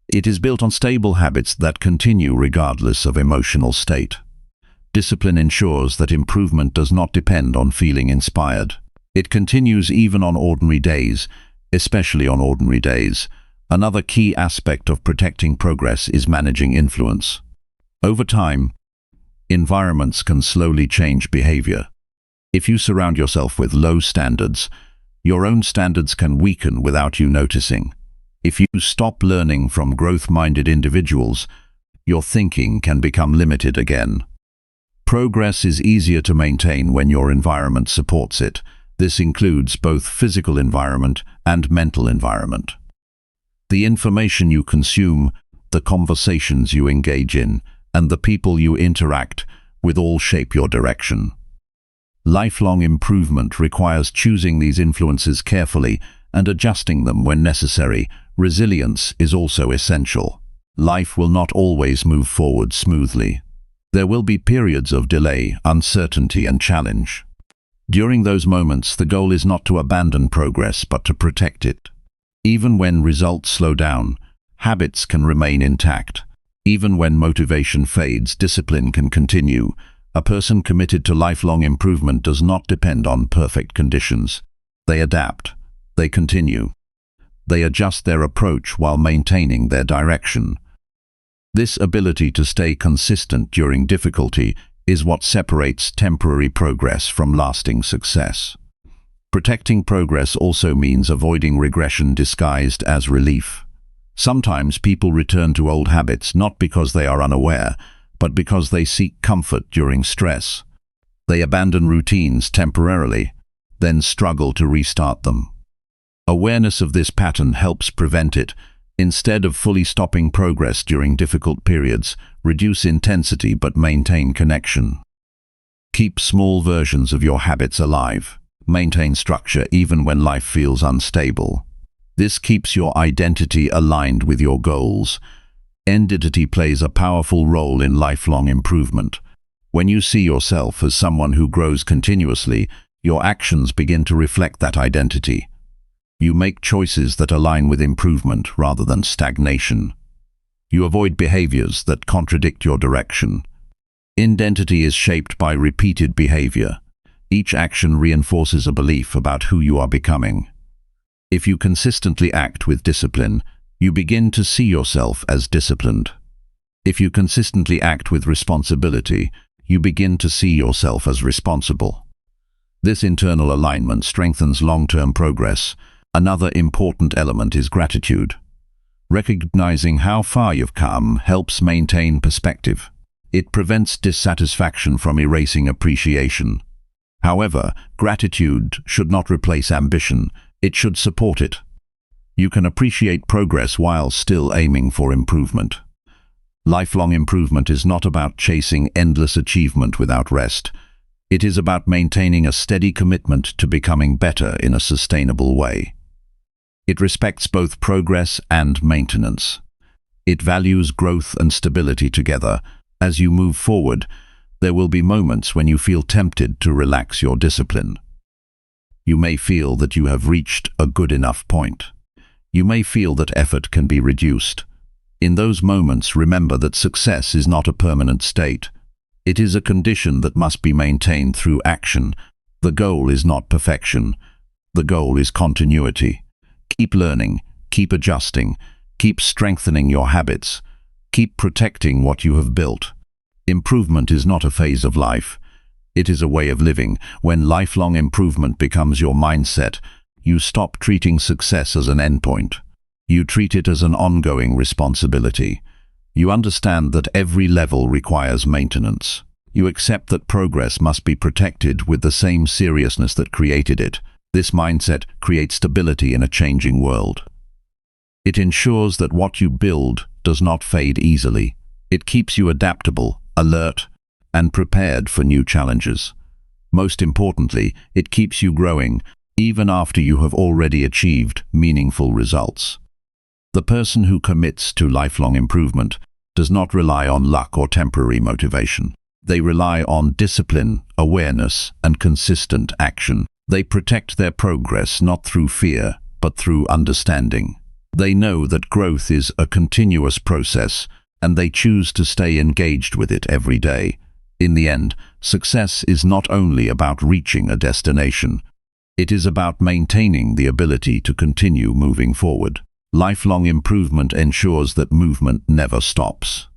It is built on stable habits that continue regardless of emotional state. Discipline ensures that improvement does not depend on feeling inspired. It continues even on ordinary days, especially on ordinary days. Another key aspect of protecting progress is managing influence. Over time, environments can slowly change behavior. If you surround yourself with low standards, your own standards can weaken without you noticing. If you stop learning from growth-minded individuals, your thinking can become limited again. Progress is easier to maintain when your environment supports it. This includes both physical environment and mental environment. The information you consume, the conversations you engage in, and the people you interact with all shape your direction. Lifelong improvement requires choosing these influences carefully and adjusting them when necessary. Resilience is also essential. Life will not always move forward smoothly. There will be periods of delay, uncertainty, and challenge. During those moments, the goal is not to abandon progress, but to protect it. Even when results slow down, habits can remain intact. Even when motivation fades, discipline can continue. A person committed to lifelong improvement does not depend on perfect conditions. They adapt. They continue. They adjust their approach while maintaining their direction. This ability to stay consistent during difficulty is what separates temporary progress from lasting success. Protecting progress also means avoiding regression disguised as relief. Sometimes people return to old habits not because they are unaware, but because they seek comfort during stress. They abandon routines temporarily, then struggle to restart them. Awareness of this pattern helps prevent it. Instead of fully stopping progress during difficult periods, reduce intensity but maintain connection. Keep small versions of your habits alive. Maintain structure even when life feels unstable. This keeps your identity aligned with your goals. Identity plays a powerful role in lifelong improvement. When you see yourself as someone who grows continuously, your actions begin to reflect that identity. You make choices that align with improvement rather than stagnation. You avoid behaviors that contradict your direction. Identity is shaped by repeated behavior. Each action reinforces a belief about who you are becoming. If you consistently act with discipline, you begin to see yourself as disciplined. If you consistently act with responsibility, you begin to see yourself as responsible. This internal alignment strengthens long-term progress. Another important element is gratitude. Recognizing how far you've come helps maintain perspective. It prevents dissatisfaction from erasing appreciation. However, gratitude should not replace ambition. It should support it. You can appreciate progress while still aiming for improvement. Lifelong improvement is not about chasing endless achievement without rest. It is about maintaining a steady commitment to becoming better in a sustainable way. It respects both progress and maintenance. It values growth and stability together. As you move forward, there will be moments when you feel tempted to relax your discipline. You may feel that you have reached a good enough point. You may feel that effort can be reduced. In those moments, remember that success is not a permanent state. It is a condition that must be maintained through action. The goal is not perfection. The goal is continuity. Keep learning, keep adjusting, keep strengthening your habits, keep protecting what you have built. Improvement is not a phase of life. It is a way of living. When lifelong improvement becomes your mindset, you stop treating success as an endpoint. You treat it as an ongoing responsibility. You understand that every level requires maintenance. You accept that progress must be protected with the same seriousness that created it. This mindset creates stability in a changing world. It ensures that what you build does not fade easily. It keeps you adaptable, alert, and prepared for new challenges. Most importantly, it keeps you growing, even after you have already achieved meaningful results. The person who commits to lifelong improvement does not rely on luck or temporary motivation. They rely on discipline, awareness, and consistent action. They protect their progress not through fear, but through understanding. They know that growth is a continuous process, and they choose to stay engaged with it every day. In the end, success is not only about reaching a destination. It is about maintaining the ability to continue moving forward. Lifelong improvement ensures that movement never stops.